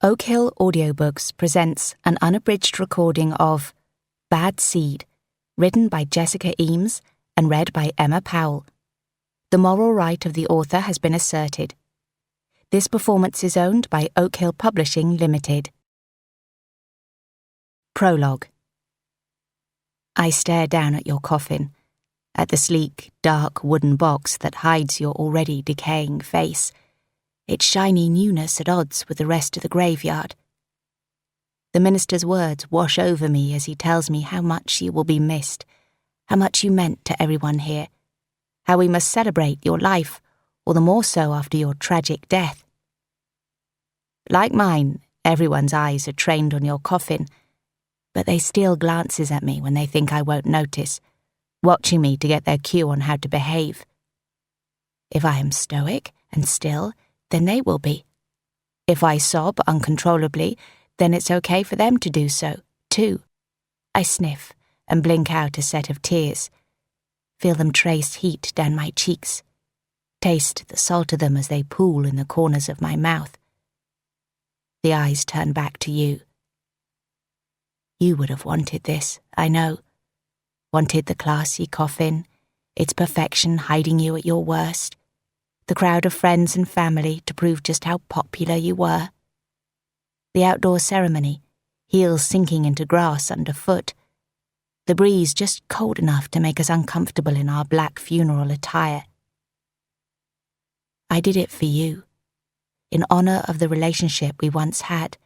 Oak Hill Audiobooks presents an unabridged recording of Bad Seed, written by Jessica Eames and read by Emma Powell. The moral right of the author has been asserted. This performance is owned by Oak Hill Publishing Limited. Prologue. I stare down at your coffin, at the sleek, dark wooden box that hides your already decaying face, its shiny newness at odds with the rest of the graveyard. The minister's words wash over me as he tells me how much you will be missed, how much you meant to everyone here, how we must celebrate your life, all the more so after your tragic death. Like mine, everyone's eyes are trained on your coffin, but they steal glances at me when they think I won't notice, watching me to get their cue on how to behave. If I am stoic and still, then they will be. If I sob uncontrollably, then it's okay for them to do so, too. I sniff and blink out a set of tears, feel them trace heat down my cheeks, taste the salt of them as they pool in the corners of my mouth. The eyes turn back to you. You would have wanted this, I know. Wanted the classy coffin, its perfection hiding you at your worst, the crowd of friends and family to prove just how popular you were. The outdoor ceremony, heels sinking into grass underfoot, the breeze just cold enough to make us uncomfortable in our black funeral attire. I did it for you, in honor of the relationship we once had,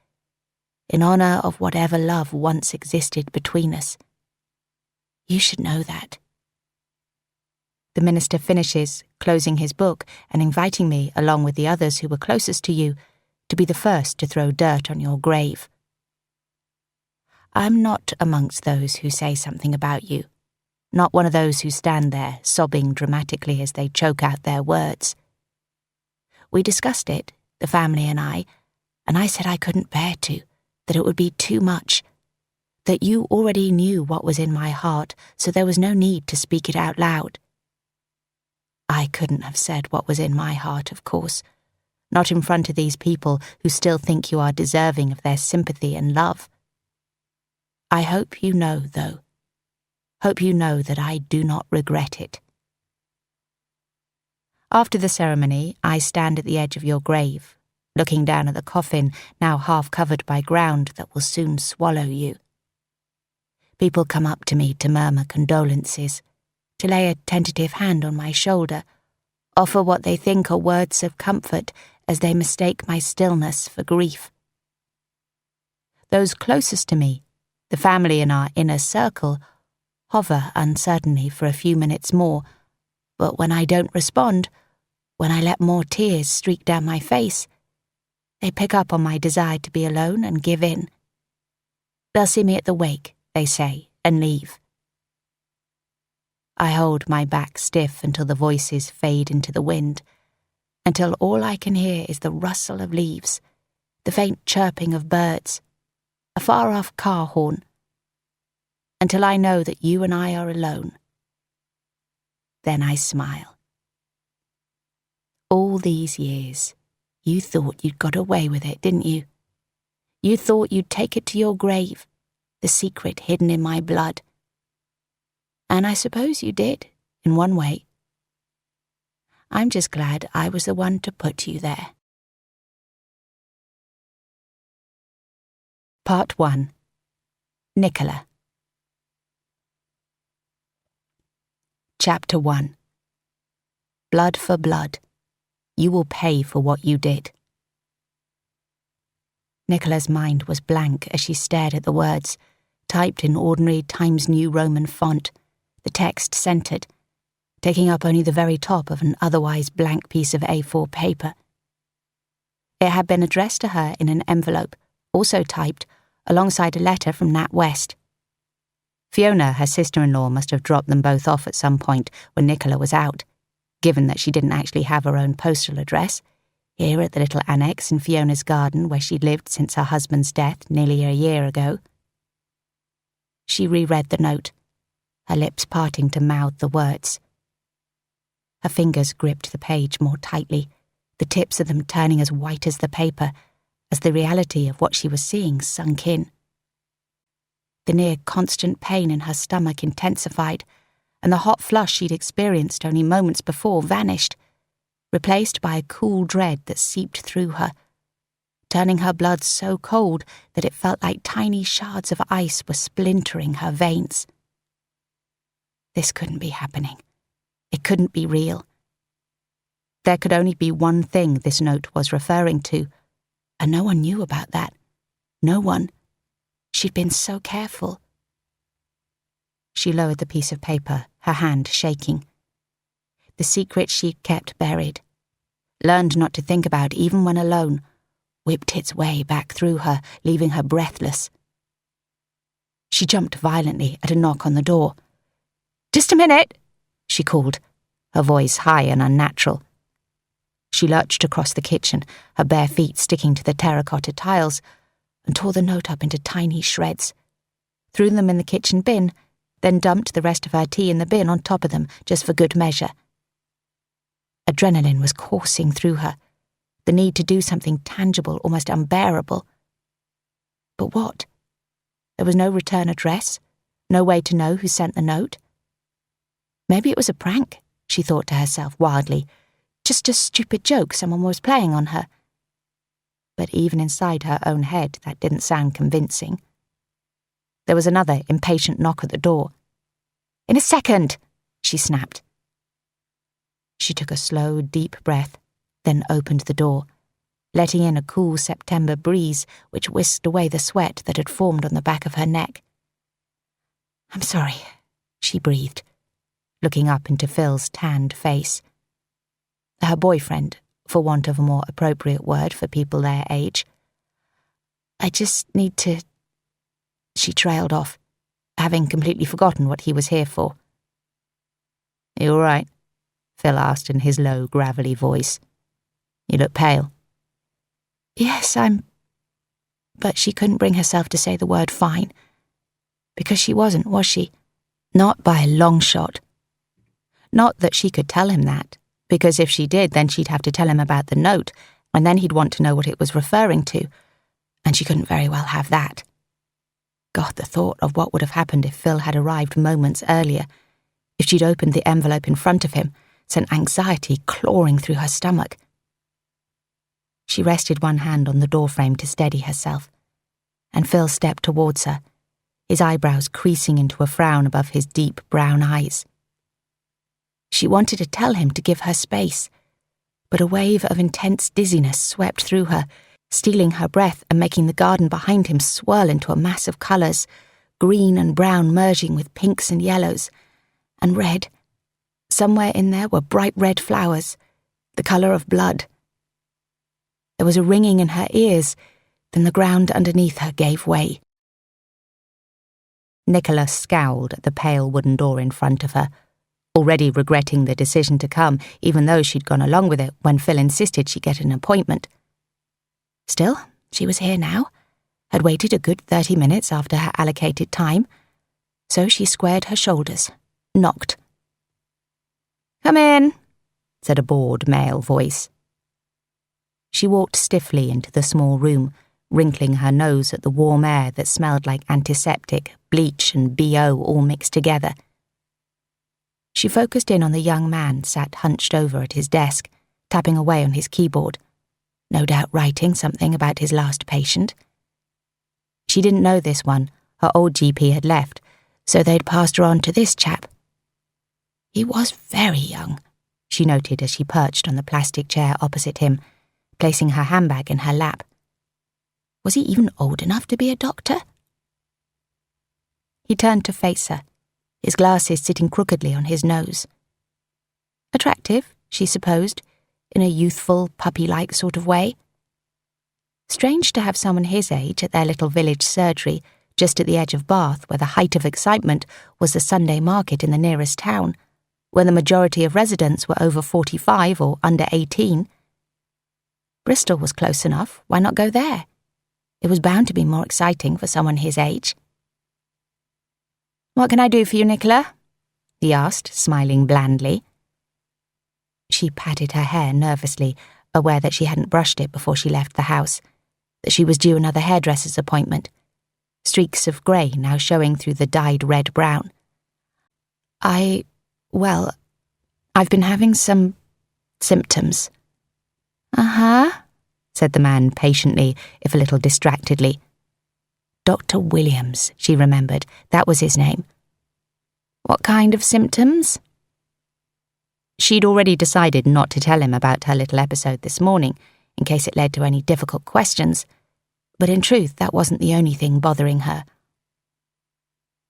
in honor of whatever love once existed between us. You should know that. The minister finishes, closing his book and inviting me, along with the others who were closest to you, to be the first to throw dirt on your grave. I'm not amongst those who say something about you, not one of those who stand there sobbing dramatically as they choke out their words. We discussed it, the family and I said I couldn't bear to, that it would be too much, that you already knew what was in my heart, so there was no need to speak it out loud. I couldn't have said what was in my heart, of course, not in front of these people who still think you are deserving of their sympathy and love. I hope you know, though. Hope you know that I do not regret it. After the ceremony, I stand at the edge of your grave, looking down at the coffin now half covered by ground that will soon swallow you. People come up to me to murmur condolences, to lay a tentative hand on my shoulder, offer what they think are words of comfort as they mistake my stillness for grief. Those closest to me, the family in our inner circle, hover uncertainly for a few minutes more, but when I don't respond, when I let more tears streak down my face, they pick up on my desire to be alone and give in. They'll see me at the wake, they say, and leave. I hold my back stiff until the voices fade into the wind, until all I can hear is the rustle of leaves, the faint chirping of birds, a far-off car horn, until I know that you and I are alone. Then I smile. All these years, you thought you'd got away with it, didn't you? You thought you'd take it to your grave, the secret hidden in my blood. And I suppose you did, in one way. I'm just glad I was the one to put you there. Part 1. Nicola. Chapter 1. Blood for blood. You will pay for what you did. Nicola's mind was blank as she stared at the words, typed in ordinary Times New Roman font, the text centered, taking up only the very top of an otherwise blank piece of A4 paper. It had been addressed to her in an envelope, also typed, alongside a letter from Nat West. Fiona, her sister-in-law, must have dropped them both off at some point when Nicola was out, given that she didn't actually have her own postal address, here at the little annex in Fiona's garden where she'd lived since her husband's death nearly a year ago. She reread the note, her lips parting to mouth the words. Her fingers gripped the page more tightly, the tips of them turning as white as the paper, as the reality of what she was seeing sunk in. The near-constant pain in her stomach intensified, and the hot flush she'd experienced only moments before vanished, replaced by a cool dread that seeped through her, turning her blood so cold that it felt like tiny shards of ice were splintering her veins. This couldn't be happening. It couldn't be real. There could only be one thing this note was referring to, and no one knew about that. No one. She'd been so careful. She lowered the piece of paper, her hand shaking. The secret she'd kept buried, learned not to think about even when alone, whipped its way back through her, leaving her breathless. She jumped violently at a knock on the door. "Just a minute," she called, her voice high and unnatural. She lurched across the kitchen, her bare feet sticking to the terracotta tiles, and tore the note up into tiny shreds, threw them in the kitchen bin, then dumped the rest of her tea in the bin on top of them, just for good measure. Adrenaline was coursing through her, the need to do something tangible, almost unbearable. But what? There was no return address, no way to know who sent the note. Maybe it was a prank, she thought to herself wildly, just a stupid joke someone was playing on her. But even inside her own head, that didn't sound convincing. There was another impatient knock at the door. "In a second," she snapped. She took a slow, deep breath, then opened the door, letting in a cool September breeze which whisked away the sweat that had formed on the back of her neck. "I'm sorry," she breathed, looking up into Phil's tanned face. Her boyfriend, for want of a more appropriate word for people their age. "I just need to—" She trailed off, having completely forgotten what he was here for. "You all right?" Phil asked in his low, gravelly voice. "You look pale." "Yes, I'm—" But she couldn't bring herself to say the word fine. Because she wasn't, was she? Not by a long shot. Not that she could tell him that, because if she did, then she'd have to tell him about the note, and then he'd want to know what it was referring to, and she couldn't very well have that. God, the thought of what would have happened if Phil had arrived moments earlier, if she'd opened the envelope in front of him, sent anxiety clawing through her stomach. She rested one hand on the doorframe to steady herself, and Phil stepped towards her, his eyebrows creasing into a frown above his deep brown eyes. She wanted to tell him to give her space, but a wave of intense dizziness swept through her, stealing her breath and making the garden behind him swirl into a mass of colours, green and brown merging with pinks and yellows, and red. Somewhere in there were bright red flowers, the colour of blood. There was a ringing in her ears, then the ground underneath her gave way. Nicola scowled at the pale wooden door in front of her, already regretting the decision to come, even though she'd gone along with it when Phil insisted she get an appointment. Still, she was here now, had waited a good 30 minutes after her allocated time, so she squared her shoulders, knocked. "Come in," said a bored male voice. She walked stiffly into the small room, wrinkling her nose at the warm air that smelled like antiseptic, bleach and BO all mixed together. She focused in on the young man sat hunched over at his desk, tapping away on his keyboard, no doubt writing something about his last patient. She didn't know this one, her old GP had left, so they'd passed her on to this chap. He was very young, she noted as she perched on the plastic chair opposite him, placing her handbag in her lap. Was he even old enough to be a doctor? He turned to face her, his glasses sitting crookedly on his nose. Attractive, she supposed, in a youthful, puppy-like sort of way. Strange to have someone his age at their little village surgery, just at the edge of Bath, where the height of excitement was the Sunday market in the nearest town, where the majority of residents were over 45 or under 18. Bristol was close enough, why not go there? It was bound to be more exciting for someone his age. "What can I do for you, Nicola?" he asked, smiling blandly. She patted her hair nervously, aware that she hadn't brushed it before she left the house, that she was due another hairdresser's appointment, streaks of grey now showing through the dyed red-brown. I've been having some symptoms. Uh-huh, said the man patiently, if a little distractedly. Dr. Williams, she remembered. That was his name. What kind of symptoms? She'd already decided not to tell him about her little episode this morning, in case it led to any difficult questions, but in truth that wasn't the only thing bothering her.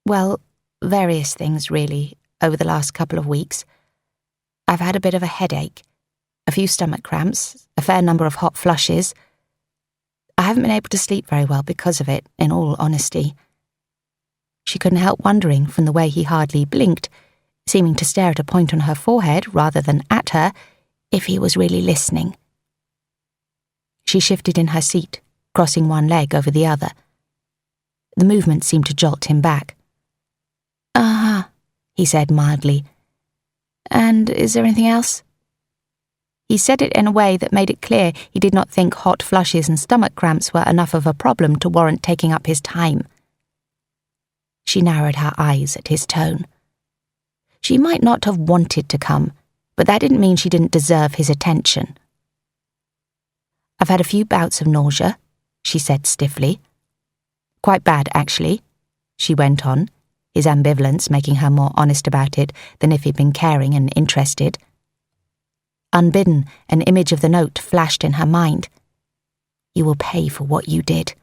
Well, various things, really, over the last couple of weeks. I've had a bit of a headache, a few stomach cramps, a fair number of hot flushes. I haven't been able to sleep very well because of it, in all honesty. She couldn't help wondering, from the way he hardly blinked, seeming to stare at a point on her forehead rather than at her, if he was really listening. She shifted in her seat, crossing one leg over the other. The movement seemed to jolt him back. "Uh-huh," he said mildly. "And is there anything else?" He said it in a way that made it clear he did not think hot flushes and stomach cramps were enough of a problem to warrant taking up his time. She narrowed her eyes at his tone. She might not have wanted to come, but that didn't mean she didn't deserve his attention. "I've had a few bouts of nausea," she said stiffly. "Quite bad, actually," she went on, his ambivalence making her more honest about it than if he'd been caring and interested. Unbidden, an image of the note flashed in her mind. "You will pay for what you did."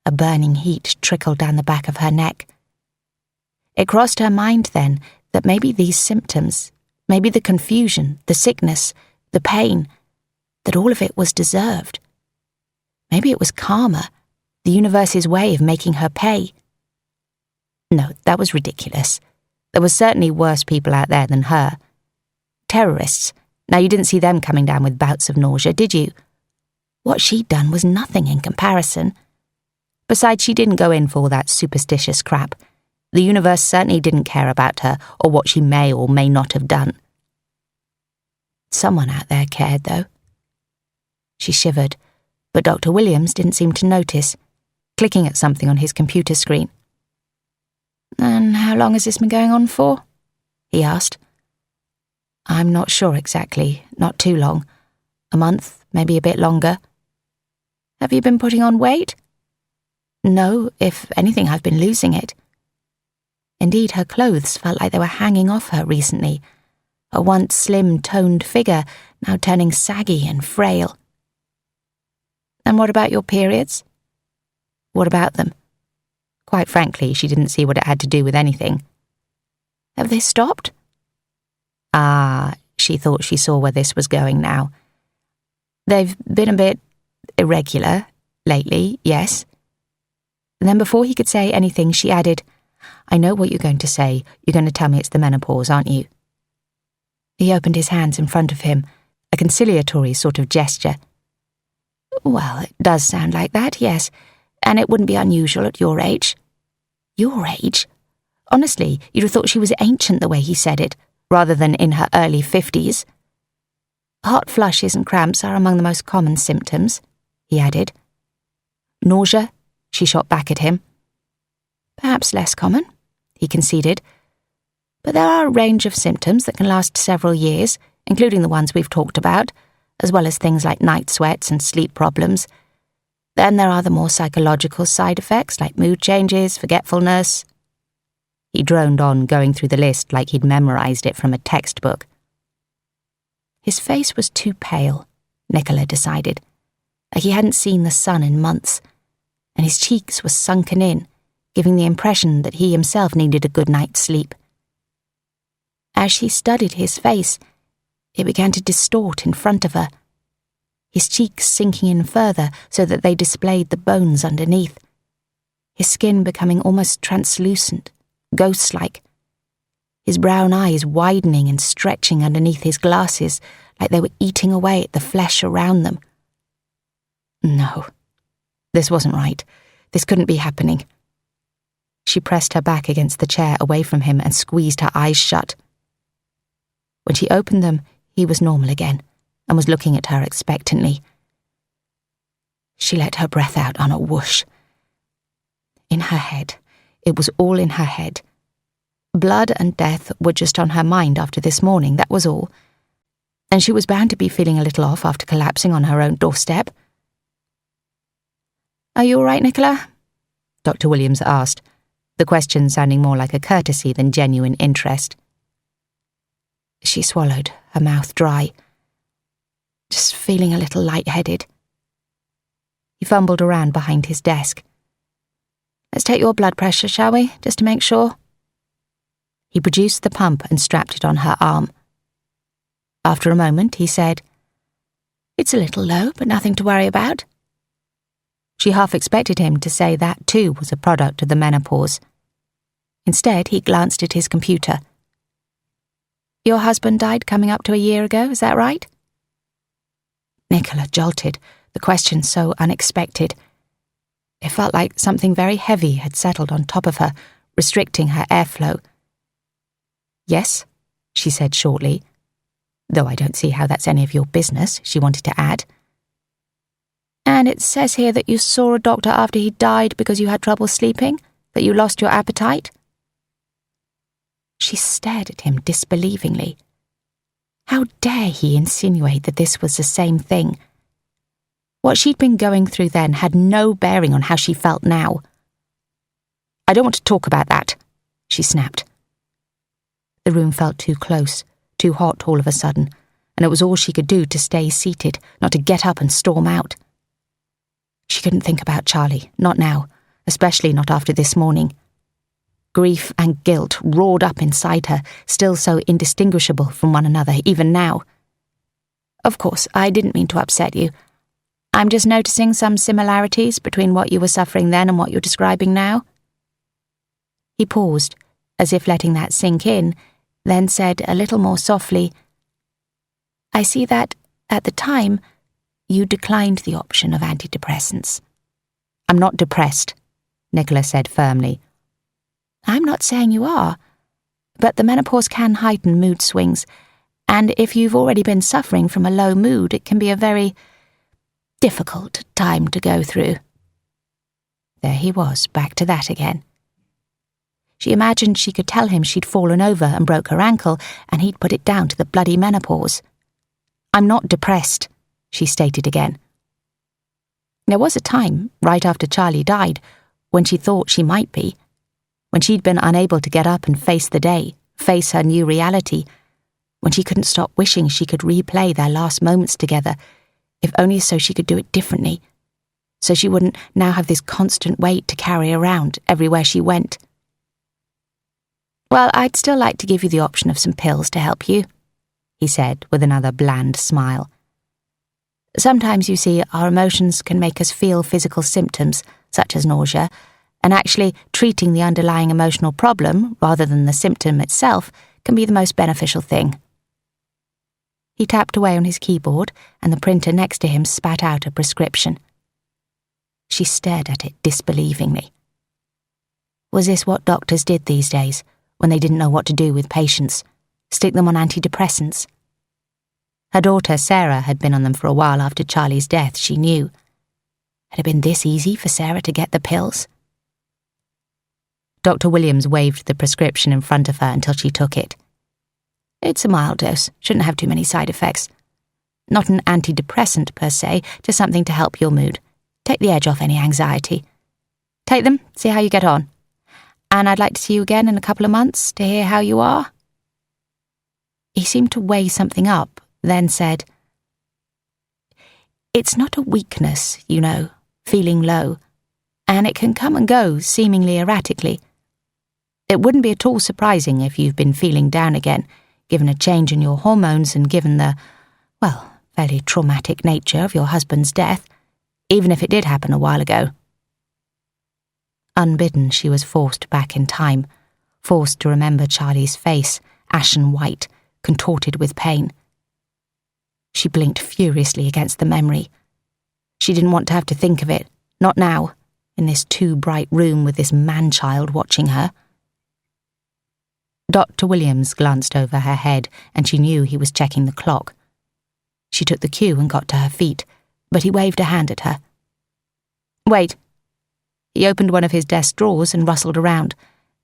A burning heat trickled down the back of her neck. It crossed her mind then that maybe these symptoms, maybe the confusion, the sickness, the pain, that all of it was deserved. Maybe it was karma, the universe's way of making her pay. No, that was ridiculous. There were certainly worse people out there than her. Terrorists. Now, you didn't see them coming down with bouts of nausea, did you? What she'd done was nothing in comparison. Besides, she didn't go in for all that superstitious crap. The universe certainly didn't care about her or what she may or may not have done. Someone out there cared, though. She shivered, but Dr. Williams didn't seem to notice, clicking at something on his computer screen. "And how long has this been going on for?" he asked. "I'm not sure exactly. Not too long. A month, maybe a bit longer." "Have you been putting on weight?" "No, if anything, I've been losing it." Indeed, her clothes felt like they were hanging off her recently, her once slim, toned figure now turning saggy and frail. "And what about your periods?" "What about them?" Quite frankly, she didn't see what it had to do with anything. "Have they stopped?" Ah, she thought she saw where this was going now. "They've been a bit irregular lately, yes." And then before he could say anything, she added, "I know what you're going to say. You're going to tell me it's the menopause, aren't you?" He opened his hands in front of him, a conciliatory sort of gesture. "Well, it does sound like that, yes, and it wouldn't be unusual at your age." "Your age?" Honestly, you'd have thought she was ancient the way he said it, rather than in her early 50s. "Hot flushes and cramps are among the most common symptoms," he added. "Nausea?" she shot back at him. "Perhaps less common," he conceded. "But there are a range of symptoms that can last several years, including the ones we've talked about, as well as things like night sweats and sleep problems. Then there are the more psychological side effects like mood changes, forgetfulness." He droned on, going through the list like he'd memorized it from a textbook. His face was too pale, Nicola decided, like he hadn't seen the sun in months, and his cheeks were sunken in, giving the impression that he himself needed a good night's sleep. As she studied his face, it began to distort in front of her, his cheeks sinking in further so that they displayed the bones underneath, his skin becoming almost translucent, ghost-like, his brown eyes widening and stretching underneath his glasses like they were eating away at the flesh around them. No, this wasn't right. This couldn't be happening. She pressed her back against the chair away from him and squeezed her eyes shut. When she opened them, he was normal again and was looking at her expectantly. She let her breath out on a whoosh. In her head. It was all in her head. Blood and death were just on her mind after this morning, that was all. And she was bound to be feeling a little off after collapsing on her own doorstep. "Are you all right, Nicola?" Dr. Williams asked, the question sounding more like a courtesy than genuine interest. She swallowed, her mouth dry. "Just feeling a little lightheaded." He fumbled around behind his desk. "Let's take your blood pressure, shall we, just to make sure?" He produced the pump and strapped it on her arm. After a moment, he said, "It's a little low, but nothing to worry about." She half expected him to say that too was a product of the menopause. Instead, he glanced at his computer. "Your husband died coming up to a year ago, is that right?" Nicola jolted, the question so unexpected. It felt like something very heavy had settled on top of her, restricting her airflow. "Yes," she said shortly. "Though I don't see how that's any of your business," she wanted to add. "And it says here that you saw a doctor after he died because you had trouble sleeping, that you lost your appetite?" She stared at him disbelievingly. How dare he insinuate that this was the same thing? What she'd been going through then had no bearing on how she felt now. "I don't want to talk about that," she snapped. The room felt too close, too hot all of a sudden, and it was all she could do to stay seated, not to get up and storm out. She couldn't think about Charlie, not now, especially not after this morning. Grief and guilt roared up inside her, still so indistinguishable from one another, even now. "Of course, I didn't mean to upset you. I'm just noticing some similarities between what you were suffering then and what you're describing now." He paused, as if letting that sink in, then said a little more softly, "I see that, at the time, you declined the option of antidepressants." "I'm not depressed," Nicola said firmly. "I'm not saying you are, but the menopause can heighten mood swings, and if you've already been suffering from a low mood, it can be a very difficult time to go through." There he was, back to that again. She imagined she could tell him she'd fallen over and broke her ankle, and he'd put it down to the bloody menopause. "I'm not depressed," she stated again. There was a time, right after Charlie died, when she thought she might be, when she'd been unable to get up and face the day, face her new reality, when she couldn't stop wishing she could replay their last moments together, if only so she could do it differently, so she wouldn't now have this constant weight to carry around everywhere she went. "Well, I'd still like to give you the option of some pills to help you," he said with another bland smile. "Sometimes, you see, our emotions can make us feel physical symptoms, such as nausea, and actually treating the underlying emotional problem, rather than the symptom itself, can be the most beneficial thing." He tapped away on his keyboard, and the printer next to him spat out a prescription. She stared at it disbelievingly. Was this what doctors did these days, when they didn't know what to do with patients? Stick them on antidepressants? Her daughter Sarah had been on them for a while after Charlie's death, she knew. Had it been this easy for Sarah to get the pills? Dr. Williams waved the prescription in front of her until she took it. "It's a mild dose, shouldn't have too many side effects. Not an antidepressant per se, just something to help your mood. Take the edge off any anxiety. Take them, see how you get on. And I'd like to see you again in a couple of months to hear how you are." He seemed to weigh something up, then said, "It's not a weakness, you know, feeling low, and it can come and go seemingly erratically. It wouldn't be at all surprising if you've been feeling down again, given a change in your hormones and given the, well, fairly traumatic nature of your husband's death, even if it did happen a while ago." Unbidden, she was forced back in time, forced to remember Charlie's face, ashen white, contorted with pain. She blinked furiously against the memory. She didn't want to have to think of it, not now, in this too bright room with this man-child watching her. Dr. Williams glanced over her head, and she knew he was checking the clock. She took the cue and got to her feet, but he waved a hand at her. Wait. He opened one of his desk drawers and rustled around,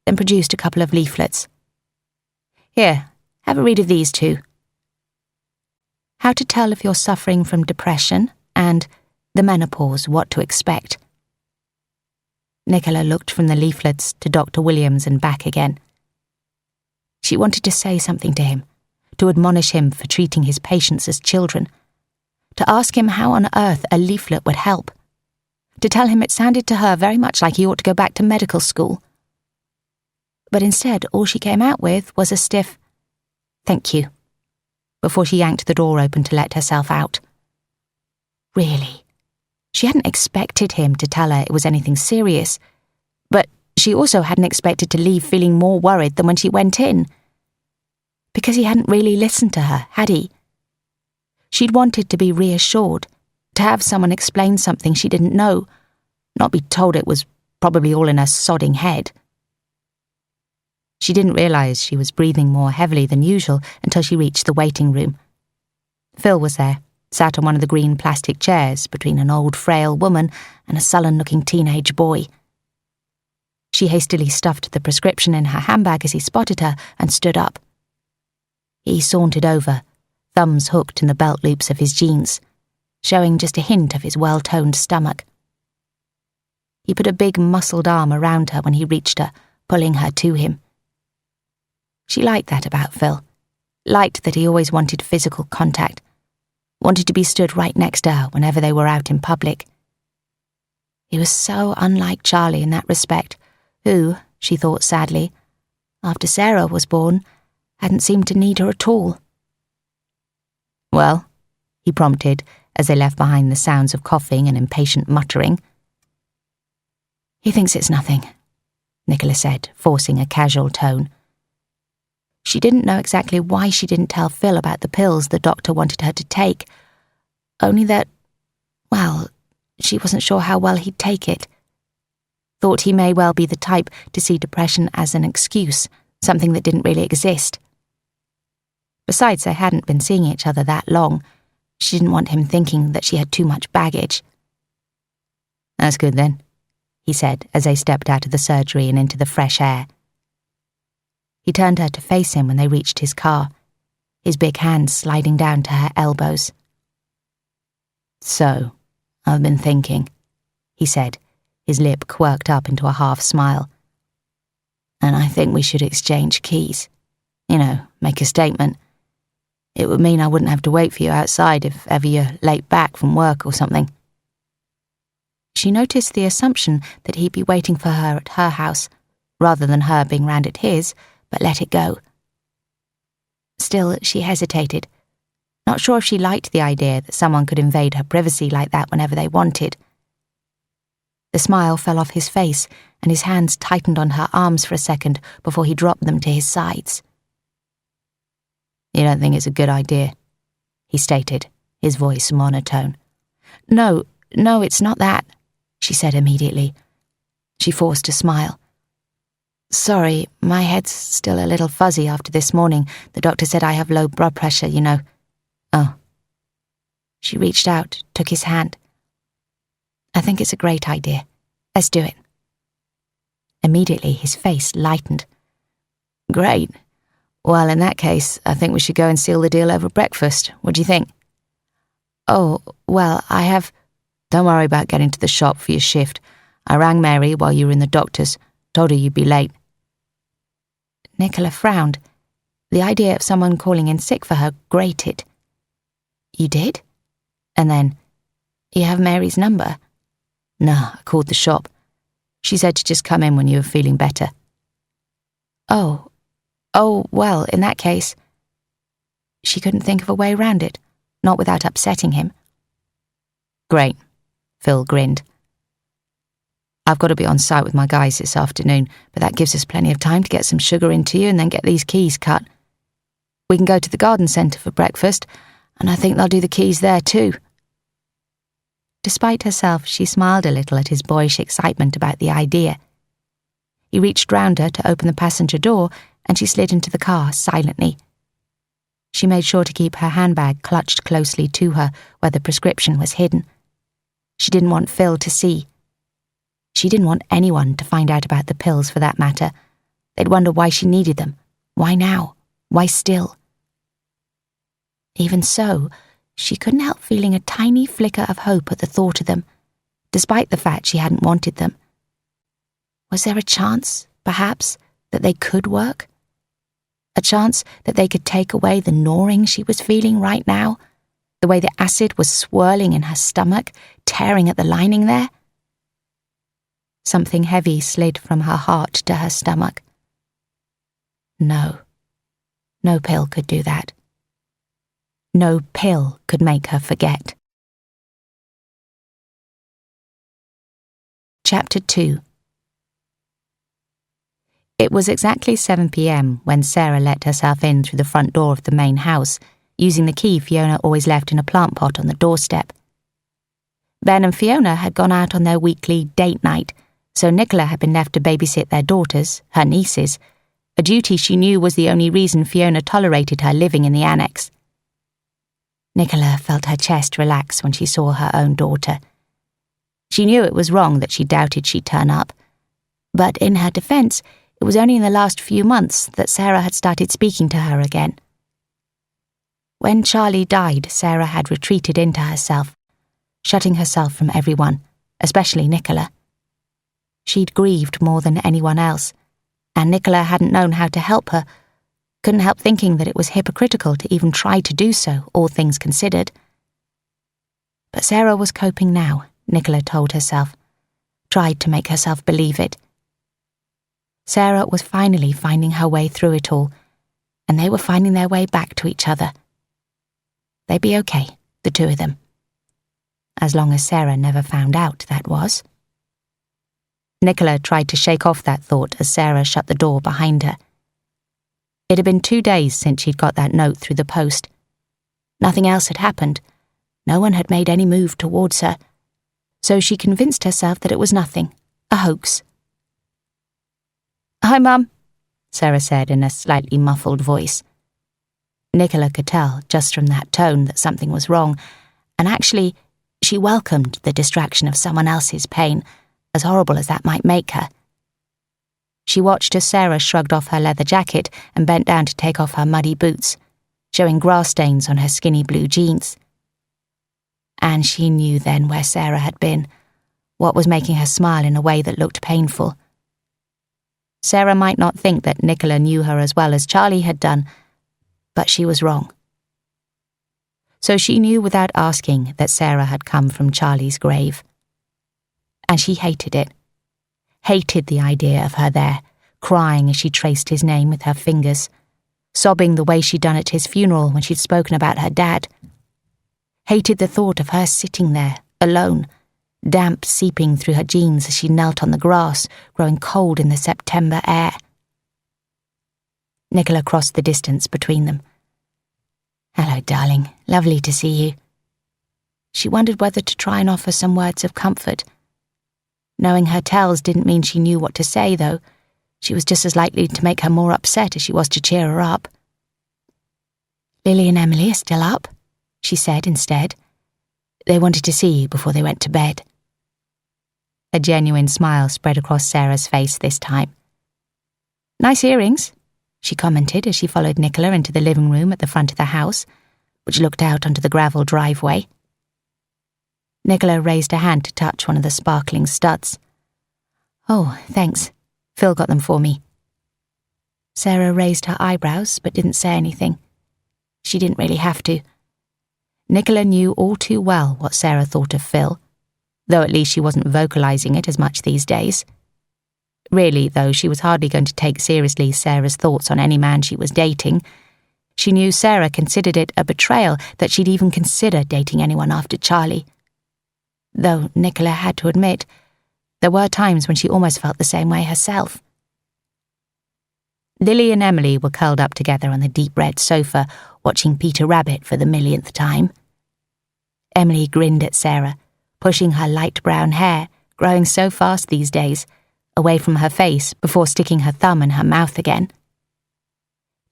then produced a couple of leaflets. Here, have a read of these two. How to tell if you're suffering from depression and the menopause, what to expect. Nicola looked from the leaflets to Dr. Williams and back again. She wanted to say something to him, to admonish him for treating his patients as children, to ask him how on earth a leaflet would help, to tell him it sounded to her very much like he ought to go back to medical school. But instead, all she came out with was a stiff, "Thank you," before she yanked the door open to let herself out. Really, she hadn't expected him to tell her it was anything serious, but she also hadn't expected to leave feeling more worried than when she went in. Because he hadn't really listened to her, had he? She'd wanted to be reassured, to have someone explain something she didn't know, not be told it was probably all in her sodding head. She didn't realise she was breathing more heavily than usual until she reached the waiting room. Phil was there, sat on one of the green plastic chairs between an old frail woman and a sullen-looking teenage boy. She hastily stuffed the prescription in her handbag as he spotted her and stood up. He sauntered over, thumbs hooked in the belt loops of his jeans, showing just a hint of his well-toned stomach. He put a big muscled arm around her when he reached her, pulling her to him. She liked that about Phil, liked that he always wanted physical contact, wanted to be stood right next to her whenever they were out in public. He was so unlike Charlie in that respect, who, she thought sadly, after Sarah was born, hadn't seemed to need her at all. "Well," he prompted as they left behind the sounds of coughing and impatient muttering. "He thinks it's nothing," Nicola said, forcing a casual tone. She didn't know exactly why she didn't tell Phil about the pills the doctor wanted her to take, only that, well, she wasn't sure how well he'd take it. Thought he may well be the type to see depression as an excuse, something that didn't really exist. Besides, they hadn't been seeing each other that long. She didn't want him thinking that she had too much baggage. "That's good then," he said as they stepped out of the surgery and into the fresh air. He turned her to face him when they reached his car, his big hands sliding down to her elbows. "So, I've been thinking," he said, his lip quirked up into a half smile. "And I think we should exchange keys. You know, make a statement. It would mean I wouldn't have to wait for you outside if ever you're late back from work or something." She noticed the assumption that he'd be waiting for her at her house, rather than her being round at his, but let it go. Still, she hesitated, not sure if she liked the idea that someone could invade her privacy like that whenever they wanted. The smile fell off his face, and his hands tightened on her arms for a second before he dropped them to his sides. "You don't think it's a good idea?" he stated, his voice monotone. No, it's not that," she said immediately. She forced a smile. "Sorry, my head's still a little fuzzy after this morning. The doctor said I have low blood pressure, you know." "Oh." She reached out, took his hand. "I think it's a great idea. Let's do it." Immediately, his face lightened. "Great. Well, in that case, I think we should go and seal the deal over breakfast. What do you think?" "Oh, well, I have—" "Don't worry about getting to the shop for your shift. I rang Mary while you were in the doctor's, told her you'd be late." Nicola frowned. The idea of someone calling in sick for her grated. "You did?" And then, "You have Mary's number?" "No, I called the shop. She said to just come in when you were feeling better." Oh, well, in that case..." She couldn't think of a way around it, not without upsetting him. "Great," Phil grinned. "I've got to be on site with my guys this afternoon, but that gives us plenty of time to get some sugar into you and then get these keys cut. We can go to the garden centre for breakfast, and I think they'll do the keys there too." Despite herself, she smiled a little at his boyish excitement about the idea. He reached round her to open the passenger door, and she slid into the car silently. She made sure to keep her handbag clutched closely to her where the prescription was hidden. She didn't want Phil to see, She didn't want anyone to find out about the pills, for that matter. They'd wonder why she needed them. Why now? Why still? Even so, she couldn't help feeling a tiny flicker of hope at the thought of them, despite the fact she hadn't wanted them. Was there a chance, perhaps, that they could work? A chance that they could take away the gnawing she was feeling right now, the way the acid was swirling in her stomach, tearing at the lining there? Something heavy slid from her heart to her stomach. No. No pill could do that. No pill could make her forget. Chapter 2. It was exactly 7 p.m. when Sarah let herself in through the front door of the main house, using the key Fiona always left in a plant pot on the doorstep. Ben and Fiona had gone out on their weekly date night, so Nicola had been left to babysit their daughters, her nieces, a duty she knew was the only reason Fiona tolerated her living in the annex. Nicola felt her chest relax when she saw her own daughter. She knew it was wrong that she doubted she'd turn up, but in her defence, it was only in the last few months that Sarah had started speaking to her again. When Charlie died, Sarah had retreated into herself, shutting herself from everyone, especially Nicola. She'd grieved more than anyone else, and Nicola hadn't known how to help her, couldn't help thinking that it was hypocritical to even try to do so, all things considered. But Sarah was coping now, Nicola told herself, tried to make herself believe it. Sarah was finally finding her way through it all, and they were finding their way back to each other. They'd be okay, the two of them. As long as Sarah never found out, that was. Nicola tried to shake off that thought as Sarah shut the door behind her. It had been 2 days since she'd got that note through the post. Nothing else had happened. No one had made any move towards her. So she convinced herself that it was nothing, a hoax. "Hi, Mum," Sarah said in a slightly muffled voice. Nicola could tell, just from that tone, that something was wrong, and actually, she welcomed the distraction of someone else's pain, as horrible as that might make her. She watched as Sarah shrugged off her leather jacket and bent down to take off her muddy boots, showing grass stains on her skinny blue jeans. And she knew then where Sarah had been, what was making her smile in a way that looked painful. Sarah might not think that Nicola knew her as well as Charlie had done, but she was wrong. So she knew without asking that Sarah had come from Charlie's grave. And she hated it. Hated the idea of her there, crying as she traced his name with her fingers, sobbing the way she'd done at his funeral when she'd spoken about her dad. Hated the thought of her sitting there, alone, damp seeping through her jeans as she knelt on the grass, growing cold in the September air. Nicola crossed the distance between them. "Hello, darling. Lovely to see you." She wondered whether to try and offer some words of comfort. Knowing her tells didn't mean she knew what to say, though. She was just as likely to make her more upset as she was to cheer her up. "Lily and Emily are still up," she said instead. "They wanted to see you before they went to bed." A genuine smile spread across Sarah's face this time. "Nice earrings," she commented as she followed Nicola into the living room at the front of the house, which looked out onto the gravel driveway. Nicola raised a hand to touch one of the sparkling studs. "Oh, thanks. Phil got them for me." Sarah raised her eyebrows but didn't say anything. She didn't really have to. Nicola knew all too well what Sarah thought of Phil, though at least she wasn't vocalising it as much these days. Really, though, she was hardly going to take seriously Sarah's thoughts on any man she was dating. She knew Sarah considered it a betrayal that she'd even consider dating anyone after Charlie. Though Nicola had to admit, there were times when she almost felt the same way herself. Lily and Emily were curled up together on the deep red sofa, watching Peter Rabbit for the millionth time. Emily grinned at Sarah, pushing her light brown hair, growing so fast these days, away from her face before sticking her thumb in her mouth again.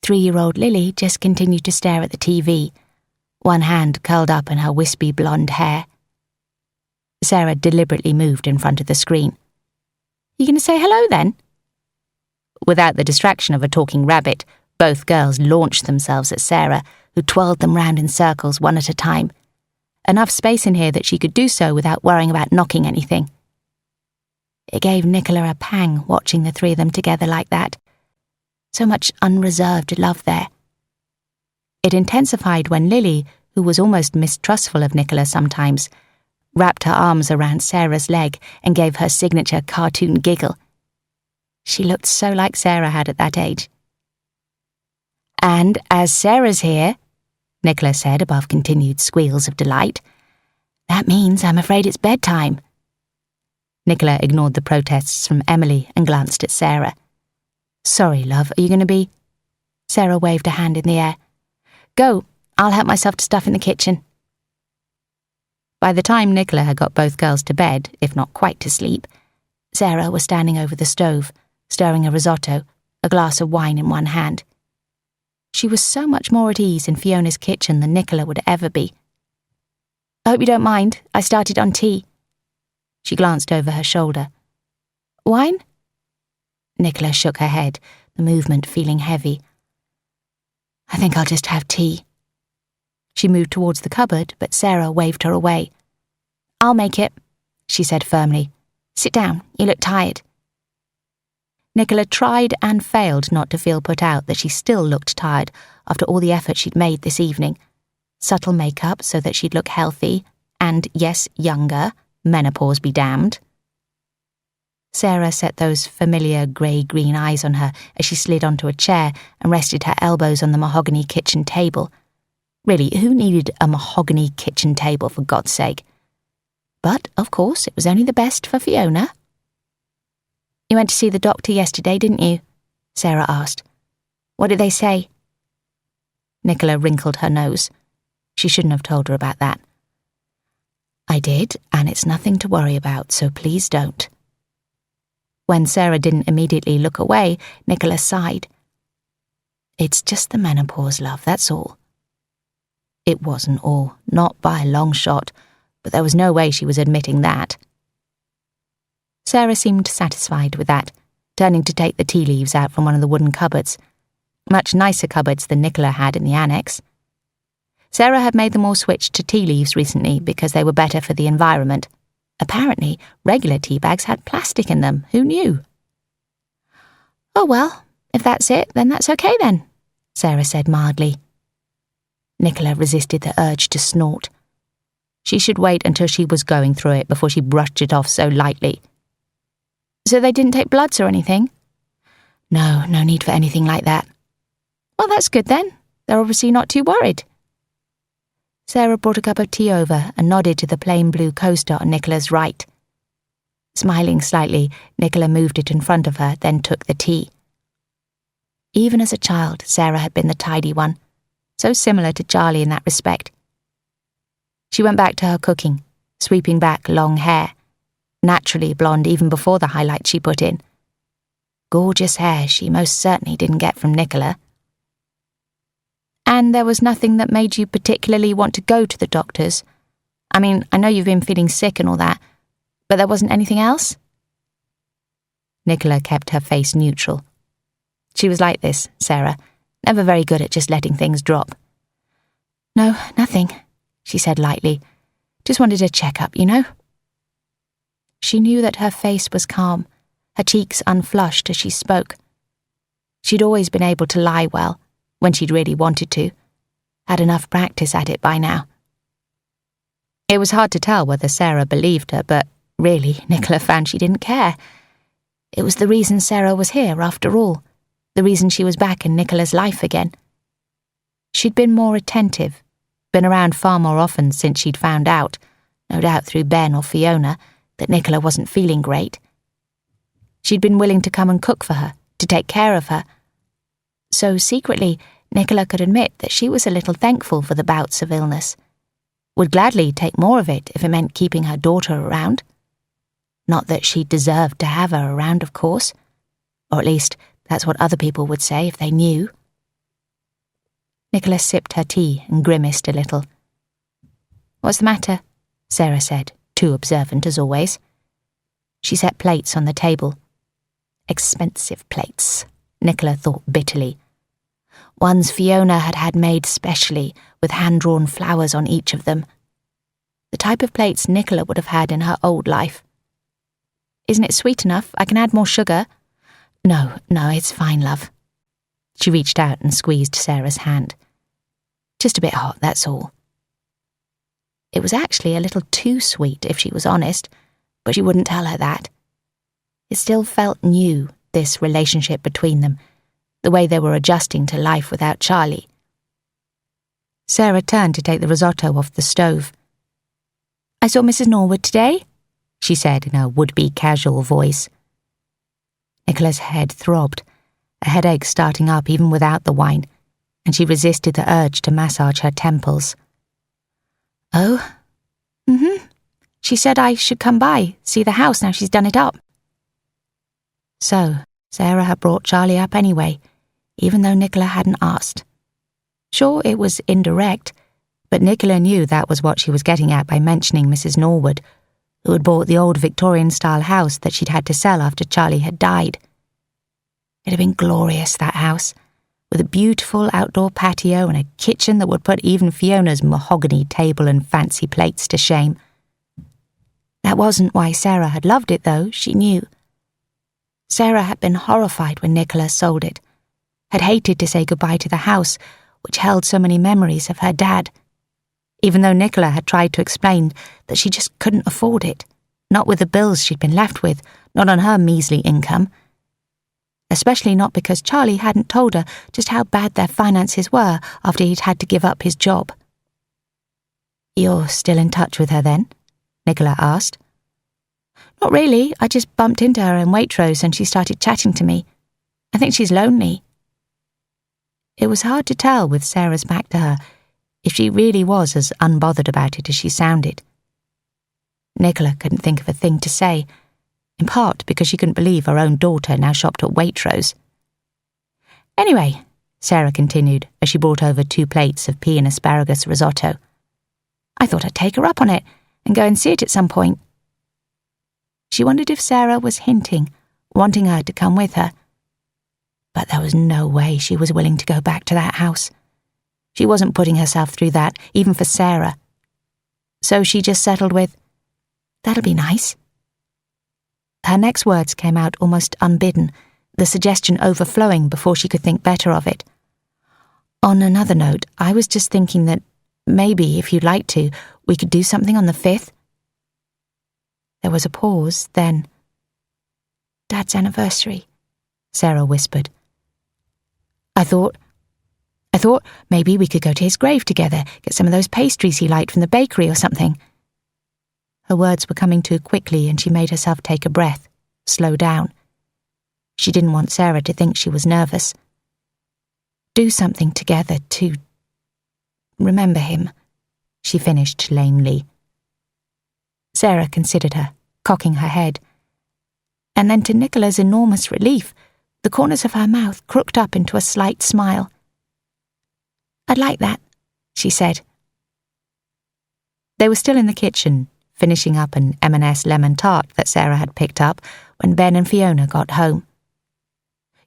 3-year-old Lily just continued to stare at the TV, one hand curled up in her wispy blonde hair. Sarah deliberately moved in front of the screen. You going to say hello then?" Without the distraction of a talking rabbit, both girls launched themselves at Sarah, who twirled them round in circles one at a time. Enough space in here that she could do so without worrying about knocking anything. It gave Nicola a pang watching the three of them together like that. So much unreserved love there. It intensified when Lily, who was almost mistrustful of Nicola sometimes, wrapped her arms around Sarah's leg and gave her signature cartoon giggle. She looked so like Sarah had at that age. "And as Sarah's here," Nicola said above continued squeals of delight, "that means I'm afraid it's bedtime." Nicola ignored the protests from Emily and glanced at Sarah. "Sorry, love, are you going to be—" Sarah waved a hand in the air. "Go, I'll help myself to stuff in the kitchen." By the time Nicola had got both girls to bed, if not quite to sleep, Sarah was standing over the stove, stirring a risotto, a glass of wine in one hand. She was so much more at ease in Fiona's kitchen than Nicola would ever be. "I hope you don't mind, I started on tea." She glanced over her shoulder. "Wine?" Nicola shook her head, the movement feeling heavy. "I think I'll just have tea." She moved towards the cupboard, but Sarah waved her away. "I'll make it," she said firmly. "Sit down, you look tired." Nicola tried and failed not to feel put out that she still looked tired after all the effort she'd made this evening. Subtle makeup so that she'd look healthy, and, yes, younger, menopause be damned. Sarah set those familiar grey-green eyes on her as she slid onto a chair and rested her elbows on the mahogany kitchen table. Really, who needed a mahogany kitchen table, for God's sake? But, of course, it was only the best for Fiona. "You went to see the doctor yesterday, didn't you?" Sarah asked. "What did they say?" Nicola wrinkled her nose. She shouldn't have told her about that. "I did, and it's nothing to worry about, so please don't." When Sarah didn't immediately look away, Nicola sighed. "It's just the menopause, love, that's all." It wasn't all, not by a long shot, but there was no way she was admitting that. Sarah seemed satisfied with that, turning to take the tea leaves out from one of the wooden cupboards. Much nicer cupboards than Nicola had in the annex. Sarah had made them all switch to tea leaves recently because they were better for the environment. Apparently, regular tea bags had plastic in them. Who knew? "Oh well, if that's it, then that's okay then," Sarah said mildly. Nicola resisted the urge to snort. She should wait until she was going through it before she brushed it off so lightly. "So they didn't take bloods or anything?" No need for anything like that." "Well, that's good then. They're obviously not too worried." Sarah brought a cup of tea over and nodded to the plain blue coaster on Nicola's right. Smiling slightly, Nicola moved it in front of her, then took the tea. Even as a child, Sarah had been the tidy one, so similar to Charlie in that respect. She went back to her cooking, sweeping back long hair, naturally blonde even before the highlights she put in. Gorgeous hair she most certainly didn't get from Nicola. "And there was nothing that made you particularly want to go to the doctors? I mean, I know you've been feeling sick and all that, but there wasn't anything else?" Nicola kept her face neutral. She was like this, Sarah, never very good at just letting things drop. "No, nothing," she said lightly. "Just wanted a check-up, you know?" She knew that her face was calm, her cheeks unflushed as she spoke. She'd always been able to lie well, when she'd really wanted to, had enough practice at it by now. It was hard to tell whether Sarah believed her, but really, Nicola found she didn't care. It was the reason Sarah was here, after all, the reason she was back in Nicola's life again. She'd been more attentive, been around far more often since she'd found out, no doubt through Ben or Fiona, that Nicola wasn't feeling great. She'd been willing to come and cook for her, to take care of her. So secretly, Nicola could admit that she was a little thankful for the bouts of illness, would gladly take more of it if it meant keeping her daughter around. Not that she deserved to have her around, of course, or at least that's what other people would say if they knew. Nicola sipped her tea and grimaced a little. "What's the matter?" Sarah said, too observant as always. She set plates on the table, Expensive plates, Nicola thought bitterly. Ones Fiona had had made specially, with hand-drawn flowers on each of them. The type of plates Nicola would have had in her old life. "Isn't it sweet enough? I can add more sugar." No, it's fine, love." She reached out and squeezed Sarah's hand. "Just a bit hot, that's all." It was actually a little too sweet, if she was honest, but she wouldn't tell her that. It still felt new, this relationship between them, the way they were adjusting to life without Charlie. Sarah turned to take the risotto off the stove. "I saw Mrs. Norwood today," she said in a would-be casual voice. Nicola's head throbbed, a headache starting up even without the wine, and she resisted the urge to massage her temples. "Oh? She said I should come by, see the house now she's done it up." So, Sarah had brought Charlie up anyway, even though Nicola hadn't asked. Sure, it was indirect, but Nicola knew that was what she was getting at by mentioning Mrs. Norwood, who had bought the old Victorian-style house that she'd had to sell after Charlie had died. It had been glorious, that house, with a beautiful outdoor patio and a kitchen that would put even Fiona's mahogany table and fancy plates to shame. That wasn't why Sarah had loved it, though, she knew. Sarah had been horrified when Nicola sold it, had hated to say goodbye to the house, which held so many memories of her dad, even though Nicola had tried to explain that she just couldn't afford it, not with the bills she'd been left with, not on her measly income. Especially not because Charlie hadn't told her just how bad their finances were after he'd had to give up his job. "You're still in touch with her then?" Nicola asked. "Not really, I just bumped into her in Waitrose and she started chatting to me. I think she's lonely." It was hard to tell with Sarah's back to her if she really was as unbothered about it as she sounded. Nicola couldn't think of a thing to say, in part because she couldn't believe her own daughter now shopped at Waitrose. "Anyway," Sarah continued as she brought over 2 plates of pea and asparagus risotto, "I thought I'd take her up on it and go and see it at some point." She wondered if Sarah was hinting, wanting her to come with her. But there was no way she was willing to go back to that house. She wasn't putting herself through that, even for Sarah. So she just settled with, "That'll be nice." Her next words came out almost unbidden, the suggestion overflowing before she could think better of it. "On another note, I was just thinking that maybe, if you'd like to, we could do something on the 5th. There was a pause, then, "Dad's anniversary," Sarah whispered. I thought maybe we could go to his grave together, get some of those pastries he liked from the bakery or something." Her words were coming too quickly and she made herself take a breath, slow down. She didn't want Sarah to think she was nervous. "Do something together to remember him," she finished lamely. Sarah considered her, cocking her head. And then to Nicola's enormous relief, the corners of her mouth crooked up into a slight smile. "I'd like that," she said. They were still in the kitchen, finishing up an M&S lemon tart that Sarah had picked up when Ben and Fiona got home.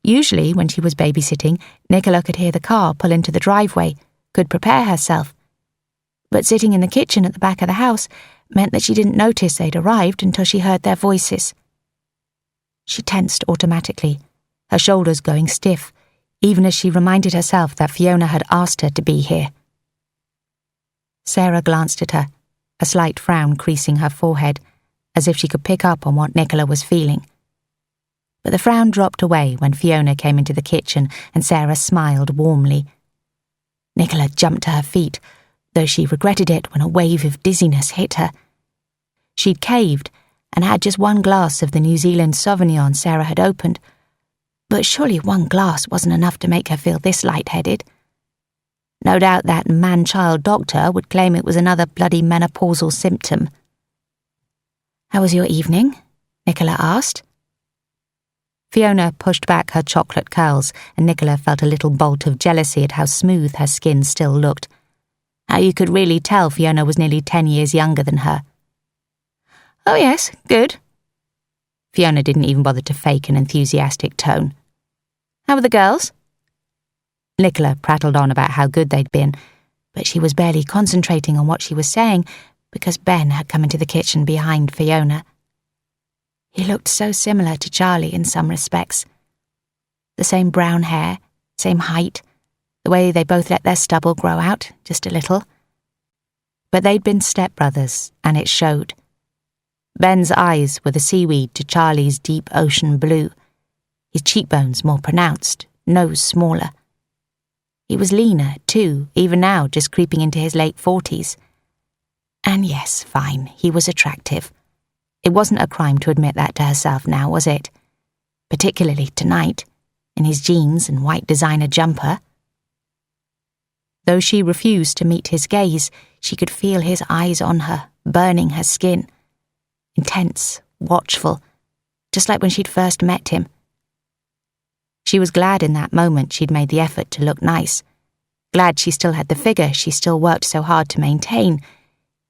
Usually, when she was babysitting, Nicola could hear the car pull into the driveway, could prepare herself. But sitting in the kitchen at the back of the house meant that she didn't notice they'd arrived until she heard their voices. She tensed automatically, her shoulders going stiff, even as she reminded herself that Fiona had asked her to be here. Sarah glanced at her, a slight frown creasing her forehead, as if she could pick up on what Nicola was feeling. But the frown dropped away when Fiona came into the kitchen and Sarah smiled warmly. Nicola jumped to her feet, though she regretted it when a wave of dizziness hit her. She'd caved and had just 1 glass of the New Zealand Sauvignon Sarah had opened, but surely 1 glass wasn't enough to make her feel this lightheaded. No doubt that man-child doctor would claim it was another bloody menopausal symptom. "How was your evening?" Nicola asked. Fiona pushed back her chocolate curls, and Nicola felt a little bolt of jealousy at how smooth her skin still looked. How you could really tell Fiona was nearly 10 years younger than her. "Oh yes, good." Fiona didn't even bother to fake an enthusiastic tone. "How were the girls?" Nicola prattled on about how good they'd been, but she was barely concentrating on what she was saying because Ben had come into the kitchen behind Fiona. He looked so similar to Charlie in some respects. The same brown hair, same height, the way they both let their stubble grow out just a little. But they'd been stepbrothers, and it showed. Ben's eyes were the seaweed to Charlie's deep ocean blue, his cheekbones more pronounced, nose smaller. He was leaner, too, even now just creeping into his late 40s. And yes, fine, he was attractive. It wasn't a crime to admit that to herself now, was it? Particularly tonight, in his jeans and white designer jumper. Though she refused to meet his gaze, she could feel his eyes on her, burning her skin. Intense, watchful, just like when she'd first met him. She was glad in that moment she'd made the effort to look nice. Glad she still had the figure she still worked so hard to maintain,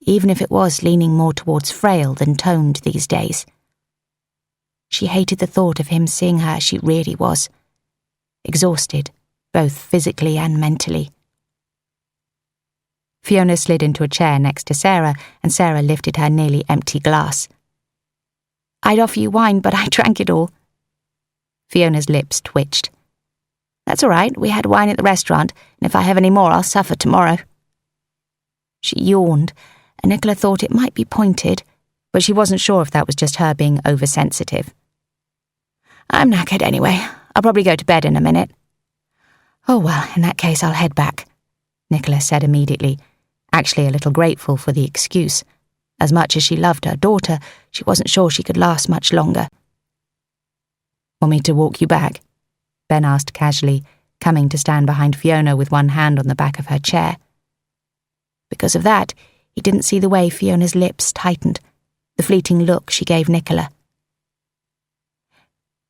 even if it was leaning more towards frail than toned these days. She hated the thought of him seeing her as she really was. Exhausted, both physically and mentally. Fiona slid into a chair next to Sarah, and Sarah lifted her nearly empty glass. "I'd offer you wine, but I drank it all." Fiona's lips twitched. "That's all right, we had wine at the restaurant, and if I have any more, I'll suffer tomorrow." She yawned, and Nicola thought it might be pointed, but she wasn't sure if that was just her being oversensitive. "I'm knackered anyway. I'll probably go to bed in a minute." "Oh well, in that case I'll head back," Nicola said immediately, actually a little grateful for the excuse. As much as she loved her daughter, she wasn't sure she could last much longer. "Want me to walk you back?" Ben asked casually, coming to stand behind Fiona with one hand on the back of her chair. Because of that, he didn't see the way Fiona's lips tightened, the fleeting look she gave Nicola.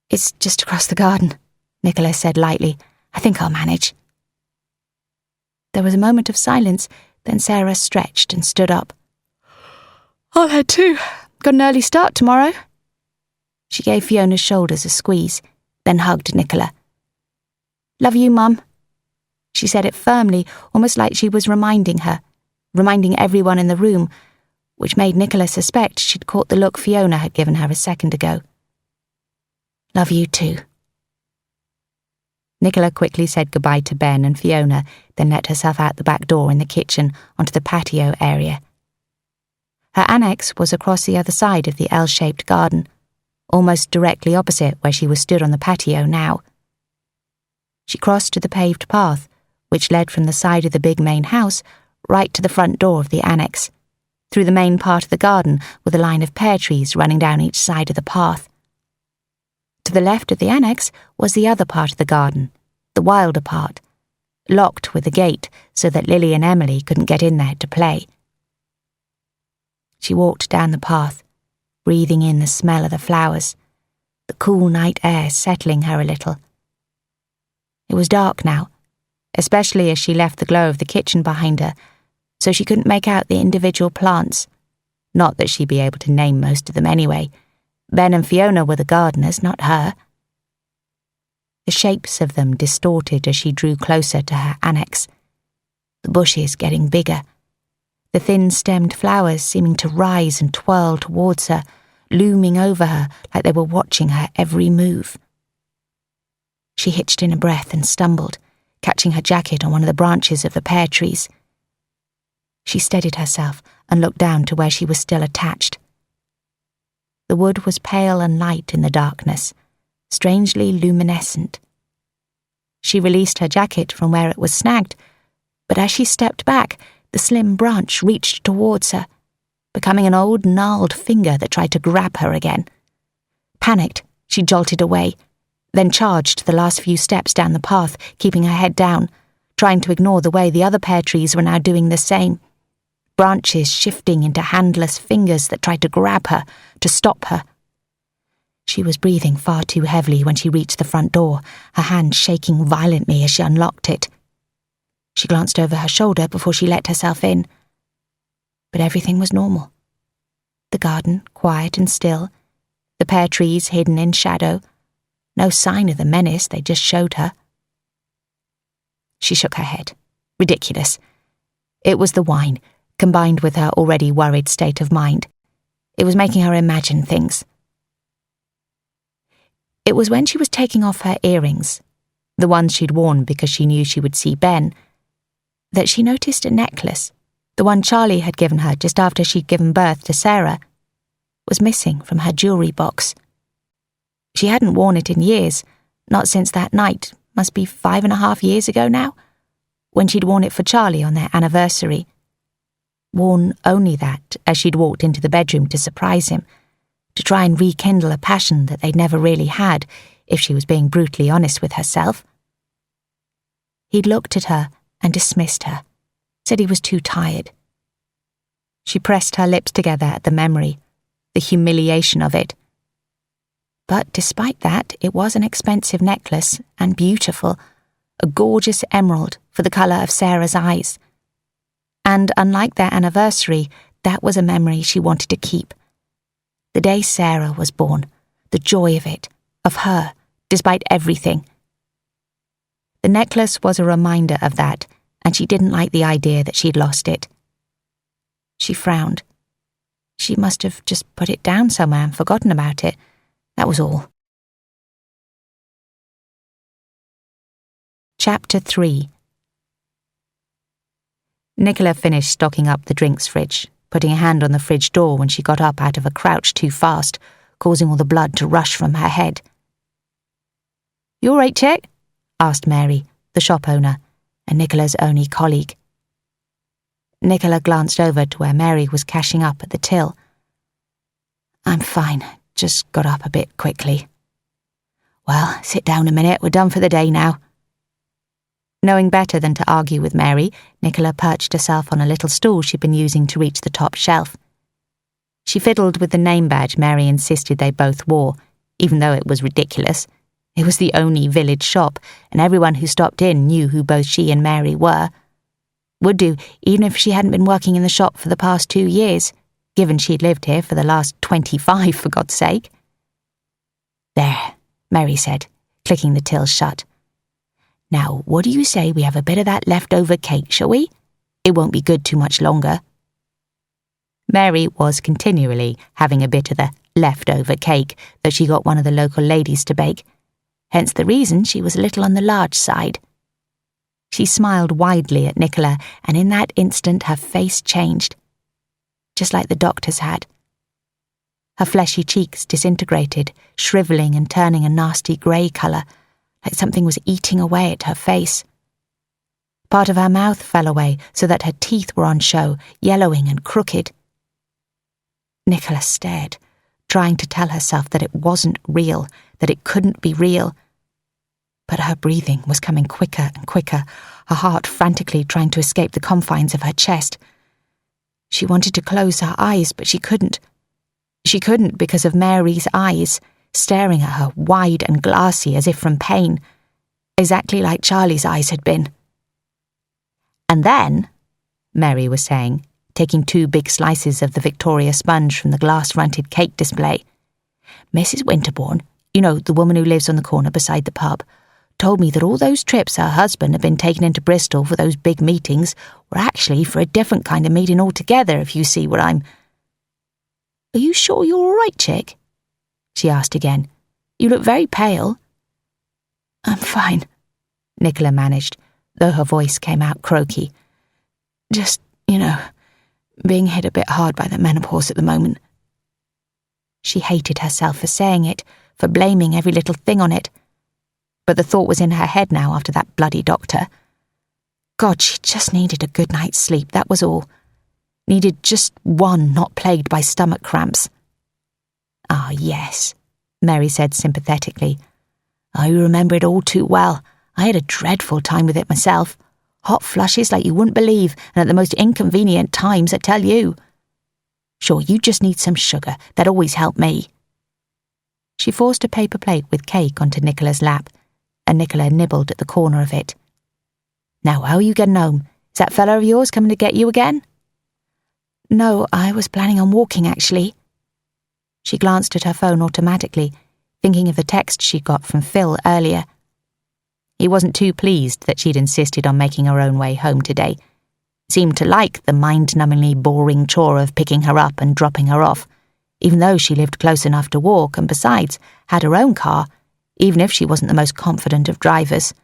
"It's just across the garden," Nicola said lightly. "I think I'll manage." There was a moment of silence, then Sarah stretched and stood up. "I'll head too. Got an early start tomorrow." She gave Fiona's shoulders a squeeze, then hugged Nicola. "Love you, Mum." She said it firmly, almost like she was reminding her, reminding everyone in the room, which made Nicola suspect she'd caught the look Fiona had given her a second ago. "Love you too." Nicola quickly said goodbye to Ben and Fiona, then let herself out the back door in the kitchen onto the patio area. Her annex was across the other side of the L-shaped garden, almost directly opposite where she was stood on the patio now. She crossed to the paved path, which led from the side of the big main house right to the front door of the annex, through the main part of the garden with a line of pear trees running down each side of the path. To the left of the annex was the other part of the garden, the wilder part, locked with a gate so that Lily and Emily couldn't get in there to play. She walked down the path, breathing in the smell of the flowers, the cool night air settling her a little. It was dark now, especially as she left the glow of the kitchen behind her, so she couldn't make out the individual plants. Not that she'd be able to name most of them anyway. Ben and Fiona were the gardeners, not her. The shapes of them distorted as she drew closer to her annex, the bushes getting bigger, the thin-stemmed flowers seeming to rise and twirl towards her, looming over her like they were watching her every move. She hitched in a breath and stumbled, catching her jacket on one of the branches of the pear trees. She steadied herself and looked down to where she was still attached. The wood was pale and light in the darkness, strangely luminescent. She released her jacket from where it was snagged, but as she stepped back, the slim branch reached towards her, becoming an old gnarled finger that tried to grab her again. Panicked, she jolted away, then charged the last few steps down the path, keeping her head down, trying to ignore the way the other pear trees were now doing the same, branches shifting into handless fingers that tried to grab her, to stop her. She was breathing far too heavily when she reached the front door, her hand shaking violently as she unlocked it. She glanced over her shoulder before she let herself in. But everything was normal. The garden, quiet and still, the pear trees hidden in shadow. No sign of the menace they just showed her. She shook her head. Ridiculous. It was the wine, combined with her already worried state of mind. It was making her imagine things. It was when she was taking off her earrings, the ones she'd worn because she knew she would see Ben, that she noticed a necklace, the one Charlie had given her just after she'd given birth to Sarah, was missing from her jewellery box. She hadn't worn it in years, not since that night, must be 5.5 years ago now, when she'd worn it for Charlie on their anniversary. Worn only that as she'd walked into the bedroom to surprise him, to try and rekindle a passion that they'd never really had, if she was being brutally honest with herself. He'd looked at her and dismissed her, said he was too tired. She pressed her lips together at the memory, the humiliation of it. But despite that, it was an expensive necklace, and beautiful, a gorgeous emerald for the colour of Sarah's eyes. And unlike their anniversary, that was a memory she wanted to keep. The day Sarah was born, the joy of it, of her, despite everything. The necklace was a reminder of that, and she didn't like the idea that she'd lost it. She frowned. She must have just put it down somewhere and forgotten about it. That was all. Chapter 3. Nicola finished stocking up the drinks fridge, putting a hand on the fridge door when she got up out of a crouch too fast, causing all the blood to rush from her head. "You all right, Chick?" asked Mary, the shop owner, and Nicola's only colleague. Nicola glanced over to where Mary was cashing up at the till. "I'm fine, just got up a bit quickly." "Well, sit down a minute, we're done for the day now." Knowing better than to argue with Mary, Nicola perched herself on a little stool she'd been using to reach the top shelf. She fiddled with the name badge Mary insisted they both wore, even though it was ridiculous. It was the only village shop, and everyone who stopped in knew who both she and Mary were. Would do, even if she hadn't been working in the shop for the past 2 years, given she'd lived here for the last 25, for God's sake. "There," Mary said, clicking the till shut. "Now, what do you say we have a bit of that leftover cake, shall we? It won't be good too much longer." Mary was continually having a bit of the leftover cake that she got one of the local ladies to bake, hence the reason she was a little on the large side. She smiled widely at Nicola, and in that instant her face changed, just like the doctor's had. Her fleshy cheeks disintegrated, shrivelling and turning a nasty grey colour, like something was eating away at her face. Part of her mouth fell away so that her teeth were on show, yellowing and crooked. Nicola stared, trying to tell herself that it wasn't real, that it couldn't be real. But her breathing was coming quicker and quicker, her heart frantically trying to escape the confines of her chest. She wanted to close her eyes, but she couldn't. She couldn't because of Mary's eyes, staring at her wide and glassy as if from pain, exactly like Charlie's eyes had been. "And then," Mary was saying, taking 2 big slices of the Victoria sponge from the glass-fronted cake display, "Mrs. Winterbourne, you know, the woman who lives on the corner beside the pub, told me that all those trips her husband had been taken into Bristol for those big meetings were actually for a different kind of meeting altogether, if you see what I'm—" "Are you sure you're all right, Chick?" she asked again. "You look very pale." "I'm fine," Nicola managed, though her voice came out croaky. "Just, being hit a bit hard by the menopause at the moment." She hated herself for saying it, for blaming every little thing on it. But the thought was in her head now after that bloody doctor. God, she just needed a good night's sleep, that was all. Needed just one not plagued by stomach cramps. "Ah, yes," Mary said sympathetically. "I remember it all too well. I had a dreadful time with it myself. Hot flushes like you wouldn't believe, and at the most inconvenient times, I tell you. Sure, you just need some sugar. That always helped me." She forced a paper plate with cake onto Nicola's lap, and Nicola nibbled at the corner of it. "Now, how are you getting home? Is that fella of yours coming to get you again?" "No, I was planning on walking, actually." She glanced at her phone automatically, thinking of the text she'd got from Phil earlier. He wasn't too pleased that she'd insisted on making her own way home today. Seemed to like the mind-numbingly boring chore of picking her up and dropping her off, even though she lived close enough to walk and besides had her own car, even if she wasn't the most confident of drivers.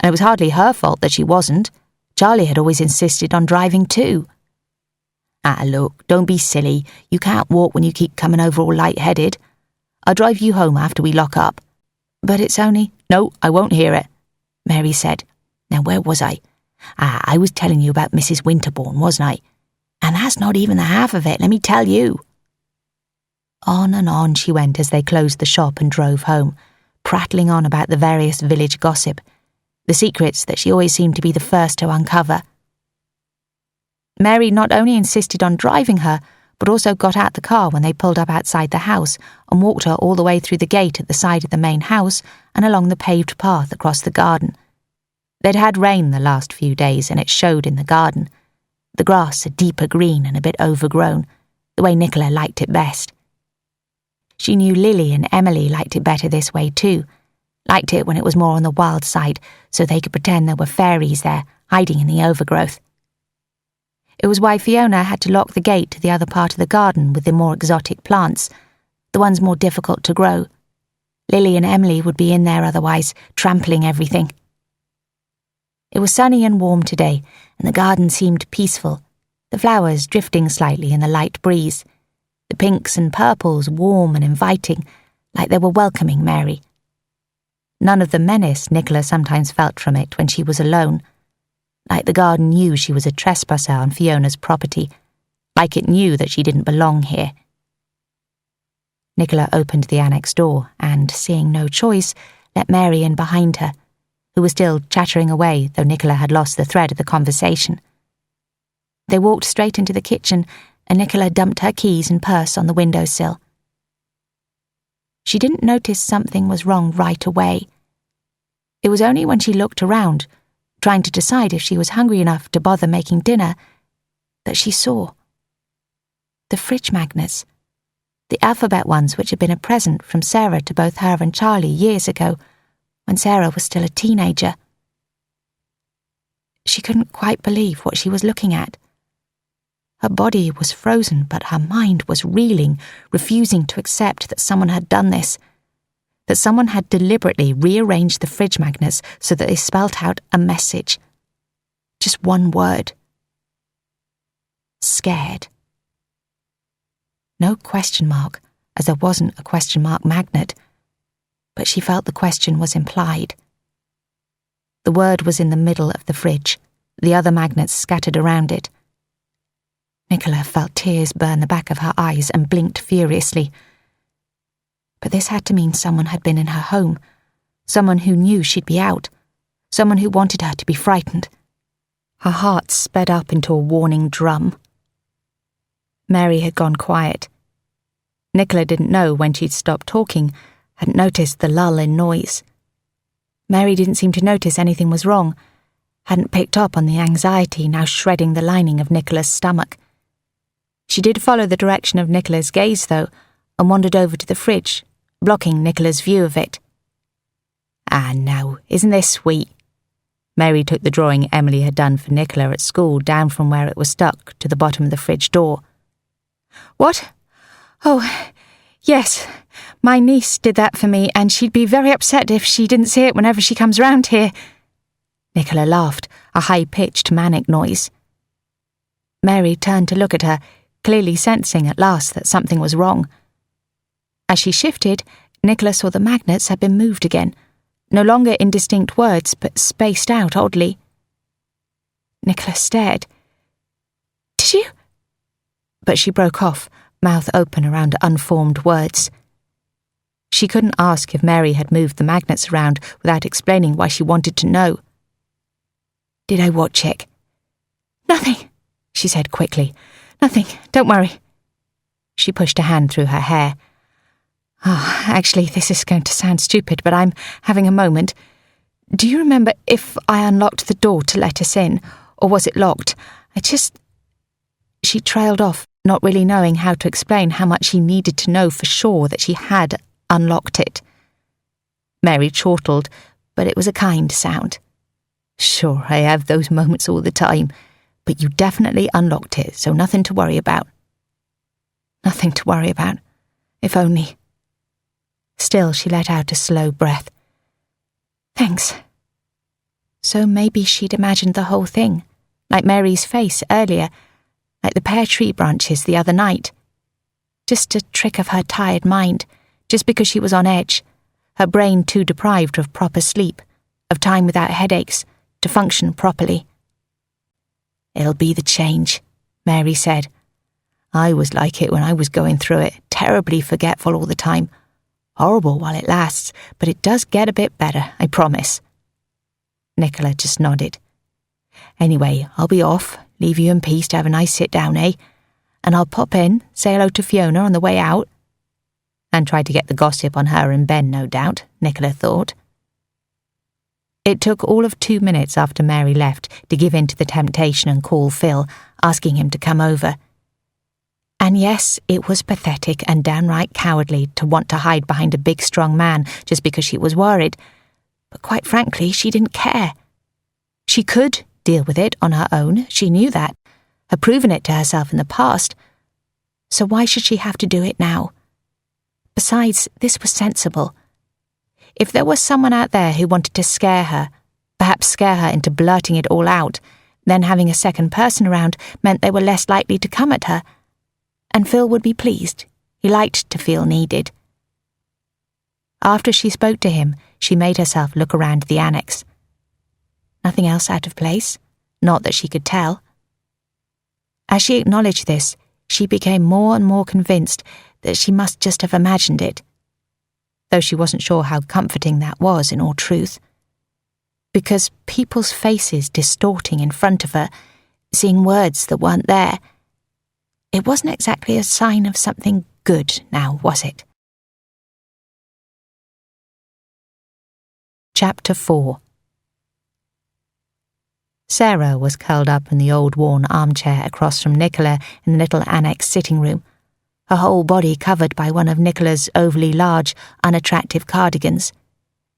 And it was hardly her fault that she wasn't. Charlie had always insisted on driving too. Look, don't be silly. You can't walk when you keep coming over all light-headed. I'll drive you home after we lock up. But it's only... No, I won't hear it, Mary said. Now, where was I? I was telling you about Mrs. Winterbourne, wasn't I? And that's not even the half of it, let me tell you. On and on she went as they closed the shop and drove home, prattling on about the various village gossip, the secrets that she always seemed to be the first to uncover. Mary not only insisted on driving her, but also got out the car when they pulled up outside the house and walked her all the way through the gate at the side of the main house and along the paved path across the garden. They'd had rain the last few days and it showed in the garden, the grass a deeper green and a bit overgrown, the way Nicola liked it best. She knew Lily and Emily liked it better this way too, liked it when it was more on the wild side so they could pretend there were fairies there hiding in the overgrowth. It was why Fiona had to lock the gate to the other part of the garden with the more exotic plants, the ones more difficult to grow. Lily and Emily would be in there otherwise, trampling everything. It was sunny and warm today, and the garden seemed peaceful, the flowers drifting slightly in the light breeze, the pinks and purples warm and inviting, like they were welcoming Mary. None of the menace Nicola sometimes felt from it when she was alone, like the garden knew she was a trespasser on Fiona's property, like it knew that she didn't belong here. Nicola opened the annex door and, seeing no choice, let Mary in behind her, who was still chattering away though Nicola had lost the thread of the conversation. They walked straight into the kitchen and Nicola dumped her keys and purse on the windowsill. She didn't notice something was wrong right away. It was only when she looked around, trying to decide if she was hungry enough to bother making dinner, that she saw the fridge magnets, the alphabet ones which had been a present from Sarah to both her and Charlie years ago, when Sarah was still a teenager. She couldn't quite believe what she was looking at. Her body was frozen, but her mind was reeling, refusing to accept that someone had done this, that someone had deliberately rearranged the fridge magnets so that they spelt out a message. Just one word. Scared. No question mark, as there wasn't a question mark magnet, but she felt the question was implied. The word was in the middle of the fridge, the other magnets scattered around it. Nicola felt tears burn the back of her eyes and blinked furiously. But this had to mean someone had been in her home, someone who knew she'd be out, someone who wanted her to be frightened. Her heart sped up into a warning drum. Mary had gone quiet. Nicola didn't know when she'd stopped talking, hadn't noticed the lull in noise. Mary didn't seem to notice anything was wrong, hadn't picked up on the anxiety now shredding the lining of Nicola's stomach. She did follow the direction of Nicola's gaze, though, and wandered over to the fridge, blocking Nicola's view of it. Now, isn't this sweet? Mary took the drawing Emily had done for Nicola at school down from where it was stuck to the bottom of the fridge door. What? Oh, yes, my niece did that for me, and she'd be very upset if she didn't see it whenever she comes round here. Nicola laughed, a high-pitched manic noise. Mary turned to look at her, clearly sensing at last that something was wrong. As she shifted, Nicola saw the magnets had been moved again, no longer in distinct words, but spaced out oddly. Nicola stared. Did you? But she broke off, mouth open around unformed words. She couldn't ask if Mary had moved the magnets around without explaining why she wanted to know. Did I watch it? Nothing, she said quickly. Nothing, don't worry. She pushed a hand through her hair. Actually, this is going to sound stupid, but I'm having a moment. Do you remember if I unlocked the door to let us in, or was it locked? She trailed off, not really knowing how to explain how much he needed to know for sure that she had unlocked it. Mary chortled, but it was a kind sound. "Sure, I have those moments all the time, but you definitely unlocked it, so nothing to worry about." Nothing to worry about. If only. Still, she let out a slow breath. "Thanks." So maybe she'd imagined the whole thing, like Mary's face earlier, like the pear tree branches the other night. Just a trick of her tired mind, just because she was on edge, her brain too deprived of proper sleep, of time without headaches, to function properly. "It'll be the change," Mary said. "I was like it when I was going through it, terribly forgetful all the time. Horrible while it lasts, but it does get a bit better, I promise." Nicola just nodded. "Anyway, I'll be off, leave you in peace to have a nice sit-down, eh? And I'll pop in, say hello to Fiona on the way out." And try to get the gossip on her and Ben, no doubt, Nicola thought. It took all of 2 minutes after Mary left to give in to the temptation and call Phil, asking him to come over. And yes, it was pathetic and downright cowardly to want to hide behind a big, strong man just because she was worried. But quite frankly, she didn't care. She could deal with it on her own, she knew that, had proven it to herself in the past. So why should she have to do it now? Besides, this was sensible. If there was someone out there who wanted to scare her, perhaps scare her into blurting it all out, then having a second person around meant they were less likely to come at her. And Phil would be pleased. He liked to feel needed. After she spoke to him, she made herself look around the annex. Nothing else out of place, not that she could tell. As she acknowledged this, she became more and more convinced that she must just have imagined it, though she wasn't sure how comforting that was in all truth. Because people's faces distorting in front of her, seeing words that weren't there, it wasn't exactly a sign of something good now, was it? Chapter 4. Sarah was curled up in the old worn armchair across from Nicola in the little annex sitting room, her whole body covered by one of Nicola's overly large, unattractive cardigans,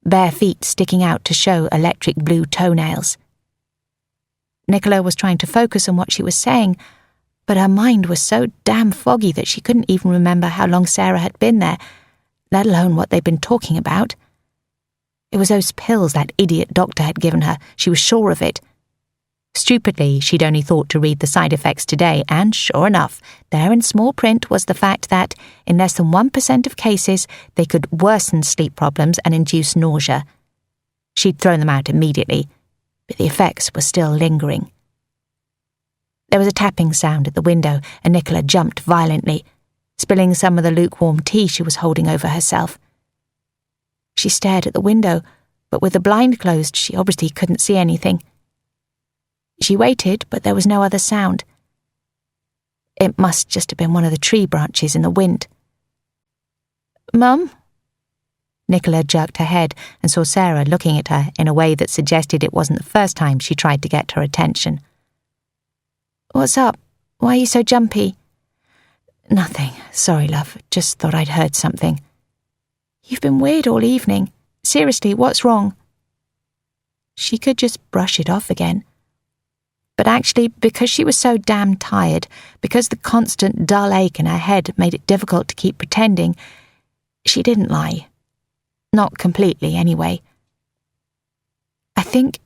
bare feet sticking out to show electric blue toenails. Nicola was trying to focus on what she was saying, but her mind was so damn foggy that she couldn't even remember how long Sarah had been there, let alone what they'd been talking about. It was those pills that idiot doctor had given her, she was sure of it. Stupidly, she'd only thought to read the side effects today, and sure enough, there in small print was the fact that, in less than 1% of cases, they could worsen sleep problems and induce nausea. She'd thrown them out immediately, but the effects were still lingering. There was a tapping sound at the window, and Nicola jumped violently, spilling some of the lukewarm tea she was holding over herself. She stared at the window, but with the blind closed, she obviously couldn't see anything. She waited, but there was no other sound. It must just have been one of the tree branches in the wind. "Mum?" Nicola jerked her head and saw Sarah looking at her in a way that suggested it wasn't the first time she tried to get her attention. "What's up? Why are you so jumpy?" "Nothing. Sorry, love. Just thought I'd heard something." "You've been weird all evening. Seriously, what's wrong?" She could just brush it off again. But actually, because she was so damn tired, because the constant dull ache in her head made it difficult to keep pretending, she didn't lie. Not completely, anyway. "I think..."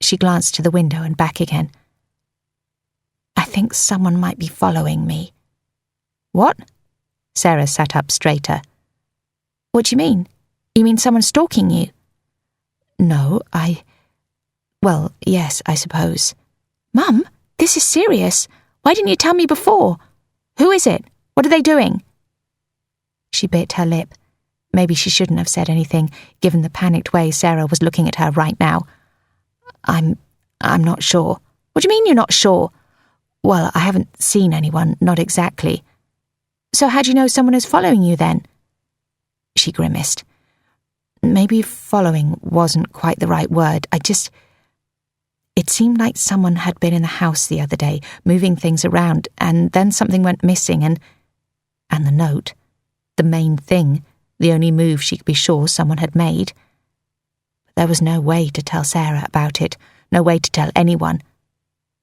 She glanced to the window and back again. "I think someone might be following me." "What?" Sarah sat up straighter. "What do you mean? You mean someone stalking you?" "No, Well, yes, I suppose." "Mum, this is serious. Why didn't you tell me before? Who is it? What are they doing?" She bit her lip. Maybe she shouldn't have said anything, given the panicked way Sarah was looking at her right now. I'm not sure." "What do you mean you're not sure?" "Well, I haven't seen anyone, not exactly." "So how do you know someone is following you then?" She grimaced. Maybe following wasn't quite the right word. It seemed like someone had been in the house the other day, moving things around, and then something went missing and the note, the main thing, the only move she could be sure someone had made. But there was no way to tell Sarah about it, no way to tell anyone.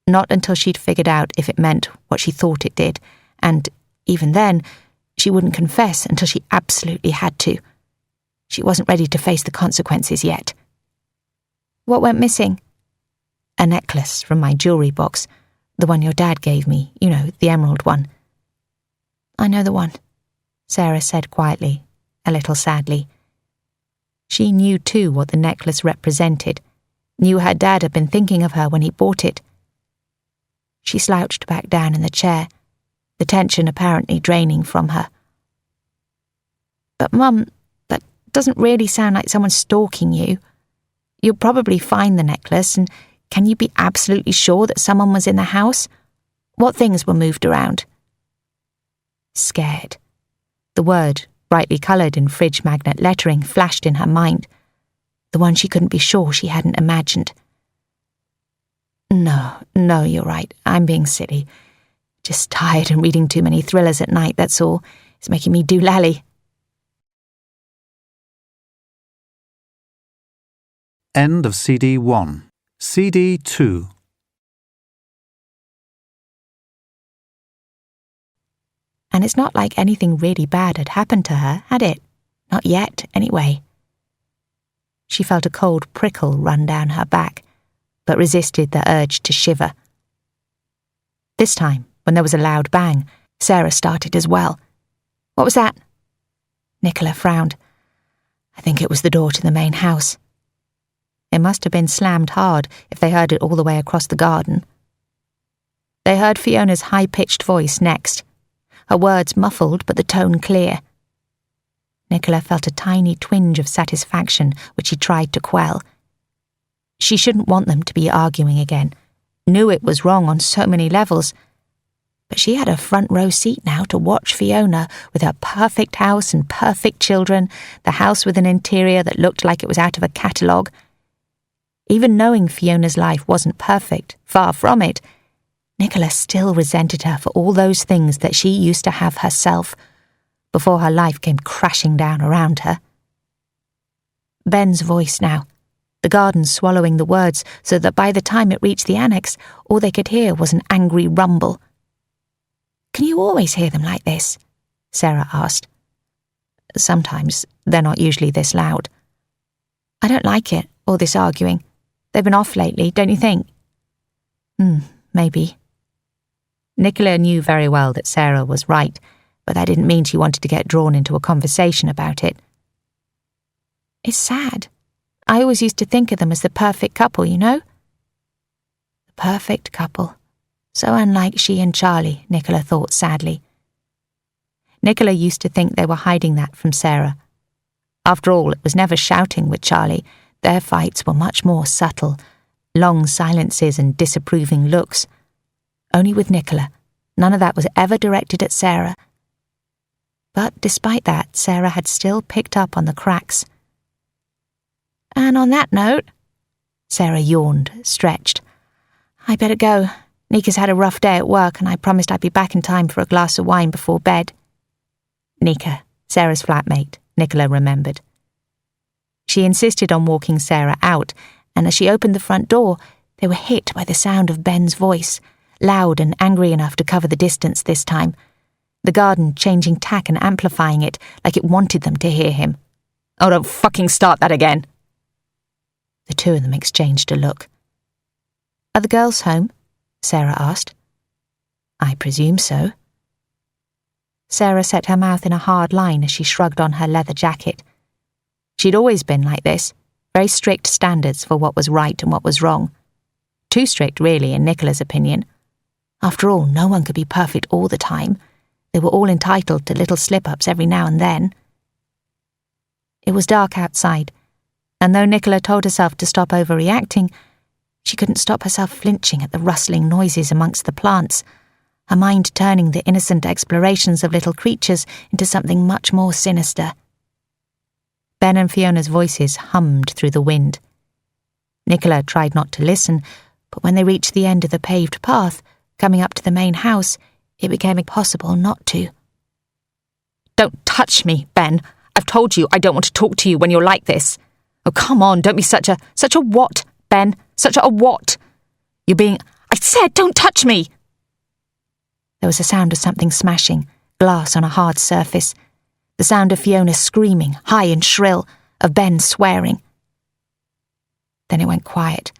Not until she'd figured out if it meant what she thought it did, and even then, she wouldn't confess until she absolutely had to. She wasn't ready to face the consequences yet. What went missing? A necklace from my jewellery box, the one your dad gave me, you know, the emerald one. I know the one, Sarah said quietly, a little sadly. She knew too what the necklace represented, knew her dad had been thinking of her when he bought it. She slouched back down in the chair, the tension apparently draining from her. But Mum, that doesn't really sound like someone stalking you. You'll probably find the necklace, and can you be absolutely sure that someone was in the house? What things were moved around? Scared. The word, brightly coloured in fridge magnet lettering, flashed in her mind. The one she couldn't be sure she hadn't imagined. No, you're right. I'm being silly. Just tired and reading too many thrillers at night, that's all. It's making me do lally. End of CD 1. CD 2. And it's not like anything really bad had happened to her, had it? Not yet, anyway. She felt a cold prickle run down her back, but resisted the urge to shiver. This time, when there was a loud bang, Sarah started as well. What was that? Nicola frowned. I think it was the door to the main house. It must have been slammed hard if they heard it all the way across the garden. They heard Fiona's high-pitched voice next, her words muffled but the tone clear. Nicola felt a tiny twinge of satisfaction which she tried to quell. She shouldn't want them to be arguing again, knew it was wrong on so many levels, but she had a front row seat now to watch Fiona with her perfect house and perfect children, the house with an interior that looked like it was out of a catalogue. Even knowing Fiona's life wasn't perfect, far from it, Nicola still resented her for all those things that she used to have herself, before her life came crashing down around her. Ben's voice now, the garden swallowing the words so that by the time it reached the annex, all they could hear was an angry rumble. Can you always hear them like this? Sarah asked. Sometimes. They're not usually this loud. I don't like it, all this arguing. They've been off lately, don't you think? Maybe. Nicola knew very well that Sarah was right, but that didn't mean she wanted to get drawn into a conversation about it. It's sad. I always used to think of them as the perfect couple, you know? The perfect couple. So unlike she and Charlie, Nicola thought sadly. Nicola used to think they were hiding that from Sarah. After all, it was never shouting with Charlie. Their fights were much more subtle, long silences and disapproving looks. Only with Nicola, none of that was ever directed at Sarah. But despite that, Sarah had still picked up on the cracks. And on that note, Sarah yawned, stretched. I better go. Nika's had a rough day at work and I promised I'd be back in time for a glass of wine before bed. Nika, Sarah's flatmate, Nicola remembered. She insisted on walking Sarah out, and as she opened the front door, they were hit by the sound of Ben's voice, loud and angry enough to cover the distance this time, the garden changing tack and amplifying it like it wanted them to hear him. Oh, don't fucking start that again. The two of them exchanged a look. Are the girls home? Sarah asked. I presume so. Sarah set her mouth in a hard line as she shrugged on her leather jacket. She'd always been like this, very strict standards for what was right and what was wrong. Too strict, really, in Nicola's opinion. After all, no one could be perfect all the time. They were all entitled to little slip-ups every now and then. It was dark outside, and though Nicola told herself to stop overreacting, she couldn't stop herself flinching at the rustling noises amongst the plants, her mind turning the innocent explorations of little creatures into something much more sinister. Ben and Fiona's voices hummed through the wind. Nicola tried not to listen, but when they reached the end of the paved path, coming up to the main house, it became impossible not to. "Don't touch me, Ben. I've told you I don't want to talk to you when you're like this. Oh, come on, don't be such a what, Ben? Such a what? You're being... I said don't touch me!" There was a sound of something smashing, glass on a hard surface. The sound of Fiona screaming, high and shrill, of Ben swearing. Then it went quiet.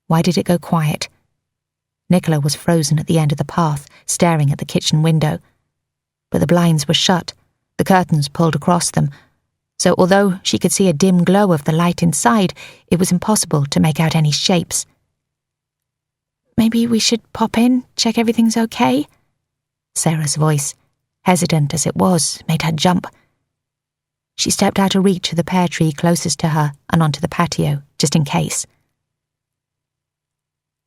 Why did it go quiet? Nicola was frozen at the end of the path, staring at the kitchen window. But the blinds were shut, the curtains pulled across them, so although she could see a dim glow of the light inside, it was impossible to make out any shapes. "Maybe we should pop in, check everything's okay?" Sarah's voice, hesitant as it was, made her jump. She stepped out of reach of the pear tree closest to her and onto the patio, just in case.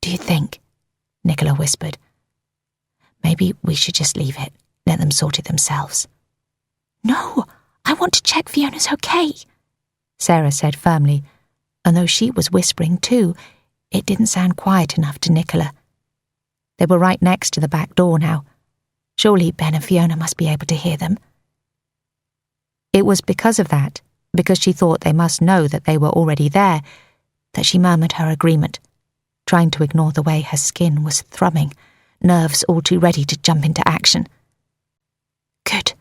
"Do you think," Nicola whispered, "maybe we should just leave it, let them sort it themselves?" "No, I want to check Fiona's okay," Sarah said firmly, and though she was whispering too, it didn't sound quiet enough to Nicola. They were right next to the back door now. Surely Ben and Fiona must be able to hear them. It was because of that, because she thought they must know that they were already there, that she murmured her agreement, trying to ignore the way her skin was thrumming, nerves all too ready to jump into action. "Good."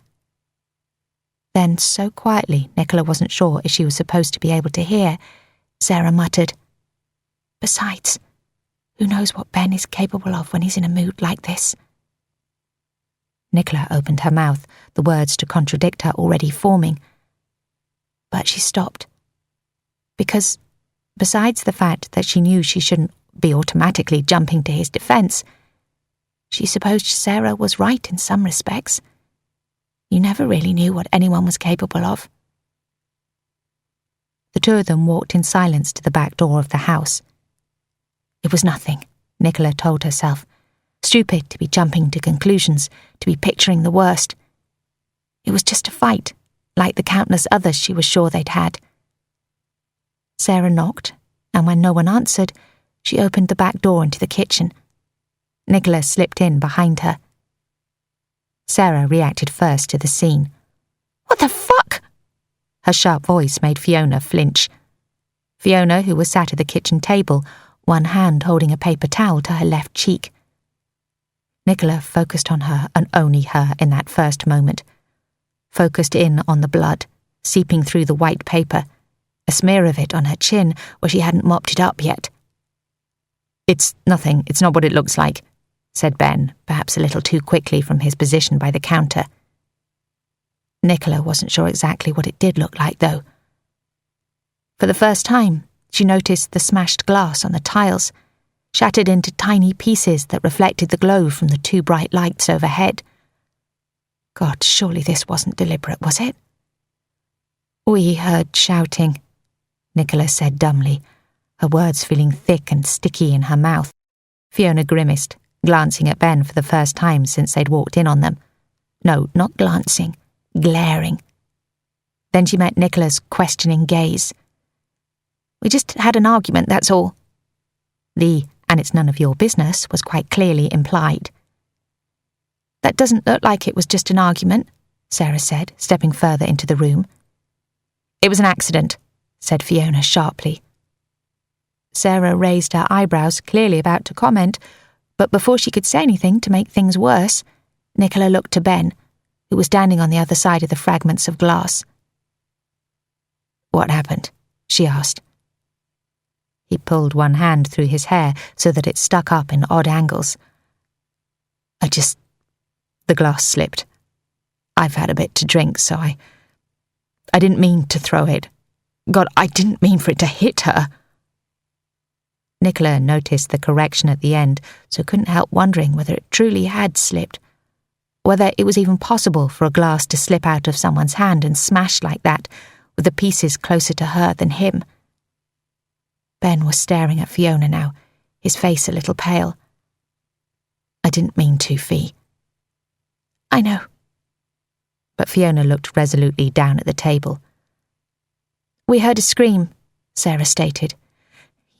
Then, so quietly Nicola wasn't sure if she was supposed to be able to hear, Sarah muttered, "Besides, who knows what Ben is capable of when he's in a mood like this?" Nicola opened her mouth, the words to contradict her already forming. But she stopped. Because, besides the fact that she knew she shouldn't be automatically jumping to his defence, she supposed Sarah was right in some respects. You never really knew what anyone was capable of. The two of them walked in silence to the back door of the house. It was nothing, Nicola told herself. Stupid to be jumping to conclusions, to be picturing the worst. It was just a fight, like the countless others she was sure they'd had. Sarah knocked, and when no one answered, she opened the back door into the kitchen. Nicola slipped in behind her. Sarah reacted first to the scene. "What the fuck?" Her sharp voice made Fiona flinch. Fiona, who was sat at the kitchen table, one hand holding a paper towel to her left cheek. Nicola focused on her and only her in that first moment. Focused in on the blood, seeping through the white paper, a smear of it on her chin where she hadn't mopped it up yet. "It's nothing, it's not what it looks like," said Ben, perhaps a little too quickly from his position by the counter. Nicola wasn't sure exactly what it did look like, though. For the first time, she noticed the smashed glass on the tiles, shattered into tiny pieces that reflected the glow from the two bright lights overhead. God, surely this wasn't deliberate, was it? "We heard shouting," Nicola said dumbly, her words feeling thick and sticky in her mouth. Fiona grimaced, glancing at Ben for the first time since they'd walked in on them. No, not glancing, glaring. Then she met Nicola's questioning gaze. "We just had an argument, that's all." "And it's none of your business," was quite clearly implied. "That doesn't look like it was just an argument," Sarah said, stepping further into the room. "It was an accident," said Fiona sharply. Sarah raised her eyebrows, clearly about to comment, but before she could say anything to make things worse, Nicola looked to Ben, who was standing on the other side of the fragments of glass. "What happened?" she asked. He pulled one hand through his hair so that it stuck up in odd angles. The glass slipped. I've had a bit to drink, so I didn't mean to throw it. God, I didn't mean for it to hit her." Nicola noticed the correction at the end, so couldn't help wondering whether it truly had slipped, whether it was even possible for a glass to slip out of someone's hand and smash like that, with the pieces closer to her than him. Ben was staring at Fiona now, his face a little pale. "I didn't mean to, Fee." "I know." But Fiona looked resolutely down at the table. "We heard a scream," Sarah stated.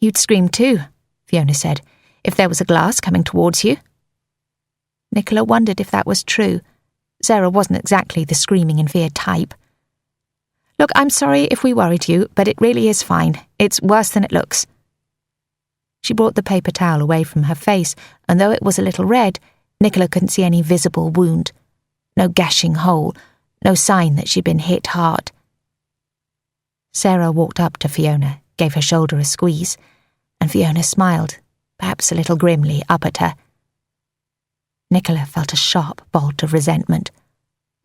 "You'd scream too," Fiona said, if there was a glass coming towards you. Nicola wondered if that was true. Sarah wasn't exactly the screaming in fear type. Look, I'm sorry if we worried you, but it really is fine. It's worse than it looks. She brought the paper towel away from her face, and though it was a little red, Nicola couldn't see any visible wound. No gashing hole, no sign that she'd been hit hard. Sarah walked up to Fiona, gave her shoulder a squeeze, and Fiona smiled, perhaps a little grimly, up at her. Nicola felt a sharp bolt of resentment,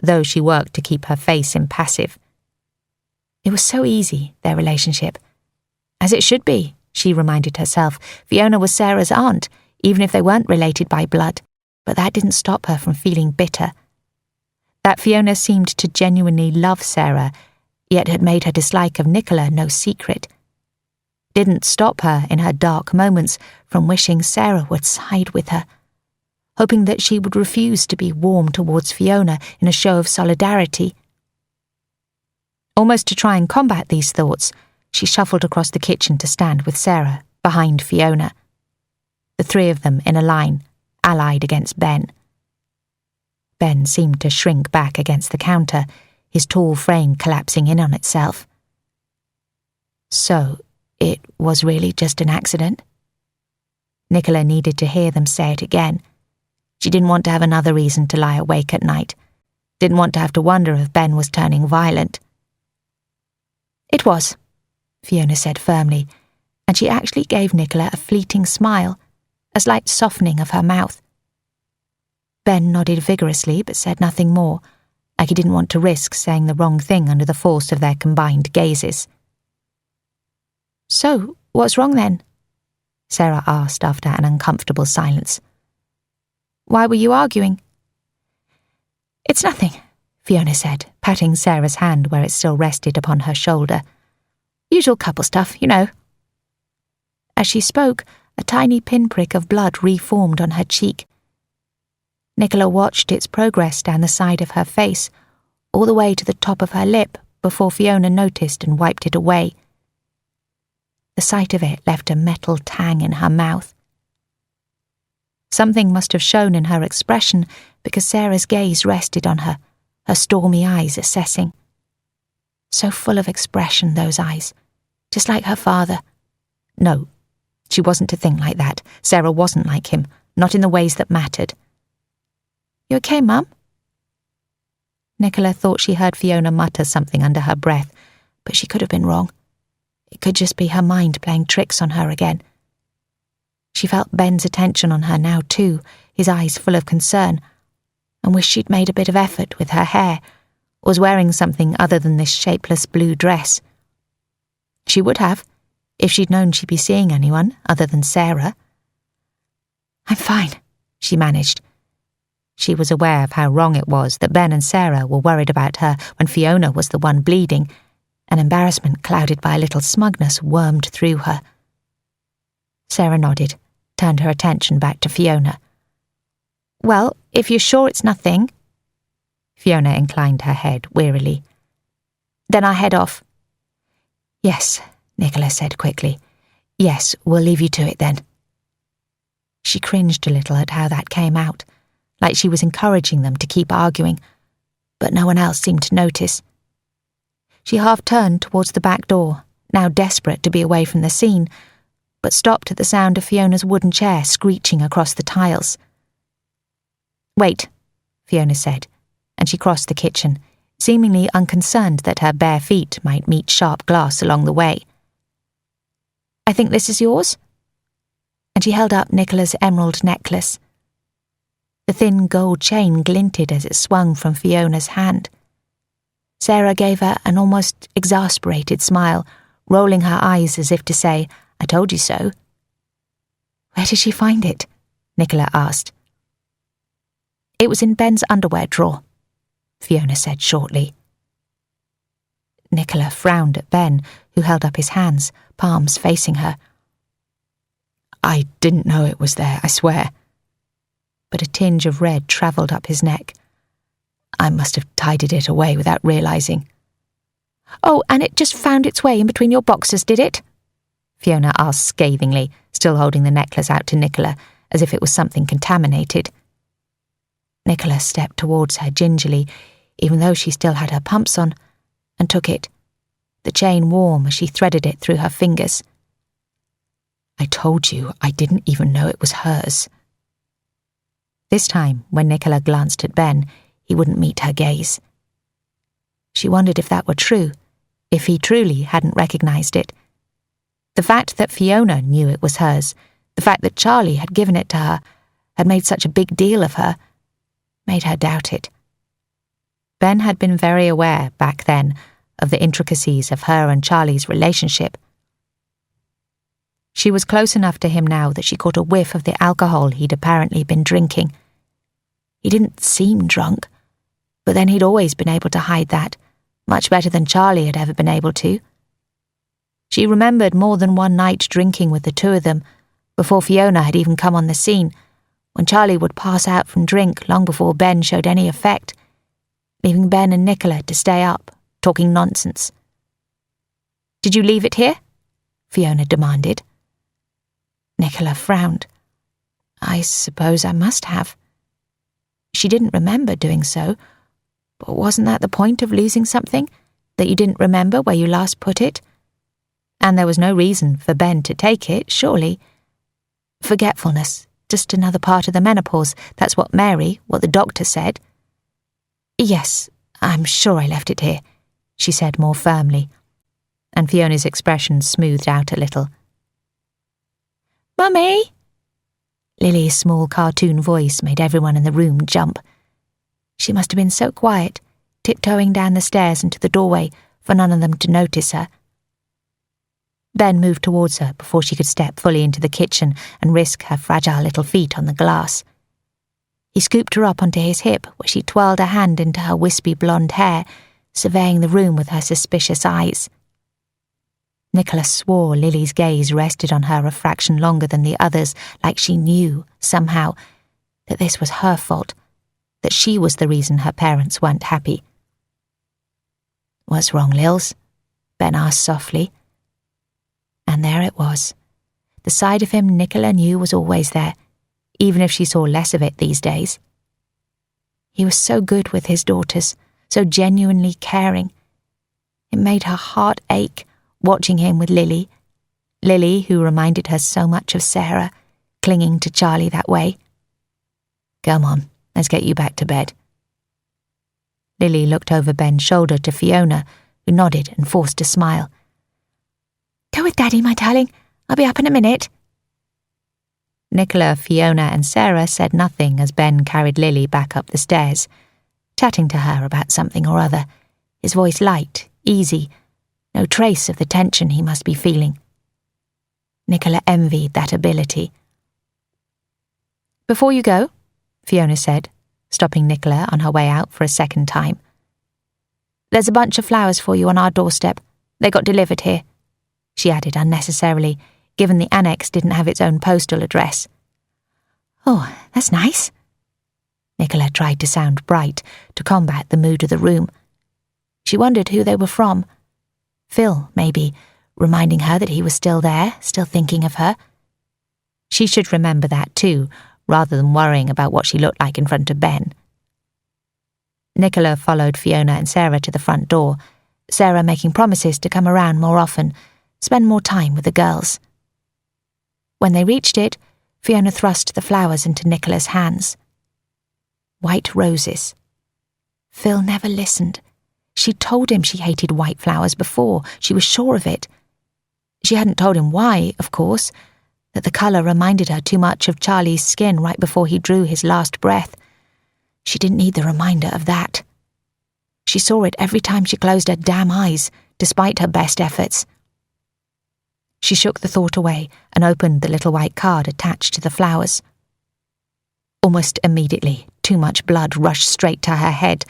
though she worked to keep her face impassive. It was so easy, their relationship. As it should be, she reminded herself. Fiona was Sarah's aunt, even if they weren't related by blood, but that didn't stop her from feeling bitter. That Fiona seemed to genuinely love Sarah, yet had made her dislike of Nicola no secret, didn't stop her in her dark moments from wishing Sarah would side with her, hoping that she would refuse to be warm towards Fiona in a show of solidarity. Almost to try and combat these thoughts, she shuffled across the kitchen to stand with Sarah, behind Fiona. The three of them in a line, allied against Ben. Ben seemed to shrink back against the counter, his tall frame collapsing in on itself. So, it was really just an accident? Nicola needed to hear them say it again. She didn't want to have another reason to lie awake at night. Didn't want to have to wonder if Ben was turning violent. It was, Fiona said firmly, and she actually gave Nicola a fleeting smile, a slight softening of her mouth. Ben nodded vigorously but said nothing more, like he didn't want to risk saying the wrong thing under the force of their combined gazes. So, what's wrong then? Sarah asked after an uncomfortable silence. Why were you arguing? It's nothing, Fiona said, patting Sarah's hand where it still rested upon her shoulder. Usual couple stuff, you know. As she spoke, a tiny pinprick of blood reformed on her cheek. Nicola watched its progress down the side of her face, all the way to the top of her lip, before Fiona noticed and wiped it away. The sight of it left a metal tang in her mouth. Something must have shown in her expression, because Sarah's gaze rested on her, her stormy eyes assessing. So full of expression, those eyes, just like her father. No, she wasn't to think like that. Sarah wasn't like him, not in the ways that mattered. You okay, Mum? Nicola thought she heard Fiona mutter something under her breath, but she could have been wrong. It could just be her mind playing tricks on her again. She felt Ben's attention on her now too, his eyes full of concern, and wished she'd made a bit of effort with her hair, was wearing something other than this shapeless blue dress. She would have, if she'd known she'd be seeing anyone other than Sarah. I'm fine, she managed. She was aware of how wrong it was that Ben and Sarah were worried about her when Fiona was the one bleeding, and embarrassment clouded by a little smugness wormed through her. Sarah nodded, turned her attention back to Fiona. Well, if you're sure it's nothing... Fiona inclined her head wearily. Then I'll head off. Yes, Nicola said quickly. Yes, we'll leave you to it then. She cringed a little at how that came out, like she was encouraging them to keep arguing, but no one else seemed to notice. She half-turned towards the back door, now desperate to be away from the scene, but stopped at the sound of Fiona's wooden chair screeching across the tiles. Wait, Fiona said, and she crossed the kitchen, seemingly unconcerned that her bare feet might meet sharp glass along the way. I think this is yours? And she held up Nicola's emerald necklace. The thin gold chain glinted as it swung from Fiona's hand. Sarah gave her an almost exasperated smile, rolling her eyes as if to say, I told you so. Where did she find it? Nicola asked. It was in Ben's underwear drawer, Fiona said shortly. Nicola frowned at Ben, who held up his hands, palms facing her. I didn't know it was there, I swear. But a tinge of red travelled up his neck. I must have tidied it away without realising. Oh, and it just found its way in between your boxers, did it? Fiona asked scathingly, still holding the necklace out to Nicola as if it was something contaminated. Nicola stepped towards her gingerly, even though she still had her pumps on, and took it, the chain warm as she threaded it through her fingers. "I told you I didn't even know it was hers." This time, when Nicola glanced at Ben, he wouldn't meet her gaze. She wondered if that were true, if he truly hadn't recognised it. The fact that Fiona knew it was hers, the fact that Charlie had given it to her, had made such a big deal of her, made her doubt it. Ben had been very aware, back then, of the intricacies of her and Charlie's relationship. She was close enough to him now that she caught a whiff of the alcohol he'd apparently been drinking. He didn't seem drunk, but then he'd always been able to hide that, much better than Charlie had ever been able to. She remembered more than one night drinking with the two of them, before Fiona had even come on the scene, when Charlie would pass out from drink long before Ben showed any effect, leaving Ben and Nicola to stay up, talking nonsense. "Did you leave it here?" Fiona demanded. Nicola frowned. "I suppose I must have." She didn't remember doing so, but wasn't that the point of losing something, that you didn't remember where you last put it? And there was no reason for Ben to take it, surely. Forgetfulness, just another part of the menopause, that's what the doctor said. "Yes, I'm sure I left it here," she said more firmly, and Fiona's expression smoothed out a little. "Mummy!" Lily's small cartoon voice made everyone in the room jump. She must have been so quiet, tiptoeing down the stairs into the doorway for none of them to notice her. Ben moved towards her before she could step fully into the kitchen and risk her fragile little feet on the glass. He scooped her up onto his hip where she twirled a hand into her wispy blonde hair, surveying the room with her suspicious eyes. Nicola swore Lily's gaze rested on her a fraction longer than the others, like she knew, somehow, that this was her fault, that she was the reason her parents weren't happy. "What's wrong, Lils?" Ben asked softly. And there it was. The side of him Nicola knew was always there, even if she saw less of it these days. He was so good with his daughters, so genuinely caring. It made her heart ache, watching him with Lily, who reminded her so much of Sarah, clinging to Charlie that way. "Come on, let's get you back to bed." Lily looked over Ben's shoulder to Fiona, who nodded and forced a smile. "Go with Daddy, my darling. I'll be up in a minute." Nicola, Fiona and Sarah said nothing as Ben carried Lily back up the stairs, chatting to her about something or other, his voice light, easy, no trace of the tension he must be feeling. Nicola envied that ability. "Before you go," Fiona said, stopping Nicola on her way out for a second time, "there's a bunch of flowers for you on our doorstep. They got delivered here," she added unnecessarily, given the annex didn't have its own postal address. "Oh, that's nice." Nicola tried to sound bright, to combat the mood of the room. She wondered who they were from. Phil, maybe, reminding her that he was still there, still thinking of her. She should remember that too, rather than worrying about what she looked like in front of Ben. Nicola followed Fiona and Sarah to the front door, Sarah making promises to come around more often, spend more time with the girls. When they reached it, Fiona thrust the flowers into Nicola's hands. White roses. Phil never listened. She'd told him she hated white flowers before, she was sure of it. She hadn't told him why, of course, that the colour reminded her too much of Charlie's skin right before he drew his last breath. She didn't need the reminder of that. She saw it every time she closed her damn eyes, despite her best efforts. She shook the thought away and opened the little white card attached to the flowers. Almost immediately, too much blood rushed straight to her head,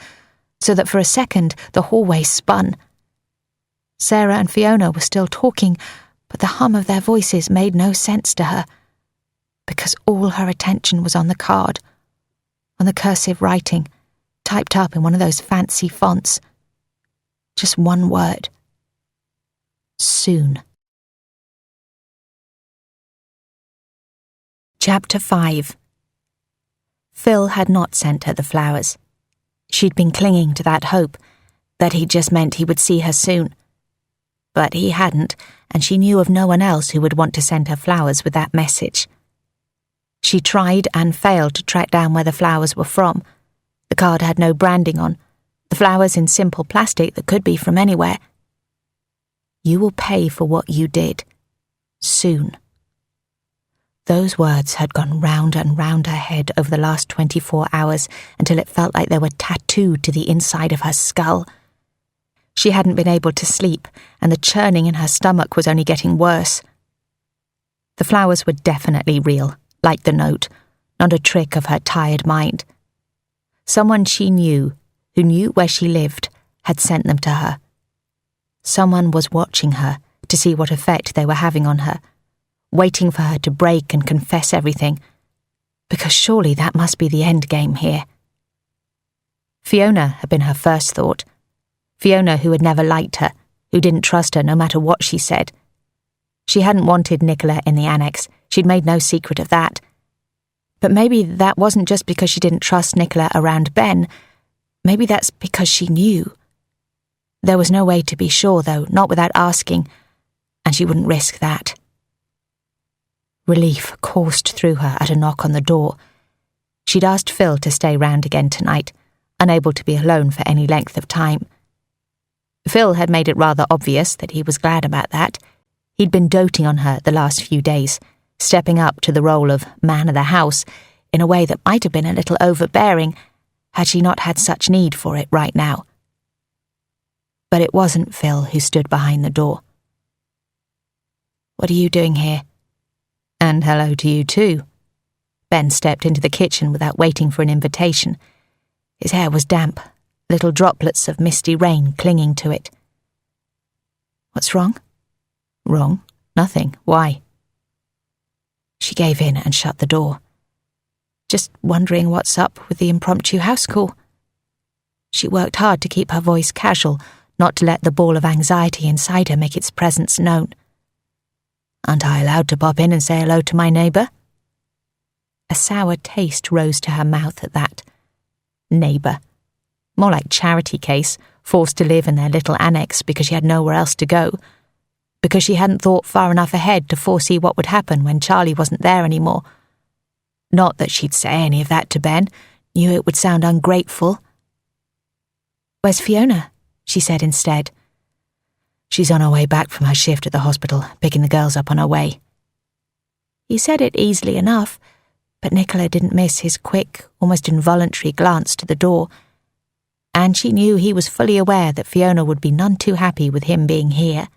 so that for a second the hallway spun. Sarah and Fiona were still talking, but the hum of their voices made no sense to her, because all her attention was on the card, on the cursive writing, typed up in one of those fancy fonts. Just one word. Soon. Chapter 5. Phil had not sent her the flowers. She'd been clinging to that hope, that he'd just meant he would see her soon. But he hadn't, and she knew of no one else who would want to send her flowers with that message. She tried and failed to track down where the flowers were from. The card had no branding on, the flowers in simple plastic that could be from anywhere. You will pay for what you did. Soon. Those words had gone round and round her head over the last 24 hours until it felt like they were tattooed to the inside of her skull. She hadn't been able to sleep, and the churning in her stomach was only getting worse. The flowers were definitely real, like the note, not a trick of her tired mind. Someone she knew, who knew where she lived, had sent them to her. Someone was watching her to see what effect they were having on her, waiting for her to break and confess everything, because surely that must be the end game here. Fiona had been her first thought. Fiona, who had never liked her, who didn't trust her no matter what she said. She hadn't wanted Nicola in the annex. She'd made no secret of that. But maybe that wasn't just because she didn't trust Nicola around Ben. Maybe that's because she knew. There was no way to be sure, though, not without asking, and she wouldn't risk that. Relief coursed through her at a knock on the door. She'd asked Phil to stay round again tonight, unable to be alone for any length of time. Phil had made it rather obvious that he was glad about that. He'd been doting on her the last few days, stepping up to the role of man of the house in a way that might have been a little overbearing had she not had such need for it right now. But it wasn't Phil who stood behind the door. "What are you doing here?" "And hello to you too." Ben stepped into the kitchen without waiting for an invitation. His hair was damp, little droplets of misty rain clinging to it. "What's wrong?" "Wrong? Nothing. Why?" She gave in and shut the door. "Just wondering what's up with the impromptu house call." She worked hard to keep her voice casual, not to let the ball of anxiety inside her make its presence known. "Aren't I allowed to pop in and say hello to my neighbour?" A sour taste rose to her mouth at that. Neighbour. More like charity case, forced to live in their little annex because she had nowhere else to go, because she hadn't thought far enough ahead to foresee what would happen when Charlie wasn't there anymore. Not that she'd say any of that to Ben, knew it would sound ungrateful. "Where's Fiona?" she said instead. "She's on her way back from her shift at the hospital, picking the girls up on her way." He said it easily enough, but Nicola didn't miss his quick, almost involuntary glance to the door, and she knew he was fully aware that Fiona would be none too happy with him being here.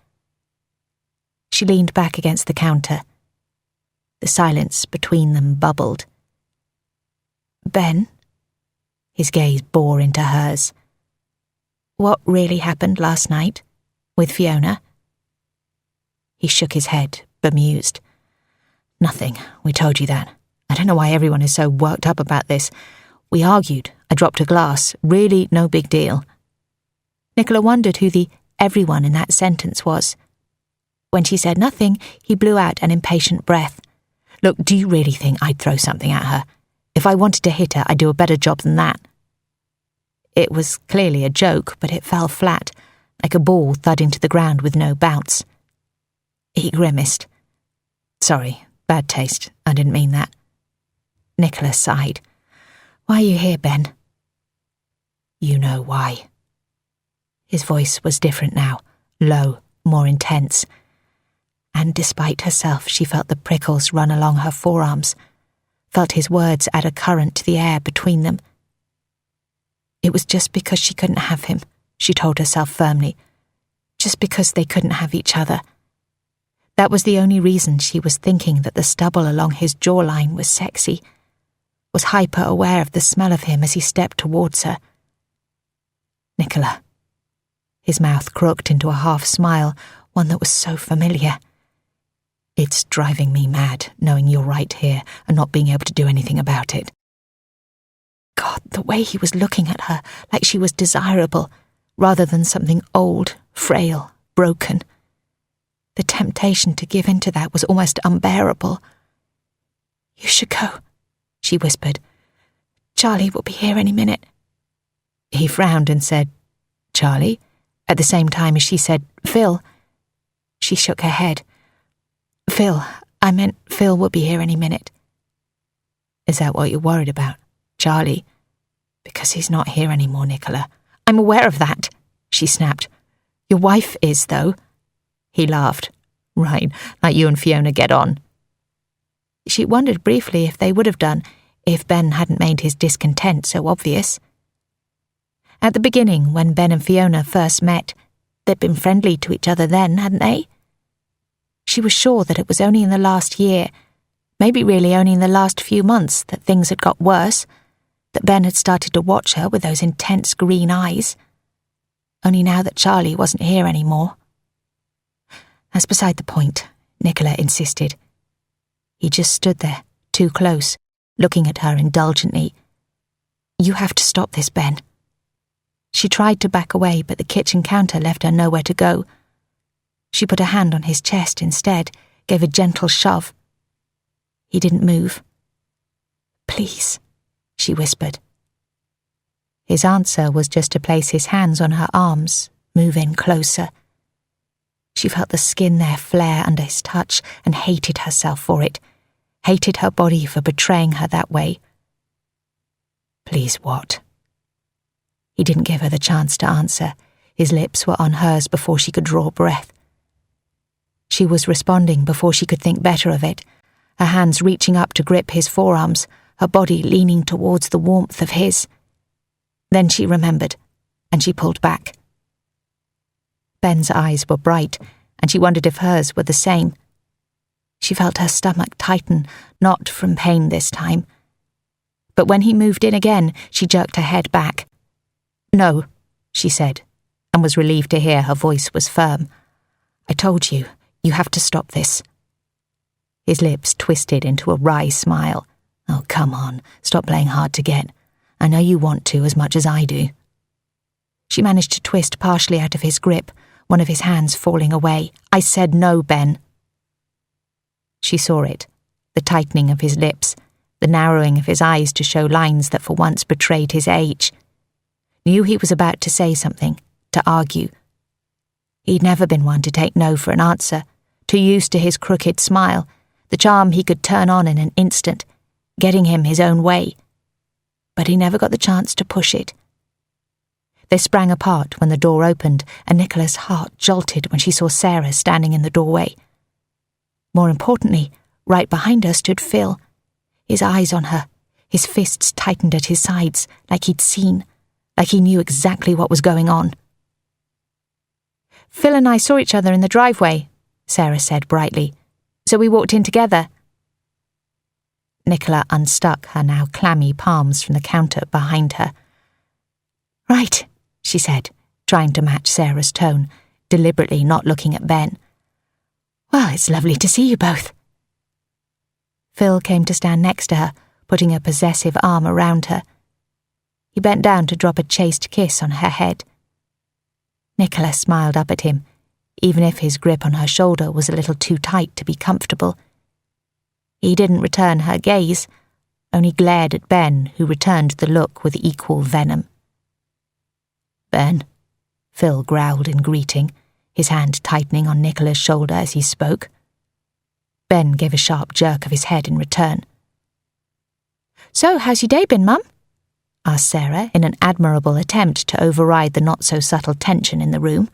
She leaned back against the counter. The silence between them bubbled. "Ben?" His gaze bore into hers. "What really happened last night? With Fiona?" He shook his head, bemused. "Nothing. We told you that. I don't know why everyone is so worked up about this. We argued. I dropped a glass. Really no big deal." Nicola wondered who the everyone in that sentence was. When she said nothing, he blew out an impatient breath. "Look, do you really think I'd throw something at her? If I wanted to hit her, I'd do a better job than that." It was clearly a joke, but it fell flat, like a ball thudding to the ground with no bounce. He grimaced. "Sorry, bad taste. I didn't mean that." Nicola sighed. "Why are you here, Ben?" "You know why." His voice was different now, low, more intense. And despite herself, she felt the prickles run along her forearms, felt his words add a current to the air between them. It was just because she couldn't have him, she told herself firmly. Just because they couldn't have each other. That was the only reason she was thinking that the stubble along his jawline was sexy, was hyper-aware of the smell of him as he stepped towards her. "Nicola." His mouth crooked into a half-smile, one that was so familiar. "It's driving me mad, knowing you're right here and not being able to do anything about it." God, the way he was looking at her, like she was desirable, rather than something old, frail, broken. The temptation to give in to that was almost unbearable. You should go, she whispered. Charlie will be here any minute. He frowned and said, Charlie? At the same time as she said, Phil. She shook her head. Phil, I meant Phil will be here any minute. Is that what you're worried about, Charlie? Because he's not here anymore, Nicola. I'm aware of that, she snapped. Your wife is, though. He laughed. Right, like you and Fiona get on. She wondered briefly if they would have done if Ben hadn't made his discontent so obvious. At the beginning, when Ben and Fiona first met, they'd been friendly to each other then, hadn't they? She was sure that it was only in the last year, maybe really only in the last few months, that things had got worse, that Ben had started to watch her with those intense green eyes. Only now that Charlie wasn't here anymore. That's beside the point, Nicola insisted. He just stood there, too close, looking at her indulgently. You have to stop this, Ben. She tried to back away, but the kitchen counter left her nowhere to go. She put a hand on his chest instead, gave a gentle shove. He didn't move. Please, she whispered. His answer was just to place his hands on her arms, move in closer. She felt the skin there flare under his touch and hated herself for it, hated her body for betraying her that way. Please what? He didn't give her the chance to answer. His lips were on hers before she could draw breath. She was responding before she could think better of it, her hands reaching up to grip his forearms, her body leaning towards the warmth of his. Then she remembered, and she pulled back. Ben's eyes were bright, and she wondered if hers were the same. She felt her stomach tighten, not from pain this time. But when he moved in again, she jerked her head back. No, she said, and was relieved to hear her voice was firm. I told you, you have to stop this. His lips twisted into a wry smile. Oh, come on, stop playing hard to get. I know you want to as much as I do. She managed to twist partially out of his grip, one of his hands falling away. I said no, Ben. She saw it, the tightening of his lips, the narrowing of his eyes to show lines that for once betrayed his age. Knew he was about to say something, to argue. He'd never been one to take no for an answer, too used to his crooked smile, the charm he could turn on in an instant, getting him his own way. But he never got the chance to push it. They sprang apart when the door opened, and Nicola's heart jolted when she saw Sarah standing in the doorway. More importantly, right behind her stood Phil, his eyes on her, his fists tightened at his sides, like he'd seen, like he knew exactly what was going on. Phil and I saw each other in the driveway, Sarah said brightly, so we walked in together. Nicola unstuck her now clammy palms from the counter behind her. Right, she said, trying to match Sarah's tone, deliberately not looking at Ben. Well, it's lovely to see you both. Phil came to stand next to her, putting a possessive arm around her. He bent down to drop a chaste kiss on her head. Nicola smiled up at him, even if his grip on her shoulder was a little too tight to be comfortable. He didn't return her gaze, only glared at Ben, who returned the look with equal venom. Ben, Phil growled in greeting, his hand tightening on Nicola's shoulder as he spoke. Ben gave a sharp jerk of his head in return. So, how's your day been, Mum? Asked Sarah in an admirable attempt to override the not-so-subtle tension in the room.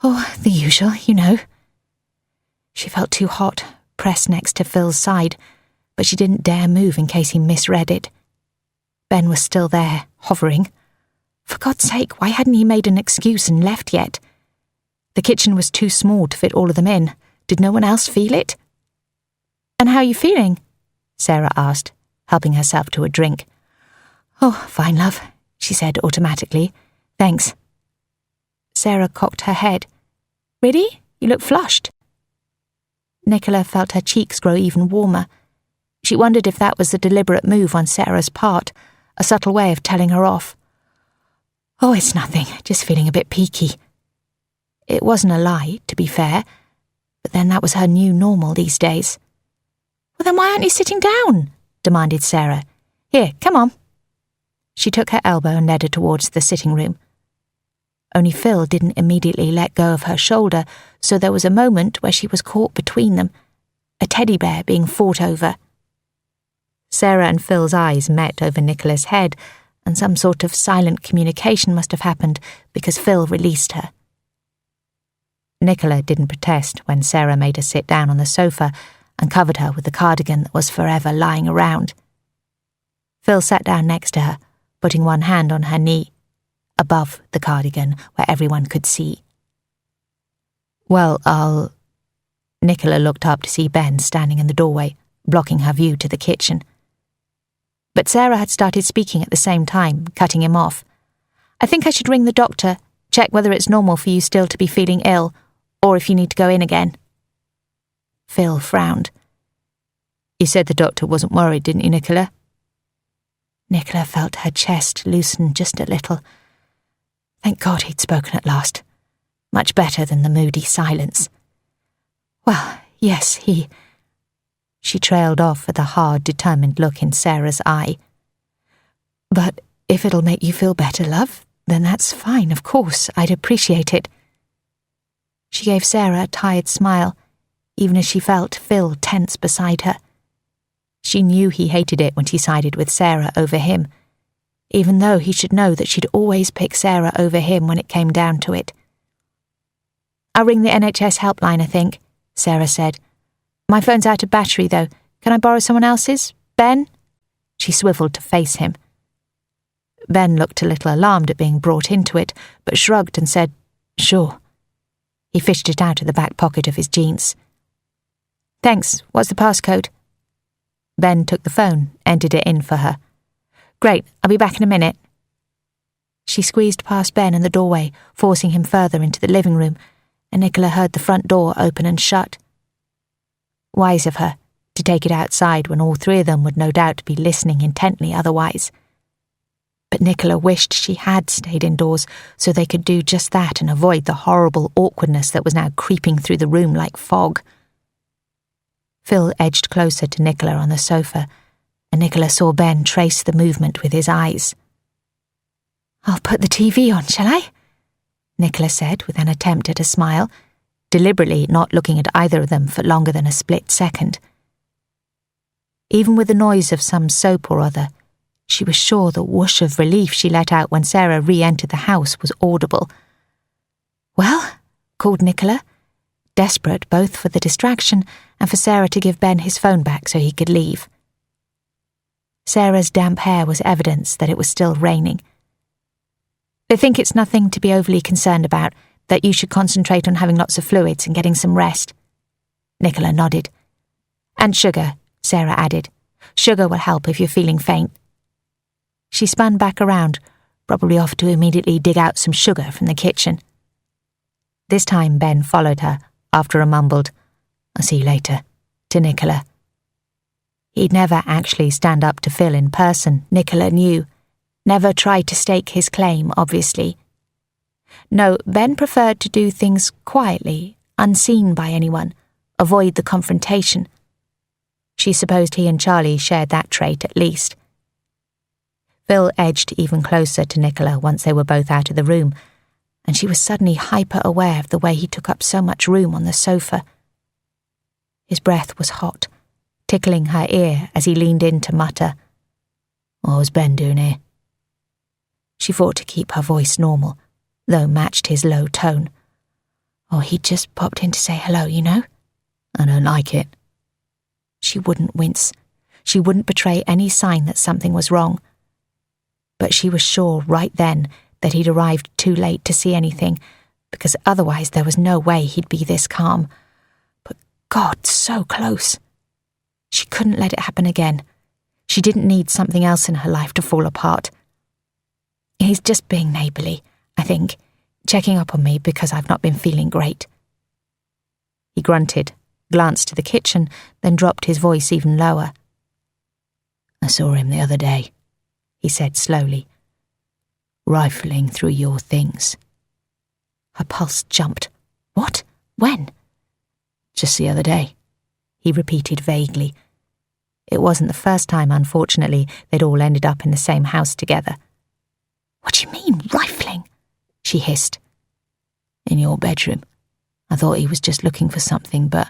Oh, the usual, you know. She felt too hot, pressed next to Phil's side, but she didn't dare move in case he misread it. Ben was still there, hovering. For God's sake, why hadn't he made an excuse and left yet? The kitchen was too small to fit all of them in. Did no one else feel it? And how are you feeling? Sarah asked, helping herself to a drink. Oh, fine, love, she said automatically. Thanks. Sarah cocked her head. Really? You look flushed. Nicola felt her cheeks grow even warmer. She wondered if that was a deliberate move on Sarah's part, a subtle way of telling her off. Oh, it's nothing, just feeling a bit peaky. It wasn't a lie, to be fair, but then that was her new normal these days. Well, Well, then why aren't you sitting down? Demanded Sarah. Here, come on. She took her elbow and led her towards the sitting room. Only Phil didn't immediately let go of her shoulder, so there was a moment where she was caught between them, a teddy bear being fought over. Sarah and Phil's eyes met over Nicola's head, and some sort of silent communication must have happened because Phil released her. Nicola didn't protest when Sarah made her sit down on the sofa and covered her with the cardigan that was forever lying around. Phil sat down next to her, putting one hand on her knee, above the cardigan where everyone could see. Well, Nicola looked up to see Ben standing in the doorway, blocking her view to the kitchen. But Sarah had started speaking at the same time, cutting him off. I think I should ring the doctor, check whether it's normal for you still to be feeling ill, or if you need to go in again. Phil frowned. You said the doctor wasn't worried, didn't you, Nicola? Nicola felt her chest loosen just a little. Thank God he'd spoken at last. Much better than the moody silence. Well, yes, he... She trailed off with a hard, determined look in Sarah's eye. But if it'll make you feel better, love, then that's fine, of course. I'd appreciate it. She gave Sarah a tired smile, even as she felt Phil tense beside her. She knew he hated it when she sided with Sarah over him, even though he should know that she'd always pick Sarah over him when it came down to it. I'll ring the NHS helpline, I think, Sarah said. My phone's out of battery, though. Can I borrow someone else's? Ben? She swiveled to face him. Ben looked a little alarmed at being brought into it, but shrugged and said, Sure. He fished it out of the back pocket of his jeans. Thanks. What's the passcode? Ben took the phone, entered it in for her. Great, I'll be back in a minute. She squeezed past Ben in the doorway, forcing him further into the living room, and Nicola heard the front door open and shut. Wise of her, to take it outside when all three of them would no doubt be listening intently otherwise. But Nicola wished she had stayed indoors so they could do just that and avoid the horrible awkwardness that was now creeping through the room like fog. Phil edged closer to Nicola on the sofa, and Nicola saw Ben trace the movement with his eyes. I'll put the TV on, shall I? Nicola said with an attempt at a smile, deliberately not looking at either of them for longer than a split second. Even with the noise of some soap or other, she was sure the whoosh of relief she let out when Sarah re-entered the house was audible. Well, called Nicola, desperate both for the distraction and for Sarah to give Ben his phone back so he could leave. Sarah's damp hair was evidence that it was still raining. They think it's nothing to be overly concerned about, that you should concentrate on having lots of fluids and getting some rest. Nicola nodded. And sugar, Sarah added. Sugar will help if you're feeling faint. She spun back around, probably off to immediately dig out some sugar from the kitchen. This time Ben followed her, after a mumbled, I'll see you later, to Nicola. He'd never actually stand up to Phil in person, Nicola knew. Never tried to stake his claim, obviously. No, Ben preferred to do things quietly, unseen by anyone, avoid the confrontation. She supposed he and Charlie shared that trait at least. Phil edged even closer to Nicola once they were both out of the room, and she was suddenly hyper-aware of the way he took up so much room on the sofa. His breath was hot, tickling her ear as he leaned in to mutter, What was Ben doing here? She fought to keep her voice normal, though matched his low tone. Oh, he'd just popped in to say hello, you know? I don't like it. She wouldn't wince. She wouldn't betray any sign that something was wrong. But she was sure right then that he'd arrived too late to see anything, because otherwise there was no way he'd be this calm. But God, so close. She couldn't let it happen again. She didn't need something else in her life to fall apart. He's just being neighbourly, I think, checking up on me because I've not been feeling great. He grunted, glanced to the kitchen, then dropped his voice even lower. I saw him the other day, he said slowly, rifling through your things. Her pulse jumped. What? When? Just the other day, he repeated vaguely, It wasn't the first time, unfortunately, they'd all ended up in the same house together. "What do you mean, rifling?" she hissed. "In your bedroom. I thought he was just looking for something, but..."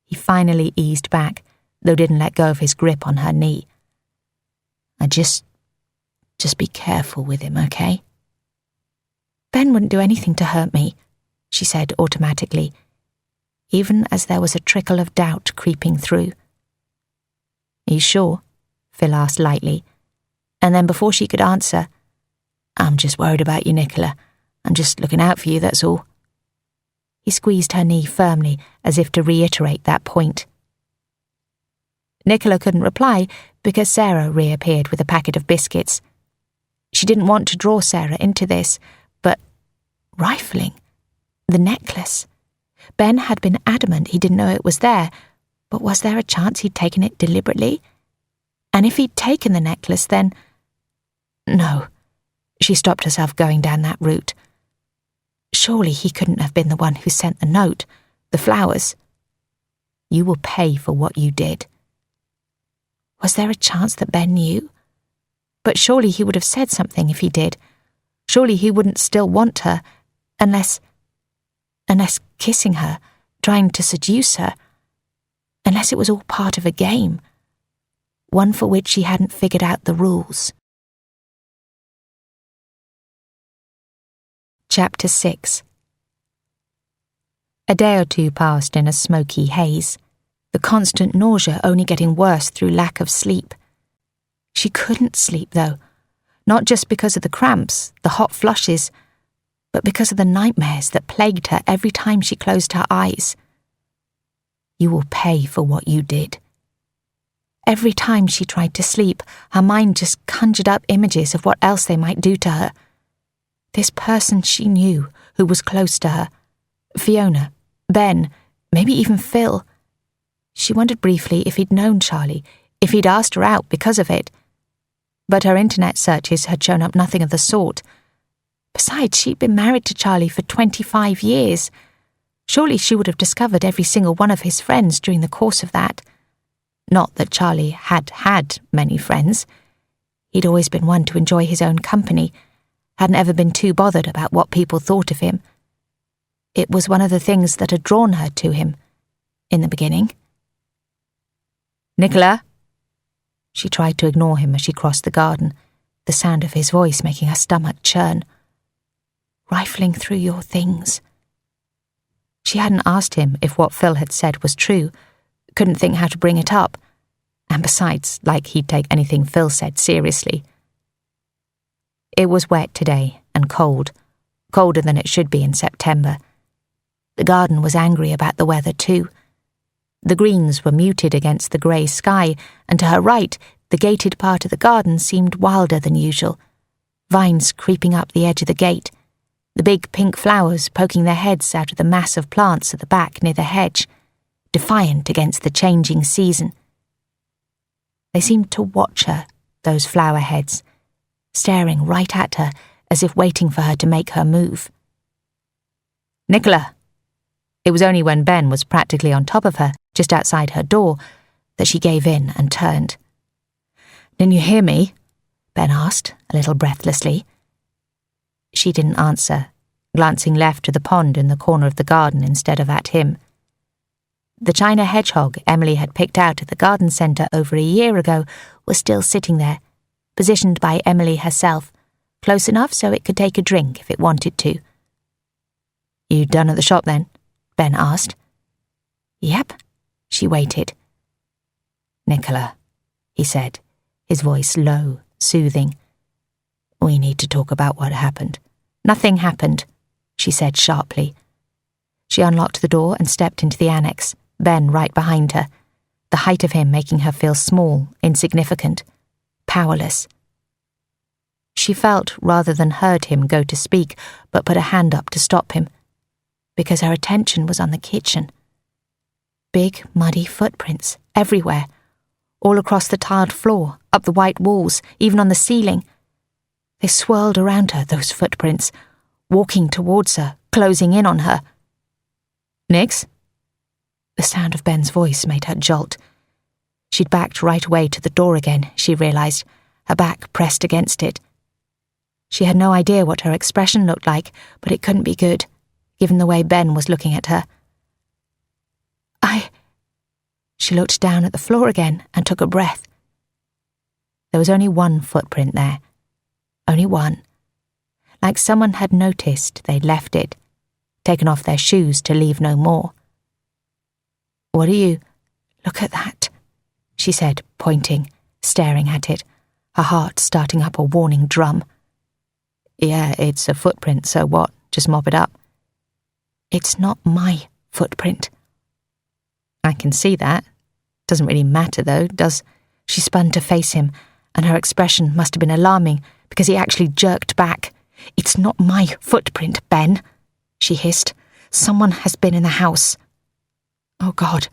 He finally eased back, though didn't let go of his grip on her knee. "I just be careful with him, okay?" "Ben wouldn't do anything to hurt me," she said automatically, even as there was a trickle of doubt creeping through. "Are you sure?" Phil asked lightly, and then before she could answer, "I'm just worried about you, Nicola. I'm just looking out for you, that's all." He squeezed her knee firmly, as if to reiterate that point. Nicola couldn't reply because Sarah reappeared with a packet of biscuits. She didn't want to draw Sarah into this, but rifling, the necklace. Ben had been adamant he didn't know it was there, but was there a chance he'd taken it deliberately? And if he'd taken the necklace, then... No, she stopped herself going down that route. Surely he couldn't have been the one who sent the note, the flowers. You will pay for what you did. Was there a chance that Ben knew? But surely he would have said something if he did. Surely he wouldn't still want her, unless kissing her, trying to seduce her, unless it was all part of a game, one for which she hadn't figured out the rules. Chapter 6. A day or two passed in a smoky haze, the constant nausea only getting worse through lack of sleep. She couldn't sleep, though, not just because of the cramps, the hot flushes, but because of the nightmares that plagued her every time she closed her eyes. You will pay for what you did. Every time she tried to sleep, her mind just conjured up images of what else they might do to her. This person she knew, who was close to her. Fiona, Ben, maybe even Phil. She wondered briefly if he'd known Charlie, if he'd asked her out because of it. But her internet searches had shown up nothing of the sort. Besides, she'd been married to Charlie for 25 years. Surely she would have discovered every single one of his friends during the course of that. Not that Charlie had had many friends. He'd always been one to enjoy his own company, hadn't ever been too bothered about what people thought of him. It was one of the things that had drawn her to him, in the beginning. "Nicola?" She tried to ignore him as she crossed the garden, the sound of his voice making her stomach churn. "Rifling through your things." She hadn't asked him if what Phil had said was true, couldn't think how to bring it up, and besides, like he'd take anything Phil said seriously. It was wet today and cold, colder than it should be in September. The garden was angry about the weather too. The greens were muted against the grey sky, and to her right, the gated part of the garden seemed wilder than usual, vines creeping up the edge of the gate, the big pink flowers poking their heads out of the mass of plants at the back near the hedge, defiant against the changing season. They seemed to watch her, those flower heads, staring right at her as if waiting for her to make her move. "Nicola!" It was only when Ben was practically on top of her, just outside her door, that she gave in and turned. "Didn't you hear me?" Ben asked, a little breathlessly. She didn't answer, glancing left to the pond in the corner of the garden instead of at him. The china hedgehog Emily had picked out at the garden centre over a year ago was still sitting there, positioned by Emily herself, close enough so it could take a drink if it wanted to. "You done at the shop then?" Ben asked. "Yep." She waited. "Nicola," he said, his voice low, soothing. "We need to talk about what happened." "Nothing happened," she said sharply. She unlocked the door and stepped into the annex, Ben right behind her, the height of him making her feel small, insignificant, powerless. She felt rather than heard him go to speak, but put a hand up to stop him, because her attention was on the kitchen. Big, muddy footprints, everywhere, all across the tiled floor, up the white walls, even on the ceiling. They swirled around her, those footprints, walking towards her, closing in on her. "Nix?" The sound of Ben's voice made her jolt. She'd backed right away to the door again, she realised, her back pressed against it. She had no idea what her expression looked like, but it couldn't be good, given the way Ben was looking at her. She looked down at the floor again and took a breath. There was only one footprint there. Only one. Like someone had noticed they'd left it, taken off their shoes to leave no more. "What are you—" "Look at that," she said, pointing, staring at it, her heart starting up a warning drum. "Yeah, it's a footprint, so what? Just mop it up." "It's not my footprint." "I can see that. Doesn't really matter, though, does—" She spun to face him, and her expression must have been alarming because he actually jerked back. "It's not my footprint, Ben," she hissed. "Someone has been in the house." Oh, God.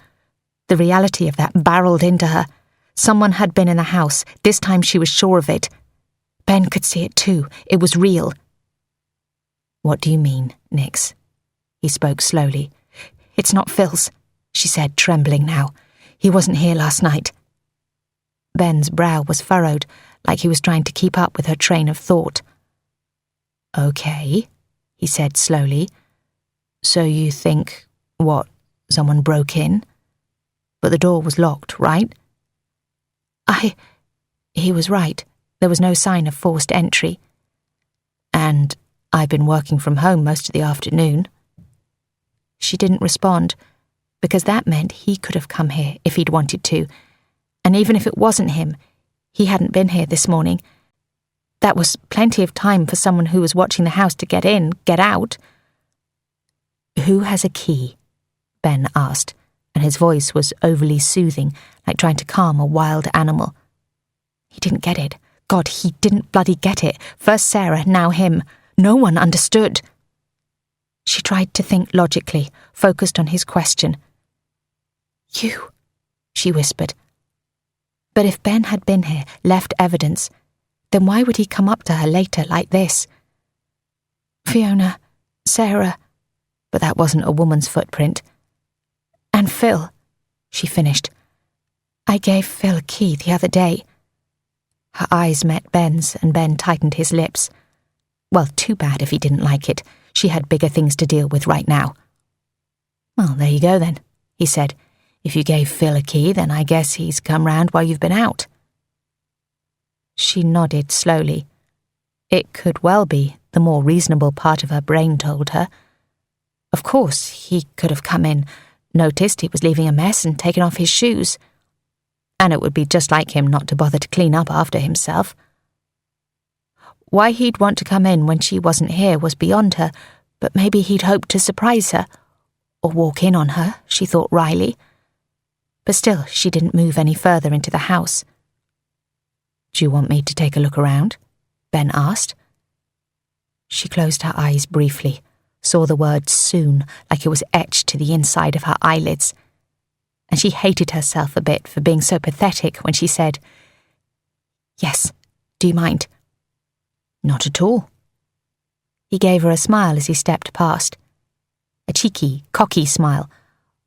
The reality of that barreled into her. Someone had been in the house. This time she was sure of it. Ben could see it too. It was real. "What do you mean, Nix?" He spoke slowly. "It's not Phil's," she said, trembling now. "He wasn't here last night." Ben's brow was furrowed, like he was trying to keep up with her train of thought. "Okay," he said slowly. "So you think, what, someone broke in? But the door was locked, right?" He was right. There was no sign of forced entry. "And I've been working from home most of the afternoon." She didn't respond, because that meant he could have come here if he'd wanted to, and even if it wasn't him, he hadn't been here this morning. That was plenty of time for someone who was watching the house to get in, get out. "Who has a key?" Ben asked, and his voice was overly soothing, like trying to calm a wild animal. He didn't get it. God, he didn't bloody get it. First Sarah, now him. No one understood. She tried to think logically, focused on his question. "You," she whispered. But if Ben had been here, left evidence, then why would he come up to her later like this? "Fiona, Sarah," but that wasn't a woman's footprint. "And Phil," she finished. "I gave Phil a key the other day." Her eyes met Ben's, and Ben tightened his lips. Well, too bad if he didn't like it. She had bigger things to deal with right now. "Well, there you go then," he said. "If you gave Phil a key, then I guess he's come round while you've been out." She nodded slowly. It could well be, the more reasonable part of her brain told her. Of course, he could have come in, noticed he was leaving a mess and taken off his shoes. And it would be just like him not to bother to clean up after himself. Why he'd want to come in when she wasn't here was beyond her, but maybe he'd hoped to surprise her, or walk in on her, she thought wryly. But still, she didn't move any further into the house. "Do you want me to take a look around?" Ben asked. She closed her eyes briefly, saw the word soon like it was etched to the inside of her eyelids, and she hated herself a bit for being so pathetic when she said, "Yes, do you mind?" "Not at all." He gave her a smile as he stepped past. A cheeky, cocky smile,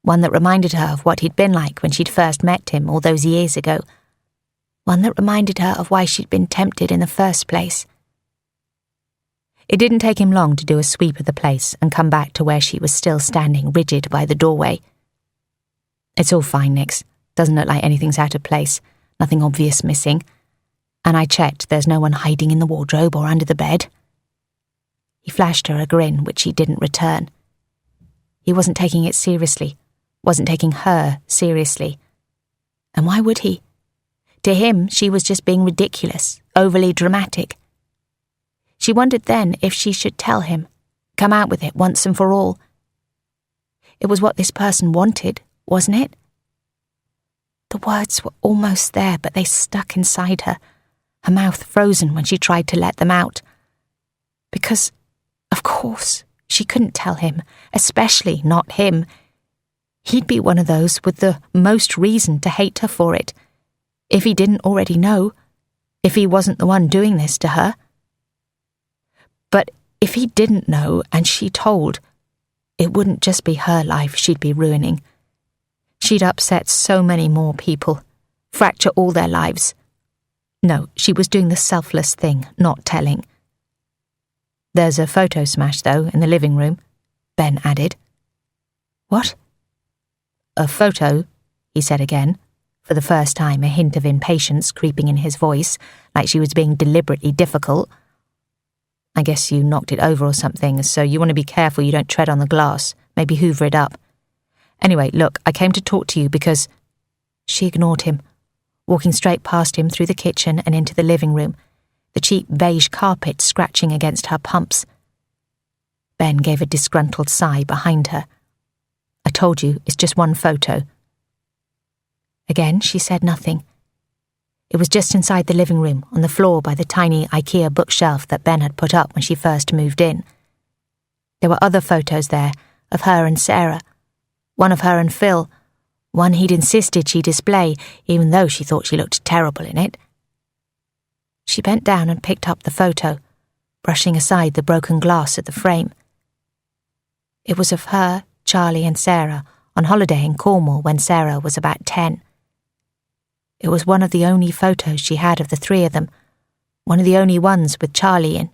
one that reminded her of what he'd been like when she'd first met him all those years ago, one that reminded her of why she'd been tempted in the first place. It didn't take him long to do a sweep of the place and come back to where she was still standing rigid by the doorway. "It's all fine, Nix. Doesn't look like anything's out of place, nothing obvious missing. And I checked, there's no one hiding in the wardrobe or under the bed." He flashed her a grin, which she didn't return. He wasn't taking it seriously, wasn't taking her seriously. And why would he? To him, she was just being ridiculous, overly dramatic. She wondered then if she should tell him, come out with it once and for all. It was what this person wanted, wasn't it? The words were almost there, but they stuck inside her, her mouth frozen when she tried to let them out. Because, of course, she couldn't tell him, especially not him. He'd be one of those with the most reason to hate her for it, if he didn't already know, if he wasn't the one doing this to her. But if he didn't know and she told, it wouldn't just be her life she'd be ruining. She'd upset so many more people, fracture all their lives. No, she was doing the selfless thing, not telling. There's a photo smash, though, in the living room, Ben added. What? A photo, he said again, for the first time a hint of impatience creeping in his voice, like she was being deliberately difficult. I guess you knocked it over or something, so you want to be careful you don't tread on the glass, maybe hoover it up. Anyway, look, I came to talk to you because... She ignored him, walking straight past him through the kitchen and into the living room, the cheap beige carpet scratching against her pumps. Ben gave a disgruntled sigh behind her. I told you, it's just one photo. Again, she said nothing. It was just inside the living room, on the floor by the tiny IKEA bookshelf that Ben had put up when she first moved in. There were other photos there, of her and Sarah, one of her and Phil, one he'd insisted she display, even though she thought she looked terrible in it. She bent down and picked up the photo, brushing aside the broken glass at the frame. It was of her, Charlie and Sarah on holiday in Cornwall when Sarah was about 10. It was one of the only photos she had of the three of them, one of the only ones with Charlie in.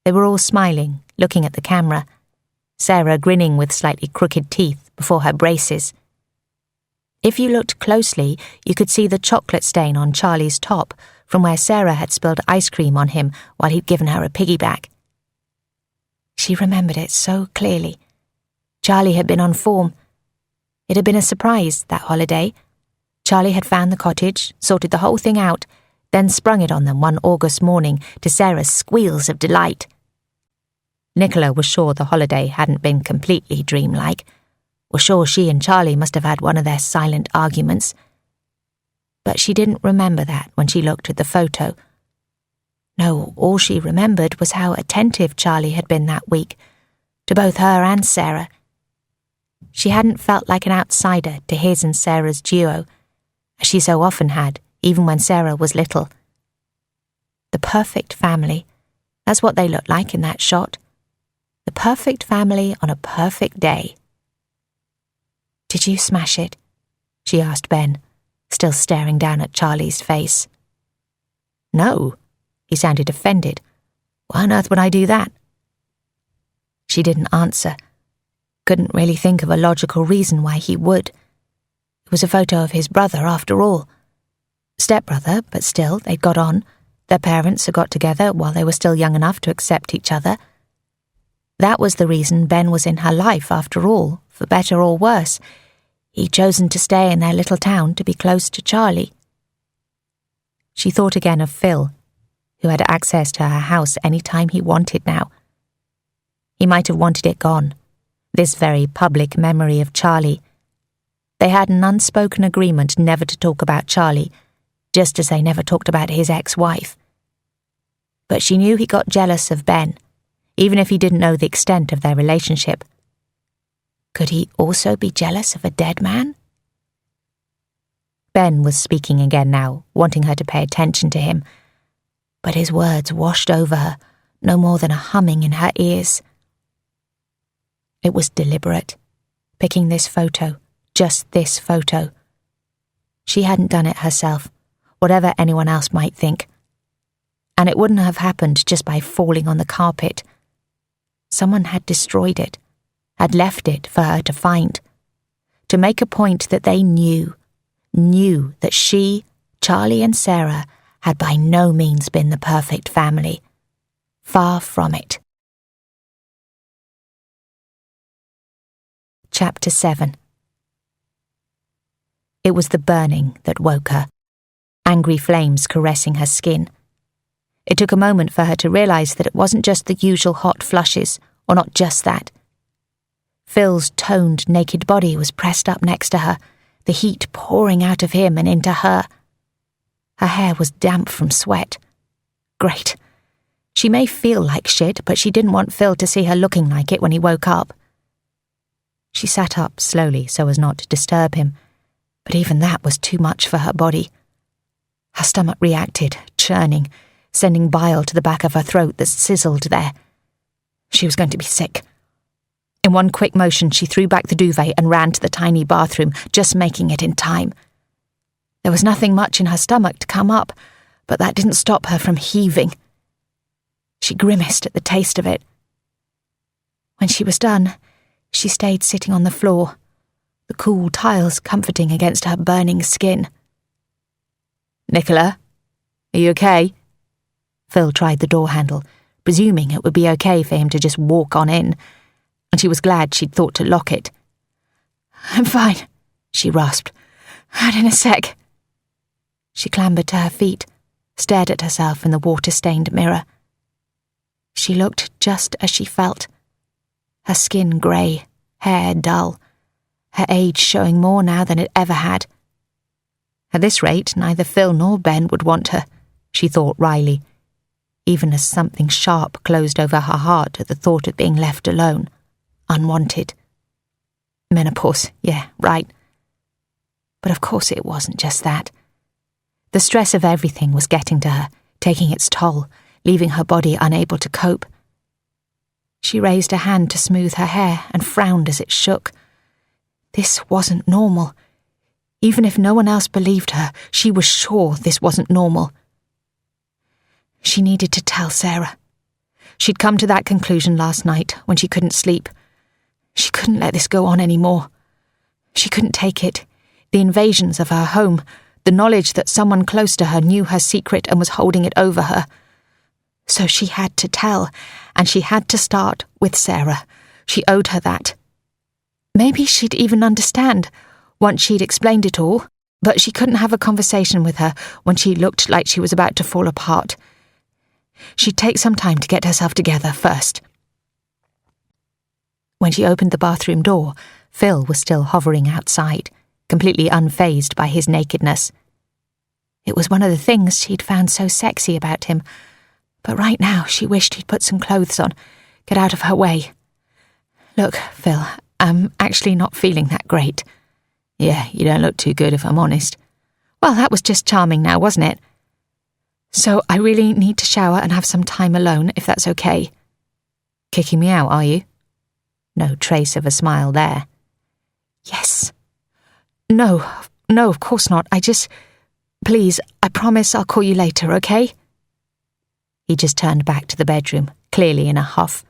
They were all smiling, looking at the camera, Sarah grinning with slightly crooked teeth before her braces. If you looked closely, you could see the chocolate stain on Charlie's top from where Sarah had spilled ice cream on him while he'd given her a piggyback. She remembered it so clearly. Charlie had been on form. It had been a surprise, that holiday. Charlie had found the cottage, sorted the whole thing out, then sprung it on them one August morning to Sarah's squeals of delight. Nicola was sure the holiday hadn't been completely dreamlike, was sure she and Charlie must have had one of their silent arguments. But she didn't remember that when she looked at the photo. No, all she remembered was how attentive Charlie had been that week, to both her and Sarah. She hadn't felt like an outsider to his and Sarah's duo, as she so often had, even when Sarah was little. The perfect family, that's what they looked like in that shot. The perfect family on a perfect day. "Did you smash it?" she asked Ben, still staring down at Charlie's face. "No," he sounded offended. "Why on earth would I do that?" She didn't answer. Couldn't really think of a logical reason why he would. It was a photo of his brother, after all. Stepbrother, but still, they'd got on. Their parents had got together while they were still young enough to accept each other. That was the reason Ben was in her life, after all, for better or worse. He'd chosen to stay in their little town to be close to Charlie. She thought again of Phil, who had access to her house any time he wanted now. He might have wanted it gone, this very public memory of Charlie. They had an unspoken agreement never to talk about Charlie, just as they never talked about his ex-wife. But she knew he got jealous of Ben, even if he didn't know the extent of their relationship. Could he also be jealous of a dead man? Ben was speaking again now, wanting her to pay attention to him, but his words washed over her, no more than a humming in her ears. It was deliberate, picking this photo, just this photo. She hadn't done it herself, whatever anyone else might think. And it wouldn't have happened just by falling on the carpet. Someone had destroyed it, had left it for her to find, to make a point that they knew that she, Charlie and Sarah, had by no means been the perfect family. Far from it. Chapter 7. It was the burning that woke her, angry flames caressing her skin. It took a moment for her to realise that it wasn't just the usual hot flushes, or not just that. Phil's toned, naked body was pressed up next to her, the heat pouring out of him and into her. Her hair was damp from sweat. Great. She may feel like shit, but she didn't want Phil to see her looking like it when he woke up. She sat up slowly so as not to disturb him, but even that was too much for her body. Her stomach reacted, churning, sending bile to the back of her throat that sizzled there. She was going to be sick. In one quick motion, she threw back the duvet and ran to the tiny bathroom, just making it in time. There There was nothing much in her stomach to come up, but that didn't stop her from heaving. She grimaced at the taste of it. When she was done, she stayed sitting on the floor, the cool tiles comforting against her burning skin. "Nicola, are you okay?" Phil tried the door handle, presuming it would be okay for him to just walk on in, and she was glad she'd thought to lock it. "I'm fine," she rasped. "Out in a sec." She clambered to her feet, stared at herself in the water-stained mirror. She looked just as she felt. Her skin grey, hair dull, her age showing more now than it ever had. At this rate, neither Phil nor Ben would want her, she thought wryly, even as something sharp closed over her heart at the thought of being left alone, unwanted. Menopause, yeah, right. But of course it wasn't just that. The stress of everything was getting to her, taking its toll, leaving her body unable to cope. She raised a hand to smooth her hair and frowned as it shook. This wasn't normal. Even if no one else believed her, she was sure this wasn't normal. She needed to tell Sarah. She'd come to that conclusion last night when she couldn't sleep. She couldn't let this go on anymore. She couldn't take it. The invasions of her home, the knowledge that someone close to her knew her secret and was holding it over her. So she had to tell, and she had to start with Sarah. She owed her that. Maybe she'd even understand once she'd explained it all, but she couldn't have a conversation with her when she looked like she was about to fall apart. She'd take some time to get herself together first. When she opened the bathroom door, Phil was still hovering outside, completely unfazed by his nakedness. It was one of the things she'd found so sexy about him, but right now she wished he'd put some clothes on, get out of her way. "Look, Phil, I'm actually not feeling that great." "Yeah, you don't look too good if I'm honest." "Well, that was just charming now, wasn't it? So I really need to shower and have some time alone, if that's okay." "Kicking me out, are you?" No trace of a smile there. "Yes. No, of course not. Please, I promise I'll call you later, okay?" He just turned back to the bedroom, clearly in a huff.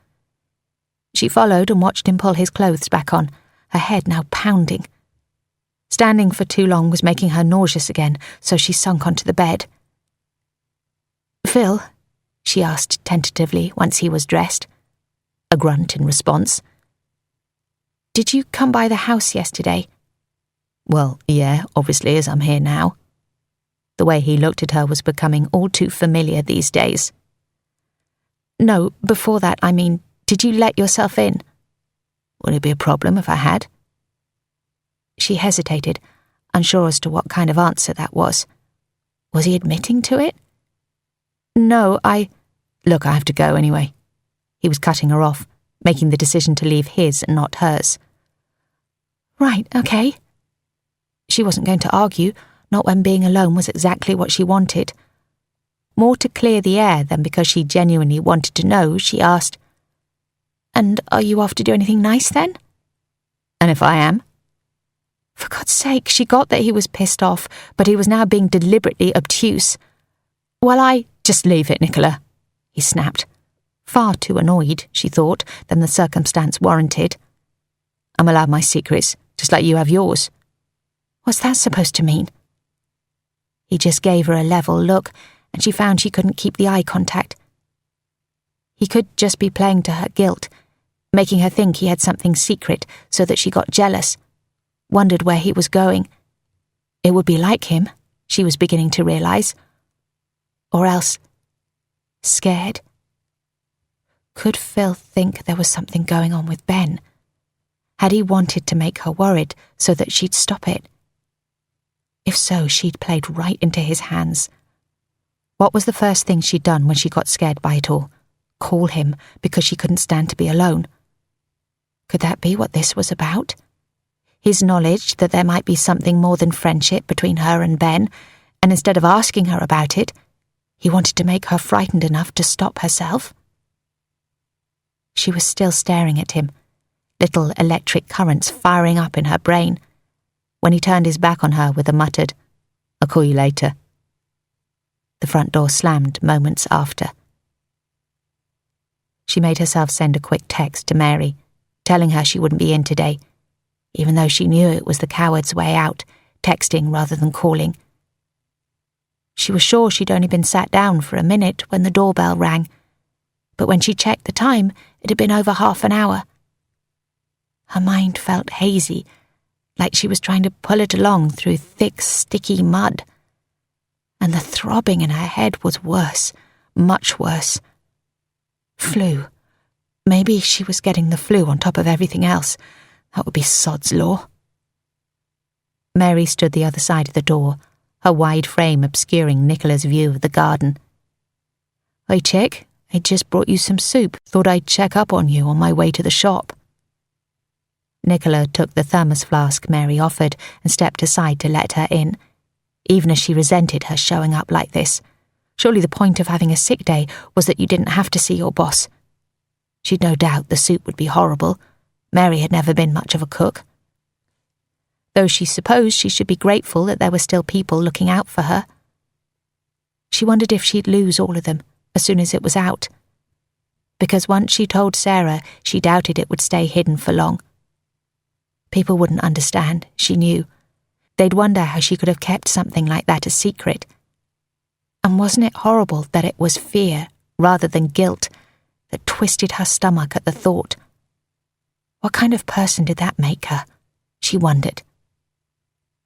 She followed and watched him pull his clothes back on, her head now pounding. Standing for too long was making her nauseous again, so she sunk onto the bed. "Phil?" she asked tentatively once he was dressed. A grunt in response. "Did you come by the house yesterday?" "Well, yeah, obviously, as I'm here now." The way he looked at her was becoming all too familiar these days. "No, before that, I mean, did you let yourself in?" "Would it be a problem if I had?" She hesitated, unsure as to what kind of answer that was. Was he admitting to it? "No, Look, I have to go anyway." He was cutting her off, making the decision to leave his and not hers. "Right, okay." She wasn't going to argue, not when being alone was exactly what she wanted. More to clear the air than because she genuinely wanted to know, she asked, "And are you off to do anything nice then?" "And if I am?" For God's sake, she got that he was pissed off, but he was now being deliberately obtuse. "Well, Just leave it, Nicola," he snapped. Far too annoyed, she thought, than the circumstance warranted. "I'm allowed my secrets, just like you have yours." What's that supposed to mean? He just gave her a level look, and she found she couldn't keep the eye contact. He could just be playing to her guilt, making her think he had something secret so that she got jealous, wondered where he was going. It would be like him, she was beginning to realise. Or else, scared. Could Phil think there was something going on with Ben? Had he wanted to make her worried so that she'd stop it? If so, she'd played right into his hands. What was the first thing she'd done when she got scared by it all? Call him because she couldn't stand to be alone. Could that be what this was about? His knowledge that there might be something more than friendship between her and Ben, and instead of asking her about it, he wanted to make her frightened enough to stop herself? She was still staring at him, little electric currents firing up in her brain, when he turned his back on her with a muttered, I'll call you later. The front door slammed moments after. She made herself send a quick text to Mary, telling her she wouldn't be in today, even though she knew it was the coward's way out, texting rather than calling. She was sure she'd only been sat down for a minute when the doorbell rang, but when she checked the time, it had been over half an hour. Her mind felt hazy, like she was trying to pull it along through thick, sticky mud. And the throbbing in her head was worse, much worse. Flu. Maybe she was getting the flu on top of everything else. That would be sod's law. Mary stood the other side of the door, her wide frame obscuring Nicola's view of the garden. "Oi, chick, I just brought you some soup. Thought I'd check up on you on my way to the shop." Nicola took the thermos flask Mary offered and stepped aside to let her in, even as she resented her showing up like this. Surely the point of having a sick day was that you didn't have to see your boss. She'd no doubt the soup would be horrible. Mary had never been much of a cook. Though she supposed she should be grateful that there were still people looking out for her. She wondered if she'd lose all of them as soon as it was out. Because once she told Sarah, she doubted it would stay hidden for long. People wouldn't understand, she knew. They'd wonder how she could have kept something like that a secret. And wasn't it horrible that it was fear, rather than guilt, that twisted her stomach at the thought? What kind of person did that make her? She wondered.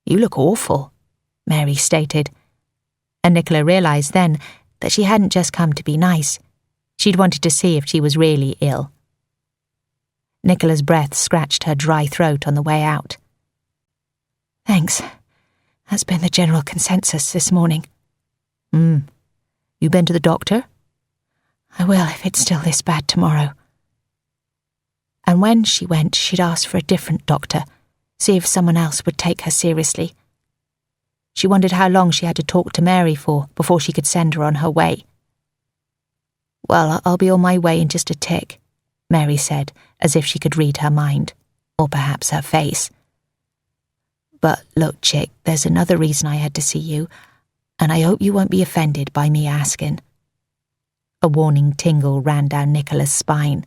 "You look awful," Mary stated. And Nicola realised then that she hadn't just come to be nice. She'd wanted to see if she was really ill. Nicola's breath scratched her dry throat on the way out. "Thanks. That's been the general consensus this morning." You been to the doctor?" "I will if it's still this bad tomorrow." And when she went, she'd ask for a different doctor, see if someone else would take her seriously. She wondered how long she had to talk to Mary for before she could send her on her way. "Well, I'll be on my way in just a tick," Mary said, as if she could read her mind, or perhaps her face. "But look, chick, there's another reason I had to see you, and I hope you won't be offended by me asking." A warning tingle ran down Nicola's spine.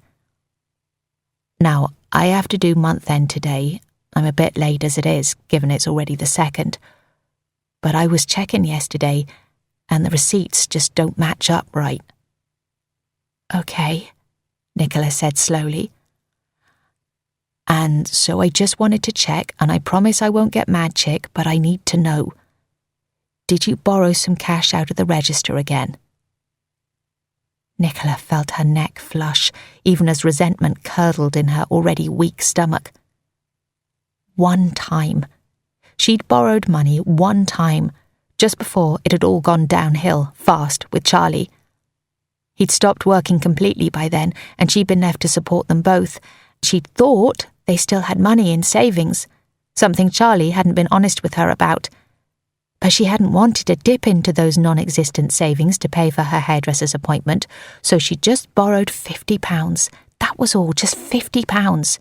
"Now, I have to do month end today. I'm a bit late as it is, given it's already the 2nd. But I was checking yesterday, and the receipts just don't match up right." "Okay," Nicola said slowly. "And so I just wanted to check, and I promise I won't get mad, chick, but I need to know. Did you borrow some cash out of the register again?" Nicola felt her neck flush, even as resentment curdled in her already weak stomach. One time. She'd borrowed money one time, just before it had all gone downhill fast with Charlie. He'd stopped working completely by then, and she'd been left to support them both. She'd thought they still had money in savings, something Charlie hadn't been honest with her about. But she hadn't wanted to dip into those non-existent savings to pay for her hairdresser's appointment, so she just borrowed £50. That was all, just £50.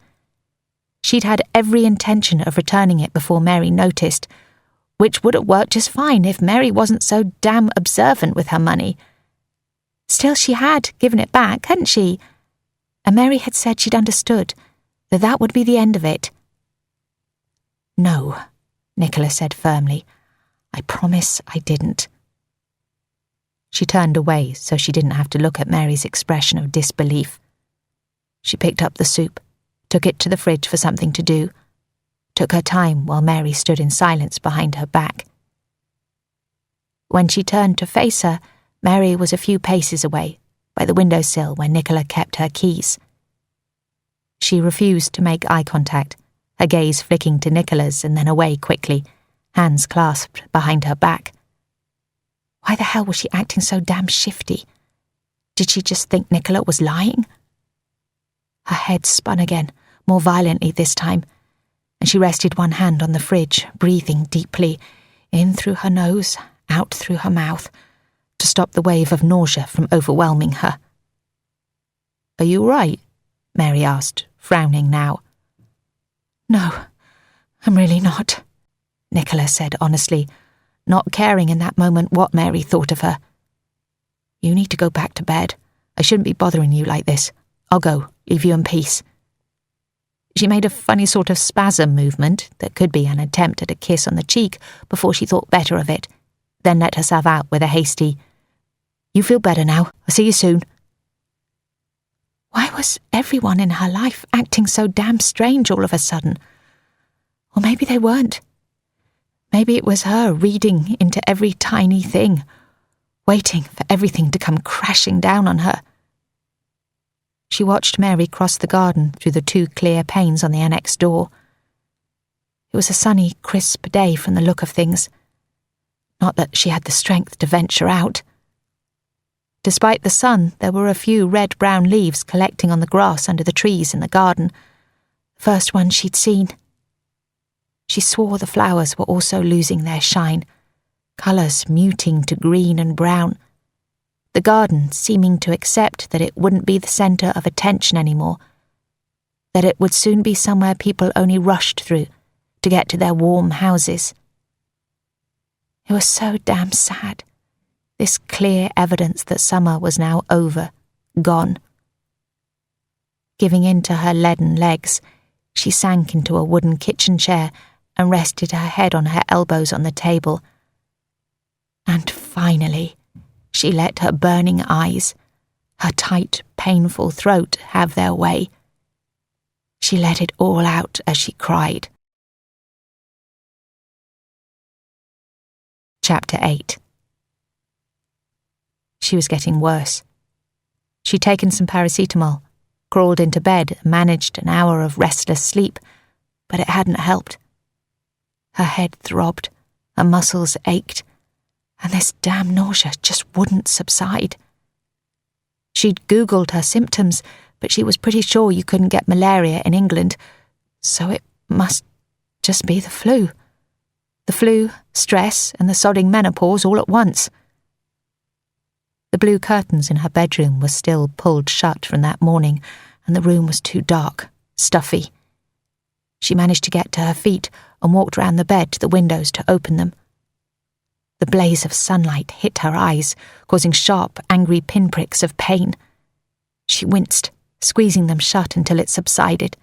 She'd had every intention of returning it before Mary noticed, which would have worked just fine if Mary wasn't so damn observant with her money. Still, she had given it back, hadn't she? And Mary had said she'd understood, that that would be the end of it. "No," Nicola said firmly. "I promise I didn't." She turned away so she didn't have to look at Mary's expression of disbelief. She picked up the soup, took it to the fridge for something to do, took her time while Mary stood in silence behind her back. When she turned to face her, Mary was a few paces away, by the windowsill where Nicola kept her keys. She refused to make eye contact, her gaze flicking to Nicola's and then away quickly, hands clasped behind her back. Why the hell was she acting so damn shifty? Did she just think Nicola was lying? Her head spun again, more violently this time, and she rested one hand on the fridge, breathing deeply, in through her nose, out through her mouth, to stop the wave of nausea from overwhelming her. "Are you all right?" Mary asked, frowning now. "No, I'm really not," Nicola said honestly, not caring in that moment what Mary thought of her. "You need to go back to bed. I shouldn't be bothering you like this. I'll go, leave you in peace." She made a funny sort of spasm movement that could be an attempt at a kiss on the cheek before she thought better of it, then let herself out with a hasty, "You feel better now. I'll see you soon." Why was everyone in her life acting so damn strange all of a sudden? Or maybe they weren't. Maybe it was her reading into every tiny thing, waiting for everything to come crashing down on her. She watched Mary cross the garden through the 2 clear panes on the annex door. It was a sunny, crisp day from the look of things. Not that she had the strength to venture out. Despite the sun, there were a few red-brown leaves collecting on the grass under the trees in the garden, the first one she'd seen. She swore the flowers were also losing their shine, colours muting to green and brown, the garden seeming to accept that it wouldn't be the centre of attention anymore, that it would soon be somewhere people only rushed through to get to their warm houses. It was so damn sad, this clear evidence that summer was now over, gone. Giving in to her leaden legs, she sank into a wooden kitchen chair and rested her head on her elbows on the table. And finally, she let her burning eyes, her tight, painful throat have their way. She let it all out as she cried. Chapter 8. She was getting worse. She'd taken some paracetamol, crawled into bed, and managed an hour of restless sleep, but it hadn't helped. Her head throbbed, her muscles ached, and this damn nausea just wouldn't subside. She'd Googled her symptoms, but she was pretty sure you couldn't get malaria in England, so it must just be the flu. The flu, stress, and the sodding menopause all at once. The blue curtains in her bedroom were still pulled shut from that morning, and the room was too dark, stuffy. She managed to get to her feet and walked round the bed to the windows to open them. The blaze of sunlight hit her eyes, causing sharp, angry pinpricks of pain. She winced, squeezing them shut until it subsided.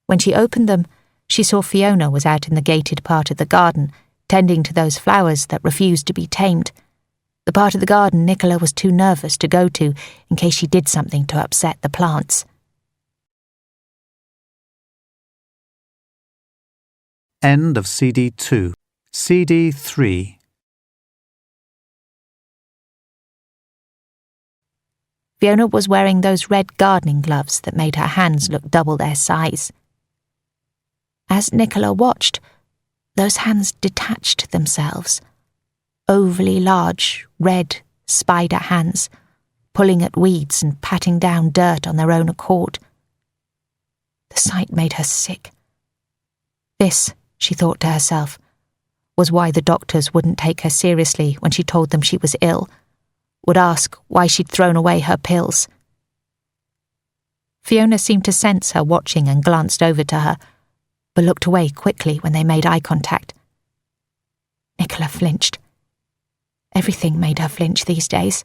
When she opened them, she saw Fiona was out in the gated part of the garden, tending to those flowers that refused to be tamed. The part of the garden Nicola was too nervous to go to in case she did something to upset the plants. End of CD 2. CD 3. Fiona was wearing those red gardening gloves that made her hands look double their size. As Nicola watched, those hands detached themselves, overly large, red, spider hands, pulling at weeds and patting down dirt on their own accord. The sight made her sick. This, she thought to herself, was why the doctors wouldn't take her seriously when she told them she was ill, would ask why she'd thrown away her pills. Fiona seemed to sense her watching and glanced over to her, but looked away quickly when they made eye contact. Nicola flinched. Everything made her flinch these days.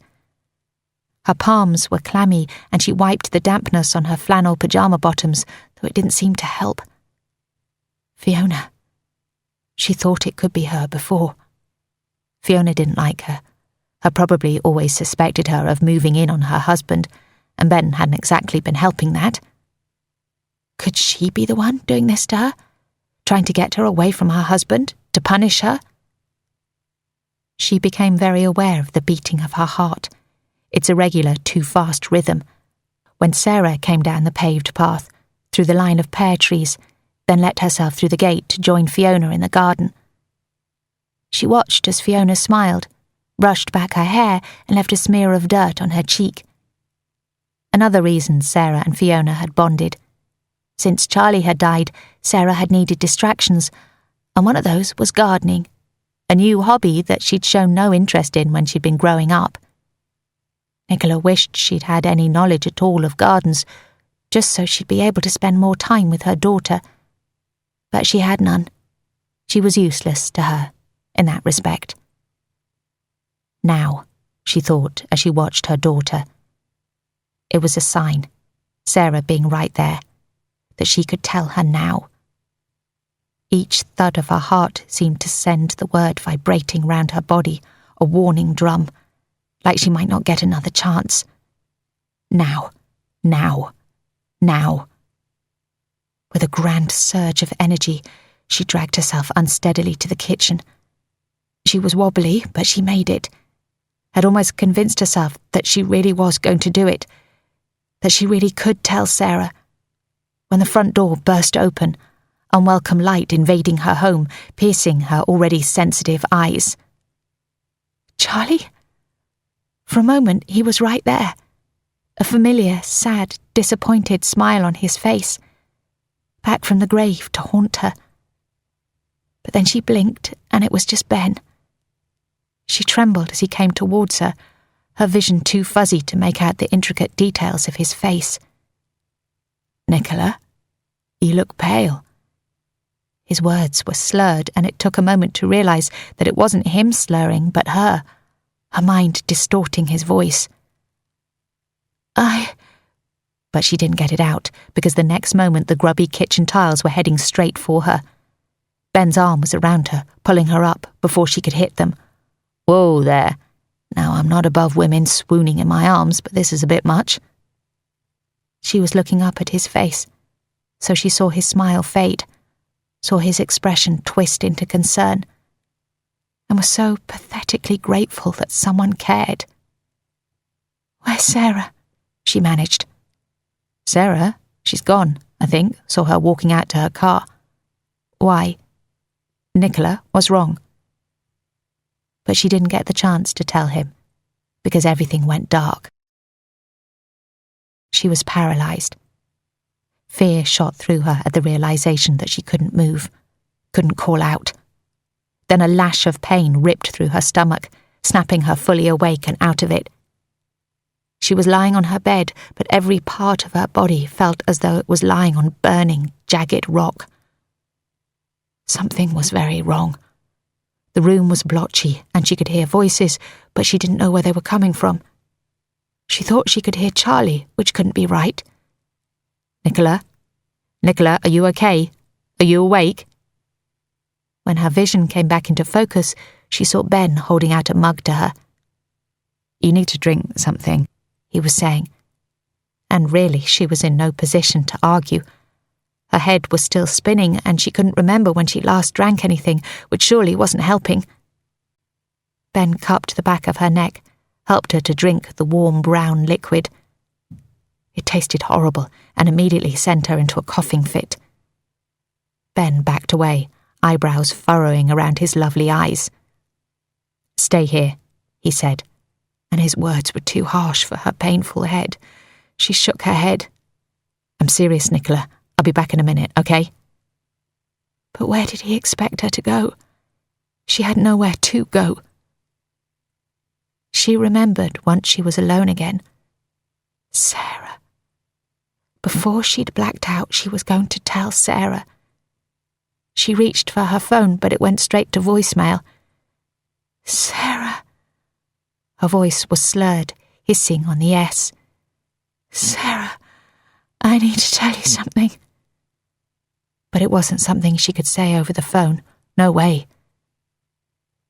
Her palms were clammy and she wiped the dampness on her flannel pyjama bottoms, though it didn't seem to help. Fiona. She thought it could be her before. Fiona didn't like her. Had probably always suspected her of moving in on her husband, and Ben hadn't exactly been helping that. Could she be the one doing this to her? Trying to get her away from her husband? To punish her? She became very aware of the beating of her heart, its irregular, too-fast rhythm, when Sarah came down the paved path, through the line of pear trees, then let herself through the gate to join Fiona in the garden. She watched as Fiona smiled, brushed back her hair and left a smear of dirt on her cheek. Another reason Sarah and Fiona had bonded. Since Charlie had died, Sarah had needed distractions, and one of those was gardening, a new hobby that she'd shown no interest in when she'd been growing up. Nicola wished she'd had any knowledge at all of gardens, just so she'd be able to spend more time with her daughter. But she had none. She was useless to her, in that respect. Now, she thought as she watched her daughter. It was a sign, Sarah being right there, that she could tell her now. Each thud of her heart seemed to send the word vibrating round her body, a warning drum, like she might not get another chance. Now, now, now. With a grand surge of energy, she dragged herself unsteadily to the kitchen. She was wobbly, but she made it. Had almost convinced herself that she really was going to do it, that she really could tell Sarah, when the front door burst open, unwelcome light invading her home, piercing her already sensitive eyes. Charlie? For a moment he was right there, a familiar, sad, disappointed smile on his face, back from the grave to haunt her. But then she blinked and it was just Ben. She trembled as he came towards her, her vision too fuzzy to make out the intricate details of his face. "Nicola, you look pale." His words were slurred, and it took a moment to realise that it wasn't him slurring, but her mind distorting his voice. But she didn't get it out, because the next moment the grubby kitchen tiles were heading straight for her. Ben's arm was around her, pulling her up before she could hit them. "Whoa there. Now I'm not above women swooning in my arms, but this is a bit much." She was looking up at his face, so she saw his smile fade, saw his expression twist into concern, and was so pathetically grateful that someone cared. "Where's Sarah?" she managed. "Sarah? She's gone, I think. Saw her walking out to her car." "Why?" "Nicola, what's wrong?" But she didn't get the chance to tell him, because everything went dark. She was paralysed. Fear shot through her at the realisation that she couldn't move, couldn't call out. Then a lash of pain ripped through her stomach, snapping her fully awake and out of it. She was lying on her bed, but every part of her body felt as though it was lying on burning, jagged rock. Something was very wrong. The room was blotchy, and she could hear voices, but she didn't know where they were coming from. She thought she could hear Charlie, which couldn't be right. "Nicola? Nicola, are you okay? Are you awake?" When her vision came back into focus, she saw Ben holding out a mug to her. "You need to drink something," he was saying. And really, she was in no position to argue. Her head was still spinning, and she couldn't remember when she last drank anything, which surely wasn't helping. Ben cupped the back of her neck, helped her to drink the warm brown liquid. It tasted horrible, and immediately sent her into a coughing fit. Ben backed away, eyebrows furrowing around his lovely eyes. "Stay here," he said, and his words were too harsh for her painful head. She shook her head. "I'm serious, Nicola. I'll be back in a minute, okay?" But where did he expect her to go? She had nowhere to go. She remembered once she was alone again. Sarah. Before she'd blacked out, she was going to tell Sarah. She reached for her phone, but it went straight to voicemail. "Sarah." Her voice was slurred, hissing on the S. "Sarah, I need to tell you something." But it wasn't something she could say over the phone. No way.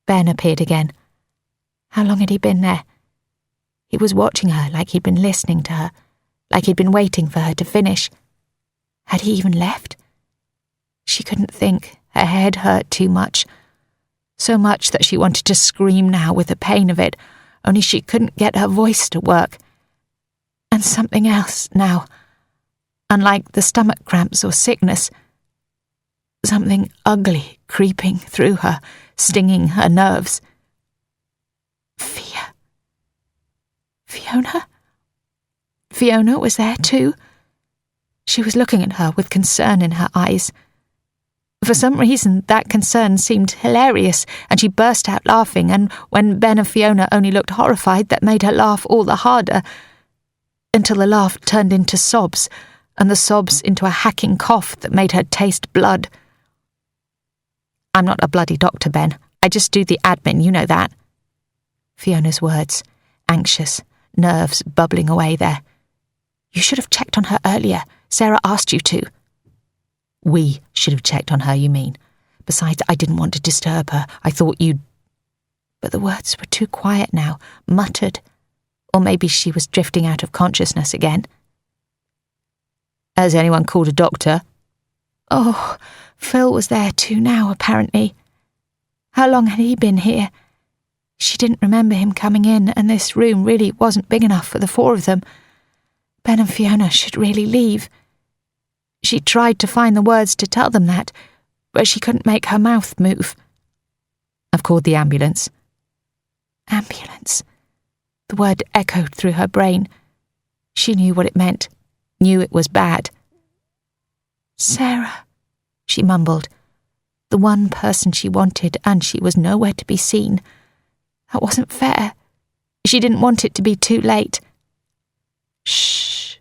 Ben appeared again. How long had he been there? He was watching her like he'd been listening to her, like he'd been waiting for her to finish. Had he even left? She couldn't think. Her head hurt too much. So much that she wanted to scream now with the pain of it, only she couldn't get her voice to work. And something else now. Unlike the stomach cramps or sickness, something ugly creeping through her, stinging her nerves. Fear. Fiona? Fiona was there too. She was looking at her with concern in her eyes. For some reason, that concern seemed hilarious, and she burst out laughing, and when Ben and Fiona only looked horrified, that made her laugh all the harder, until the laugh turned into sobs, and the sobs into a hacking cough that made her taste blood. "I'm not a bloody doctor, Ben. I just do the admin, you know that. Fiona's words, anxious, nerves bubbling away there. You should have checked on her earlier. Sarah asked you to. We should have checked on her, you mean? Besides, I didn't want to disturb her. I thought you'd... But the words were too quiet now, muttered. Or maybe she was drifting out of consciousness again. Has anyone called a doctor? Oh, Phil was there too now, apparently. How long had he been here? She didn't remember him coming in, and this room really wasn't big enough for the four of them. Ben and Fiona should really leave. She tried to find the words to tell them that, but she couldn't make her mouth move. I've called the ambulance. Ambulance. The word echoed through her brain. She knew what it meant, knew it was bad. Sarah, she mumbled. The one person she wanted, and she was nowhere to be seen. That wasn't fair. She didn't want it to be too late. Shh.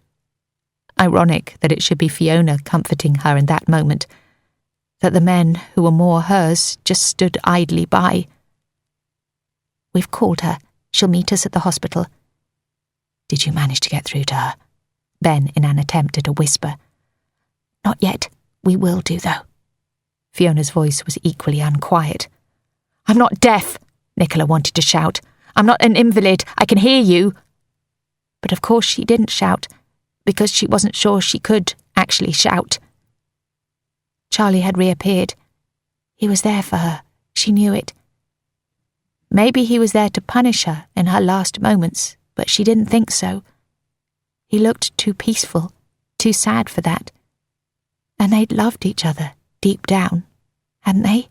Ironic that it should be Fiona comforting her in that moment, that the men who were more hers just stood idly by. We've called her. She'll meet us at the hospital. Did you manage to get through to her? Ben in an attempt at a whisper. Not yet. We will do, though. Fiona's voice was equally unquiet. I'm not deaf, Nicola wanted to shout. I'm not an invalid. I can hear you. But of course she didn't shout, because she wasn't sure she could actually shout. Charlie had reappeared. He was there for her. She knew it. Maybe he was there to punish her in her last moments, but she didn't think so. He looked too peaceful, too sad for that. And they'd loved each other, deep down, hadn't they?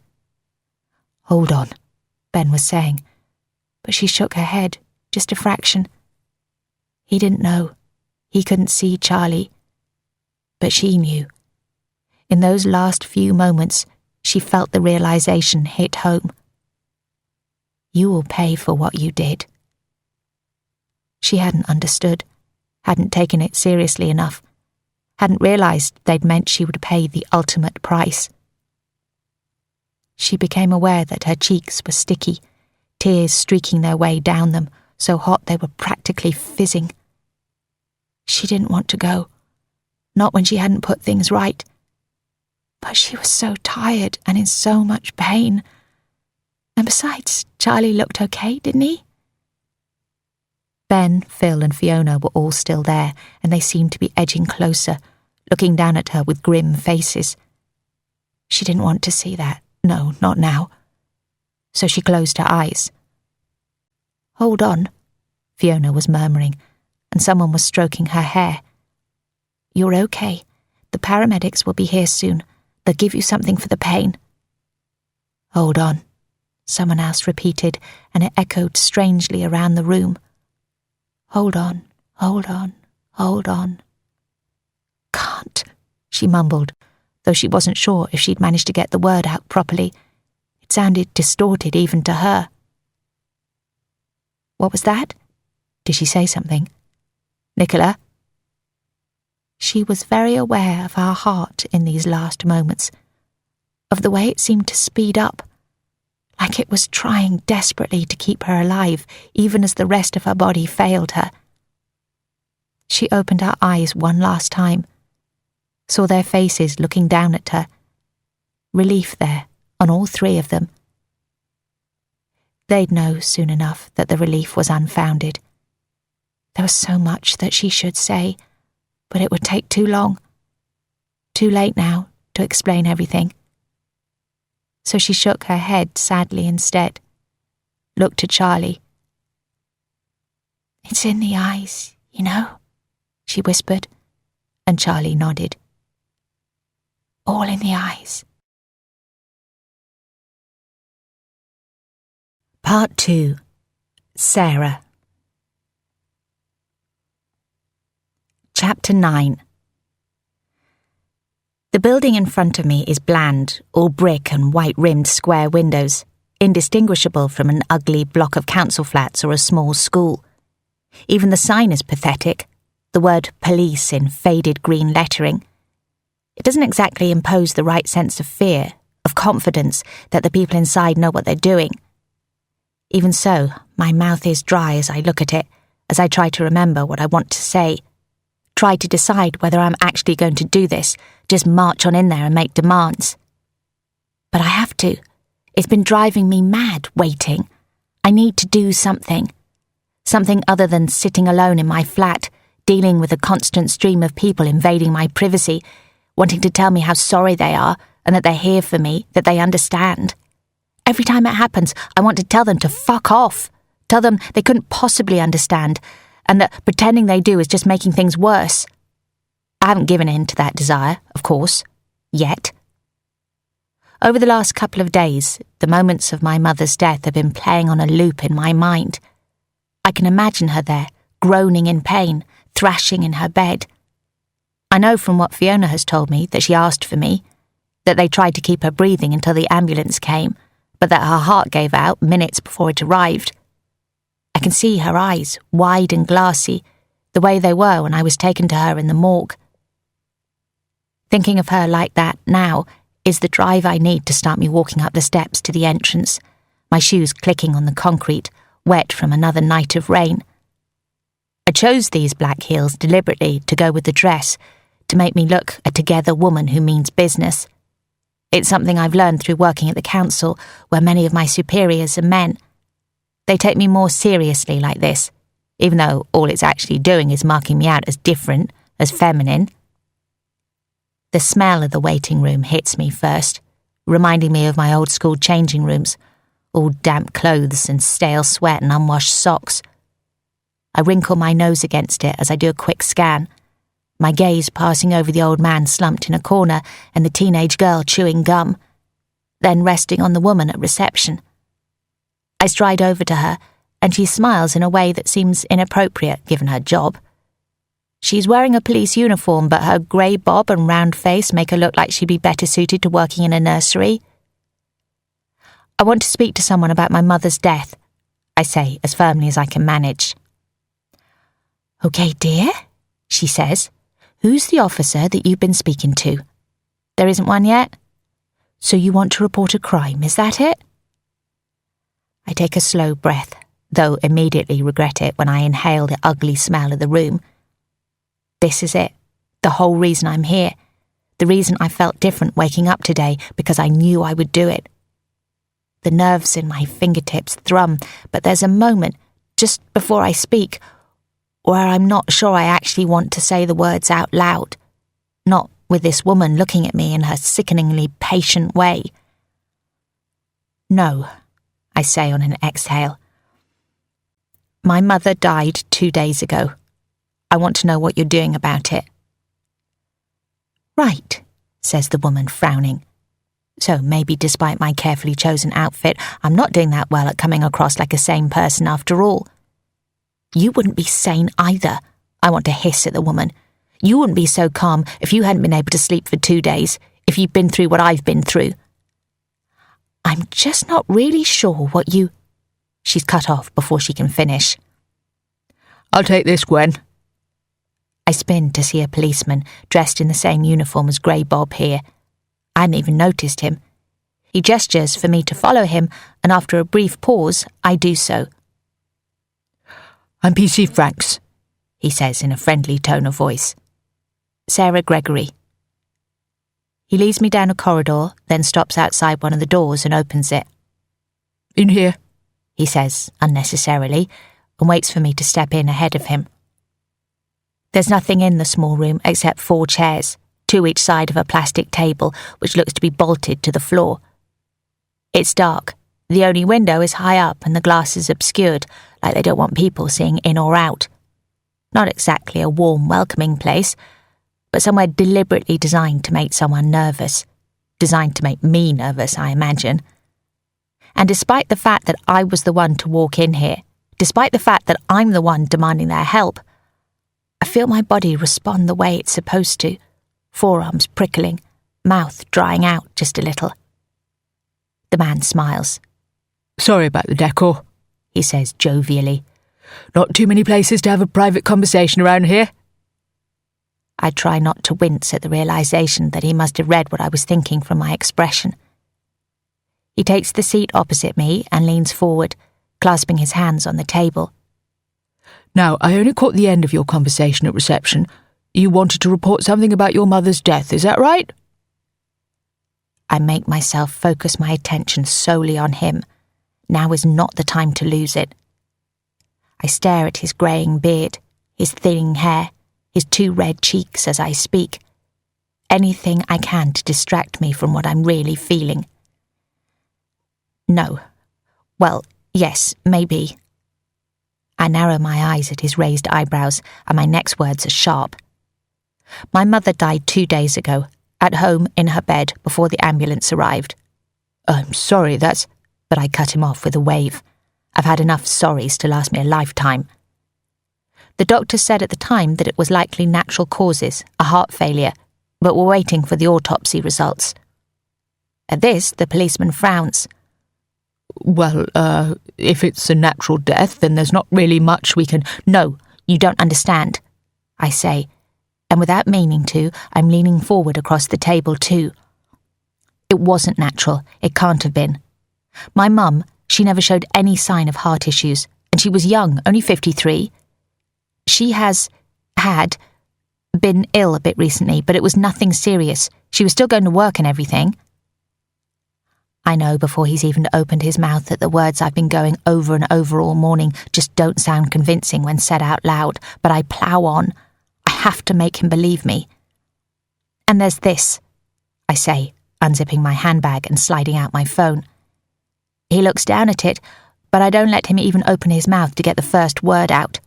Hold on, Ben was saying, but she shook her head, just a fraction. He didn't know. He couldn't see Charlie. But she knew. In those last few moments, she felt the realization hit home. You will pay for what you did. She hadn't understood, hadn't taken it seriously enough, hadn't realized they'd meant she would pay the ultimate price. She became aware that her cheeks were sticky, tears streaking their way down them, so hot they were practically fizzing. She didn't want to go, not when she hadn't put things right. But she was so tired and in so much pain. And besides, Charlie looked okay, didn't he? Ben, Phil and Fiona were all still there, and they seemed to be edging closer, looking down at her with grim faces. She didn't want to see that. No, not now. So she closed her eyes. Hold on, Fiona was murmuring, and someone was stroking her hair. You're okay. The paramedics will be here soon. They'll give you something for the pain. Hold on, someone else repeated, and it echoed strangely around the room. Hold on, hold on, hold on. Can't, she mumbled, though she wasn't sure if she'd managed to get the word out properly. It sounded distorted even to her. What was that? Did she say something? Nicola? She was very aware of her heart in these last moments, of the way it seemed to speed up, like it was trying desperately to keep her alive, even as the rest of her body failed her. She opened her eyes one last time, saw their faces looking down at her, relief there on all three of them. They'd know soon enough that the relief was unfounded. There was so much that she should say, but it would take too long. Too late now to explain everything. So she shook her head sadly instead, looked at Charlie. It's in the eyes, you know, she whispered, and Charlie nodded. All in the eyes. Part 2. Sarah. Chapter 9. The building in front of me is bland, all brick and white-rimmed square windows, indistinguishable from an ugly block of council flats or a small school. Even the sign is pathetic, the word police in faded green lettering. It doesn't exactly impose the right sense of fear, of confidence that the people inside know what they're doing. Even so, my mouth is dry as I look at it, as I try to remember what I want to say. Try to decide whether I'm actually going to do this, just march on in there and make demands. But I have to. It's been driving me mad, waiting. I need to do something. Something other than sitting alone in my flat, dealing with a constant stream of people invading my privacy, wanting to tell me how sorry they are and that they're here for me, that they understand. Every time it happens, I want to tell them to fuck off. Tell them they couldn't possibly understand, and that pretending they do is just making things worse. I haven't given in to that desire, of course, yet. Over the last couple of days, the moments of my mother's death have been playing on a loop in my mind. I can imagine her there, groaning in pain, thrashing in her bed. I know from what Fiona has told me that she asked for me, that they tried to keep her breathing until the ambulance came, but that her heart gave out minutes before it arrived. I can see her eyes, wide and glassy, the way they were when I was taken to her in the morgue. Thinking of her like that now is the drive I need to start me walking up the steps to the entrance, my shoes clicking on the concrete, wet from another night of rain. I chose these black heels deliberately to go with the dress, to make me look a together woman who means business. It's something I've learned through working at the council, where many of my superiors are men. They take me more seriously like this, even though all it's actually doing is marking me out as different, as feminine. The smell of the waiting room hits me first, reminding me of my old school changing rooms, all damp clothes and stale sweat and unwashed socks. I wrinkle my nose against it as I do a quick scan, my gaze passing over the old man slumped in a corner and the teenage girl chewing gum, then resting on the woman at reception. I stride over to her, and she smiles in a way that seems inappropriate given her job. She's wearing a police uniform, but her grey bob and round face make her look like she'd be better suited to working in a nursery. I want to speak to someone about my mother's death, I say as firmly as I can manage. Okay, dear, she says. Who's the officer that you've been speaking to? There isn't one yet? So you want to report a crime, is that it? I take a slow breath, though immediately regret it when I inhale the ugly smell of the room. This is it, the whole reason I'm here, the reason I felt different waking up today, because I knew I would do it. The nerves in my fingertips thrum, but there's a moment, just before I speak, where I'm not sure I actually want to say the words out loud, not with this woman looking at me in her sickeningly patient way. No, I say on an exhale. My mother died 2 days ago. I want to know what you're doing about it. Right, says the woman, frowning. So maybe despite my carefully chosen outfit, I'm not doing that well at coming across like a sane person after all. You wouldn't be sane either, I want to hiss at the woman. You wouldn't be so calm if you hadn't been able to sleep for 2 days, if you'd been through what I've been through. I'm just not really sure what you... She's cut off before she can finish. I'll take this, Gwen. I spin to see a policeman dressed in the same uniform as Grey Bob here. I hadn't even noticed him. He gestures for me to follow him, and after a brief pause, I do so. I'm PC Franks, he says in a friendly tone of voice. Sarah Gregory. He leads me down a corridor, then stops outside one of the doors and opens it. In here, he says, unnecessarily, and waits for me to step in ahead of him. There's nothing in the small room except 4 chairs, 2 each side of a plastic table, which looks to be bolted to the floor. It's dark. The only window is high up and the glass is obscured, like they don't want people seeing in or out. Not exactly a warm, welcoming place, but somewhere deliberately designed to make someone nervous. Designed to make me nervous, I imagine. And despite the fact that I was the one to walk in here, despite the fact that I'm the one demanding their help, I feel my body respond the way it's supposed to, forearms prickling, mouth drying out just a little. The man smiles. Sorry about the decor, he says jovially. Not too many places to have a private conversation around here. I try not to wince at the realisation that he must have read what I was thinking from my expression. He takes the seat opposite me and leans forward, clasping his hands on the table. Now, I only caught the end of your conversation at reception. You wanted to report something about your mother's death, is that right? I make myself focus my attention solely on him. Now is not the time to lose it. I stare at his greying beard, his thinning hair, his 2 red cheeks as I speak. Anything I can to distract me from what I'm really feeling. No. Well, yes, maybe. I narrow my eyes at his raised eyebrows, and my next words are sharp. My mother died 2 days ago, at home in her bed before the ambulance arrived. I'm sorry, but I cut him off with a wave. I've had enough sorries to last me a lifetime. The doctor said at the time that it was likely natural causes, a heart failure, but we're waiting for the autopsy results. At this, the policeman frowns. Well, if it's a natural death, then there's not really much we can... No, you don't understand, I say, and without meaning to, I'm leaning forward across the table too. It wasn't natural, it can't have been. My mum, she never showed any sign of heart issues, and she was young, only 53. She had been ill a bit recently, but it was nothing serious. She was still going to work and everything. I know before he's even opened his mouth that the words I've been going over and over all morning just don't sound convincing when said out loud, but I plough on. I have to make him believe me. And there's this, I say, unzipping my handbag and sliding out my phone. He looks down at it, but I don't let him even open his mouth to get the first word out.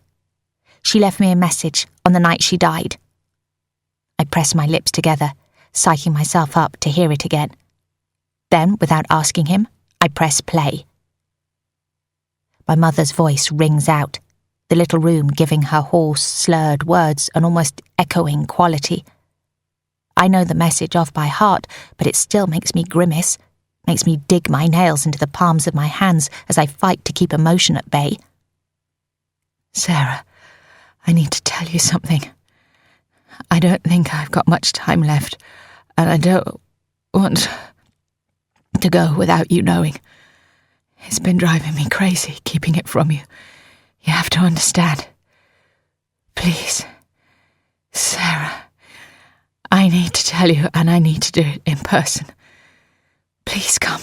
She left me a message on the night she died. I press my lips together, psyching myself up to hear it again. Then, without asking him, I press play. My mother's voice rings out, the little room giving her hoarse, slurred words an almost echoing quality. I know the message off by heart, but it still makes me grimace, makes me dig my nails into the palms of my hands as I fight to keep emotion at bay. Sarah, I need to tell you something. I don't think I've got much time left, and I don't want to go without you knowing. It's been driving me crazy, keeping it from you. You have to understand. Please, Sarah, I need to tell you, and I need to do it in person. Please come,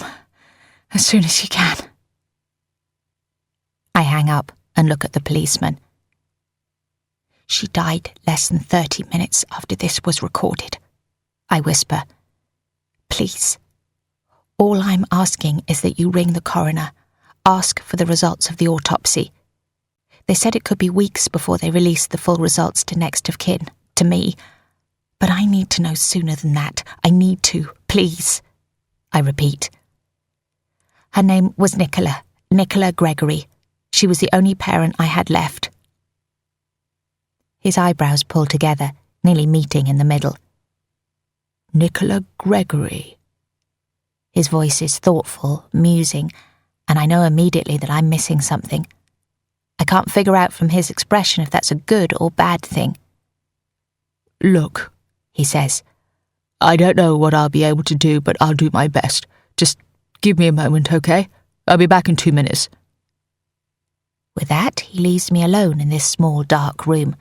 as soon as you can. I hang up and look at the policeman. She died less than 30 minutes after this was recorded. I whisper, please. All I'm asking is that you ring the coroner, ask for the results of the autopsy. They said it could be weeks before they released the full results to next of kin, to me. But I need to know sooner than that. I need to, please. I repeat. Her name was Nicola Gregory. She was the only parent I had left. His eyebrows pull together, nearly meeting in the middle. Nicola Gregory. His voice is thoughtful, musing, and I know immediately that I'm missing something. I can't figure out from his expression if that's a good or bad thing. Look, he says, I don't know what I'll be able to do, but I'll do my best. Just give me a moment, okay? I'll be back in 2 minutes. With that, he leaves me alone in this small, dark room.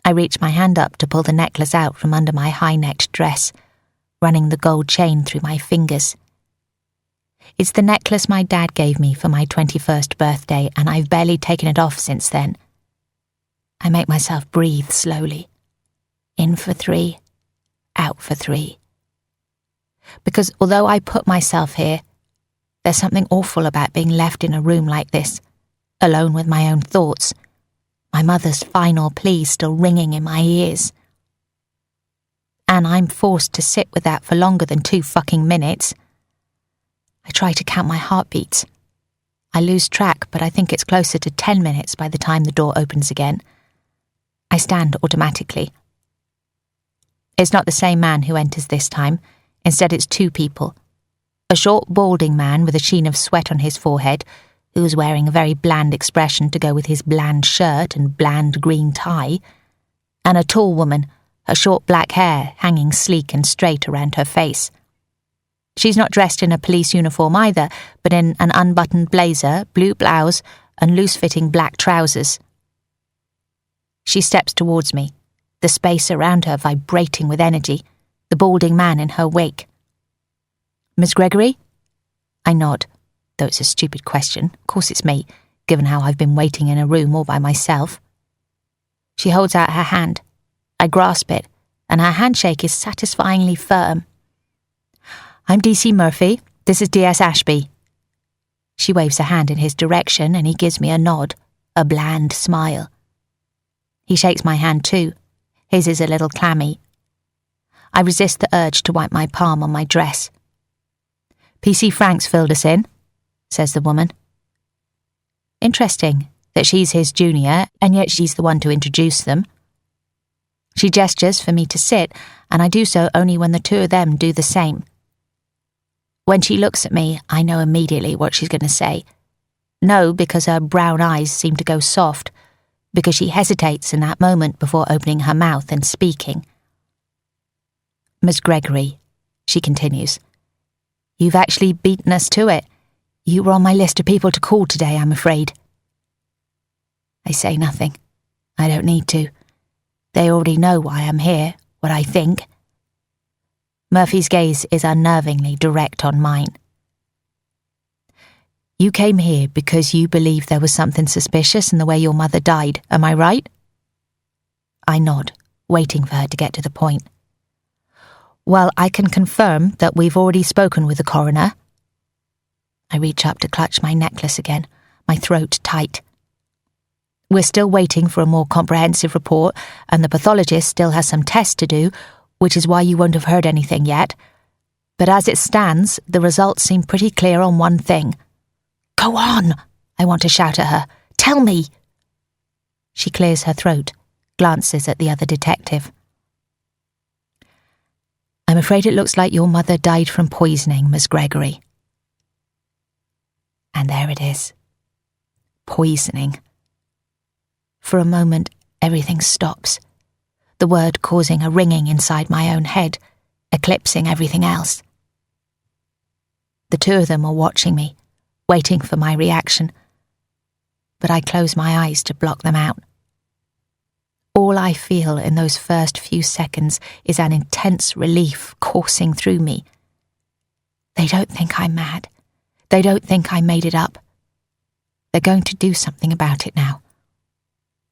I reach my hand up to pull the necklace out from under my high-necked dress, running the gold chain through my fingers. It's the necklace my dad gave me for my 21st birthday, and I've barely taken it off since then. I make myself breathe slowly. In for 3, out for 3. Because although I put myself here, there's something awful about being left in a room like this, alone with my own thoughts, my mother's final plea still ringing in my ears. And I'm forced to sit with that for longer than 2 fucking minutes. I try to count my heartbeats. I lose track, but I think it's closer to 10 minutes by the time the door opens again. I stand automatically. It's not the same man who enters this time. Instead, it's 2 people. A short, balding man with a sheen of sweat on his forehead, who is wearing a very bland expression to go with his bland shirt and bland green tie, and a tall woman, her short black hair hanging sleek and straight around her face. She's not dressed in a police uniform either, but in an unbuttoned blazer, blue blouse, and loose-fitting black trousers. She steps towards me, the space around her vibrating with energy, the balding man in her wake. "Miss Gregory?" I nod, though it's a stupid question. Of course it's me, given how I've been waiting in a room all by myself. She holds out her hand. I grasp it, and her handshake is satisfyingly firm. "I'm DC Murphy. This is DS Ashby." She waves a hand in his direction, and he gives me a nod, a bland smile. He shakes my hand too. His is a little clammy. I resist the urge to wipe my palm on my dress. "PC Franks filled us in," says the woman. Interesting that she's his junior, and yet she's the one to introduce them. She gestures for me to sit, and I do so only when the two of them do the same. When she looks at me, I know immediately what she's going to say. No, because her brown eyes seem to go soft, because she hesitates in that moment before opening her mouth and speaking. "Miss Gregory," she continues, "you've actually beaten us to it. You were on my list of people to call today, I'm afraid." I say nothing. I don't need to. They already know why I'm here, what I think. Murphy's gaze is unnervingly direct on mine. "You came here because you believe there was something suspicious in the way your mother died, am I right?" I nod, waiting for her to get to the point. "Well, I can confirm that we've already spoken with the coroner." I reach up to clutch my necklace again, my throat tight. "We're still waiting for a more comprehensive report, and the pathologist still has some tests to do, which is why you won't have heard anything yet. But as it stands, the results seem pretty clear on one thing." "Go on!" I want to shout at her. "Tell me!" She clears her throat, glances at the other detective. "I'm afraid it looks like your mother died from poisoning, Miss Gregory." And there it is. Poisoning. For a moment, everything stops, the word causing a ringing inside my own head, eclipsing everything else. The two of them are watching me, waiting for my reaction, but I close my eyes to block them out. All I feel in those first few seconds is an intense relief coursing through me. They don't think I'm mad. They don't think I made it up. They're going to do something about it now.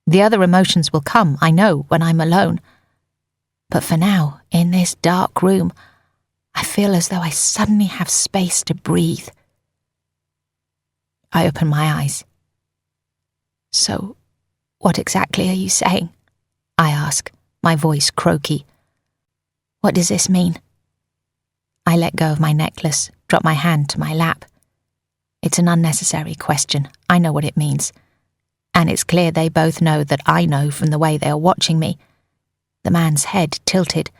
The other emotions will come, I know, when I'm alone. But for now, in this dark room, I feel as though I suddenly have space to breathe. I open my eyes. "So, what exactly are you saying?" I ask, my voice croaky. "What does this mean?" I let go of my necklace, drop my hand to my lap. It's an unnecessary question. I know what it means. And it's clear they both know that I know from the way they are watching me. The man's head tilted,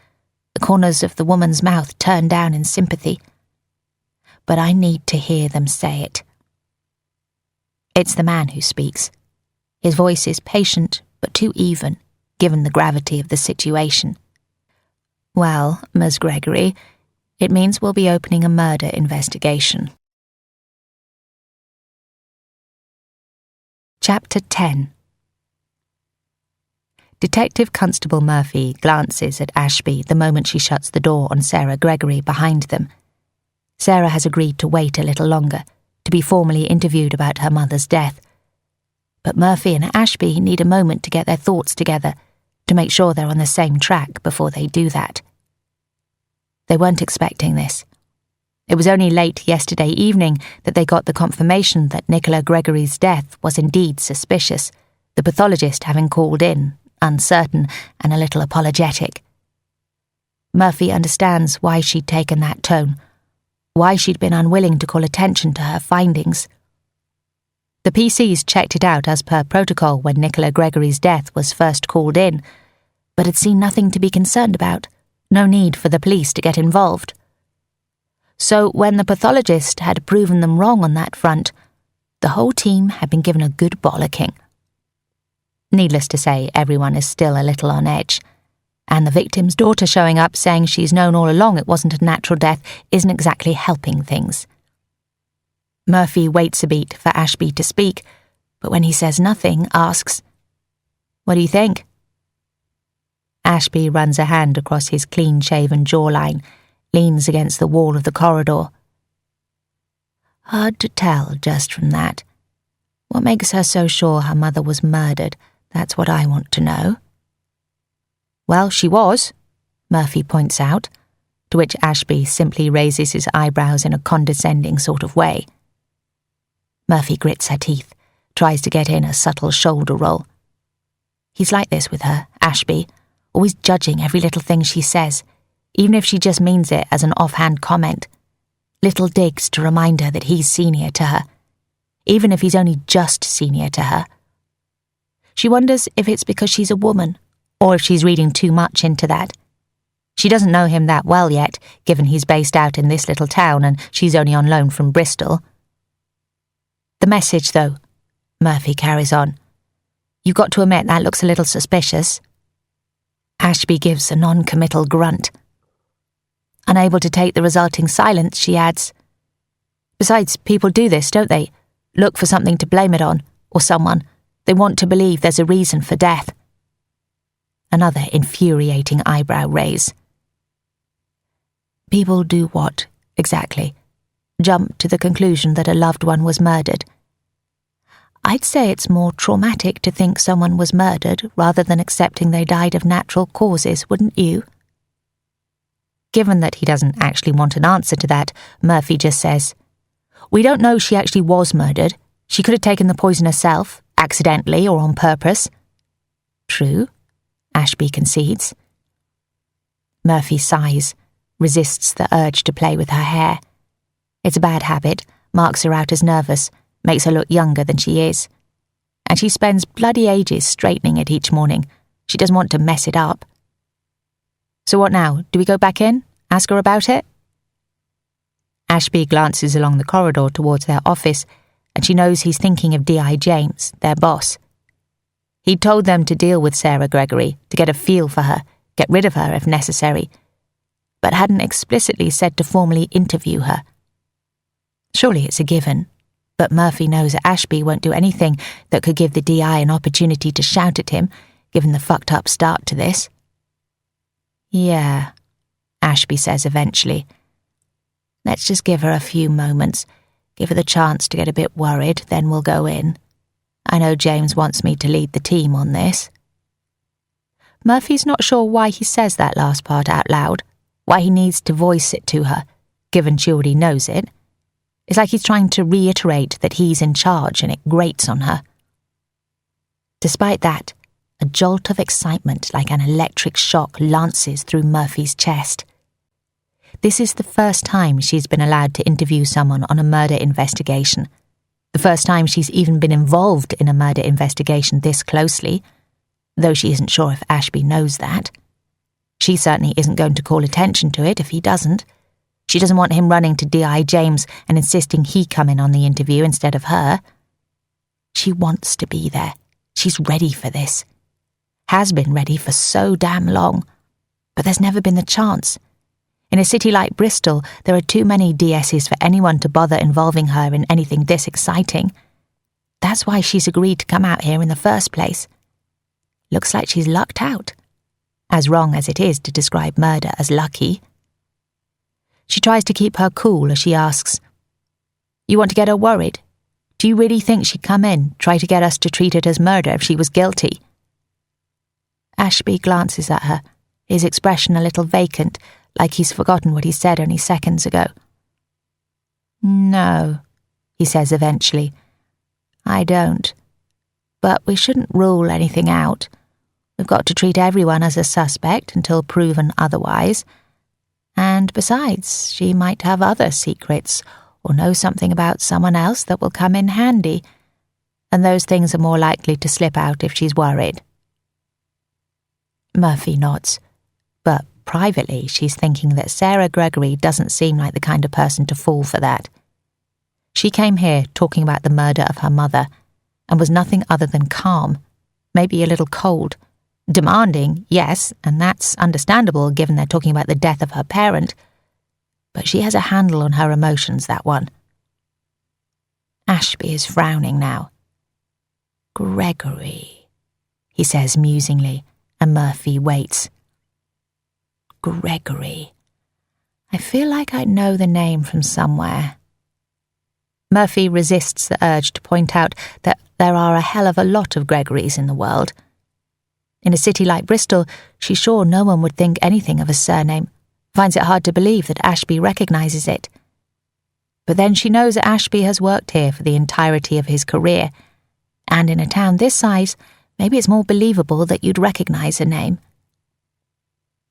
the corners of the woman's mouth turned down in sympathy. But I need to hear them say it. It's the man who speaks. His voice is patient, but too even, given the gravity of the situation. "Well, Miss Gregory, it means we'll be opening a murder investigation." Chapter 10. Detective Constable Murphy glances at Ashby the moment she shuts the door on Sarah Gregory behind them. Sarah has agreed to wait a little longer, to be formally interviewed about her mother's death. But Murphy and Ashby need a moment to get their thoughts together, to make sure they're on the same track before they do that. They weren't expecting this. It was only late yesterday evening that they got the confirmation that Nicola Gregory's death was indeed suspicious, the pathologist having called in, uncertain and a little apologetic. Murphy understands why she'd taken that tone, why she'd been unwilling to call attention to her findings. The PCs checked it out as per protocol when Nicola Gregory's death was first called in, but had seen nothing to be concerned about, no need for the police to get involved. So when the pathologist had proven them wrong on that front, the whole team had been given a good bollocking. Needless to say, everyone is still a little on edge. And the victim's daughter showing up saying she's known all along it wasn't a natural death isn't exactly helping things. Murphy waits a beat for Ashby to speak, but when he says nothing, asks, "What do you think?" Ashby runs a hand across his clean-shaven jawline, leans against the wall of the corridor. Hard to tell just from that. What makes her so sure her mother was murdered? That's what I want to know. Well, she was, Murphy points out, to which Ashby simply raises his eyebrows in a condescending sort of way. Murphy grits her teeth, tries to get in a subtle shoulder roll. He's like this with her, Ashby, always judging every little thing she says, even if she just means it as an offhand comment. Little digs to remind her that he's senior to her, even if he's only just senior to her. She wonders if it's because she's a woman, or if she's reading too much into that. She doesn't know him that well yet, given he's based out in this little town and she's only on loan from Bristol. The message, though, Murphy carries on. You've got to admit that looks a little suspicious. Ashby gives a non-committal grunt. Unable to take the resulting silence, she adds, Besides, people do this, don't they? Look for something to blame it on, or someone. They want to believe there's a reason for death. Another infuriating eyebrow raise. People do what, exactly? Jump to the conclusion that a loved one was murdered. I'd say it's more traumatic to think someone was murdered rather than accepting they died of natural causes, wouldn't you? Given that he doesn't actually want an answer to that, Murphy just says, We don't know she actually was murdered. She could have taken the poison herself, accidentally or on purpose. True, Ashby concedes. Murphy sighs, resists the urge to play with her hair. It's a bad habit, marks her out as nervous, makes her look younger than she is. And she spends bloody ages straightening it each morning. She doesn't want to mess it up. So what now? Do we go back in? Ask her about it? Ashby glances along the corridor towards their office, and she knows he's thinking of D.I. James, their boss. He'd told them to deal with Sarah Gregory, to get a feel for her, get rid of her if necessary, but hadn't explicitly said to formally interview her. Surely it's a given, but Murphy knows that Ashby won't do anything that could give the D.I. an opportunity to shout at him, given the fucked up start to this. Yeah, Ashby says eventually. Let's just give her a few moments, give her the chance to get a bit worried, then we'll go in. I know James wants me to lead the team on this. Murphy's not sure why he says that last part out loud, why he needs to voice it to her, given she already knows it. It's like he's trying to reiterate that he's in charge and it grates on her. Despite that, a jolt of excitement like an electric shock lances through Murphy's chest. This is the first time she's been allowed to interview someone on a murder investigation. The first time she's even been involved in a murder investigation this closely, though she isn't sure if Ashby knows that. She certainly isn't going to call attention to it if he doesn't. She doesn't want him running to D.I. James and insisting he come in on the interview instead of her. She wants to be there. She's ready for this. Has been ready for so damn long. But there's never been the chance. In a city like Bristol, there are too many DSs for anyone to bother involving her in anything this exciting. That's why she's agreed to come out here in the first place. Looks like she's lucked out. As wrong as it is to describe murder as lucky. She tries to keep her cool as she asks, You want to get her worried? Do you really think she'd come in, try to get us to treat it as murder if she was guilty? Ashby glances at her, his expression a little vacant, like he's forgotten what he said only seconds ago. No, he says eventually. I don't. But we shouldn't rule anything out. We've got to treat everyone as a suspect until proven otherwise. And besides, she might have other secrets or know something about someone else that will come in handy, and those things are more likely to slip out if she's worried. Murphy nods, but privately she's thinking that Sarah Gregory doesn't seem like the kind of person to fall for that. She came here talking about the murder of her mother and was nothing other than calm, maybe a little cold, Demanding, yes, and that's understandable given they're talking about the death of her parent. But she has a handle on her emotions, that one. Ashby is frowning now. Gregory, he says musingly, and Murphy waits. Gregory. I feel like I know the name from somewhere. Murphy resists the urge to point out that there are a hell of a lot of Gregorys in the world. In a city like Bristol, she's sure no one would think anything of a surname, finds it hard to believe that Ashby recognises it. But then she knows that Ashby has worked here for the entirety of his career, and in a town this size, maybe it's more believable that you'd recognise a name.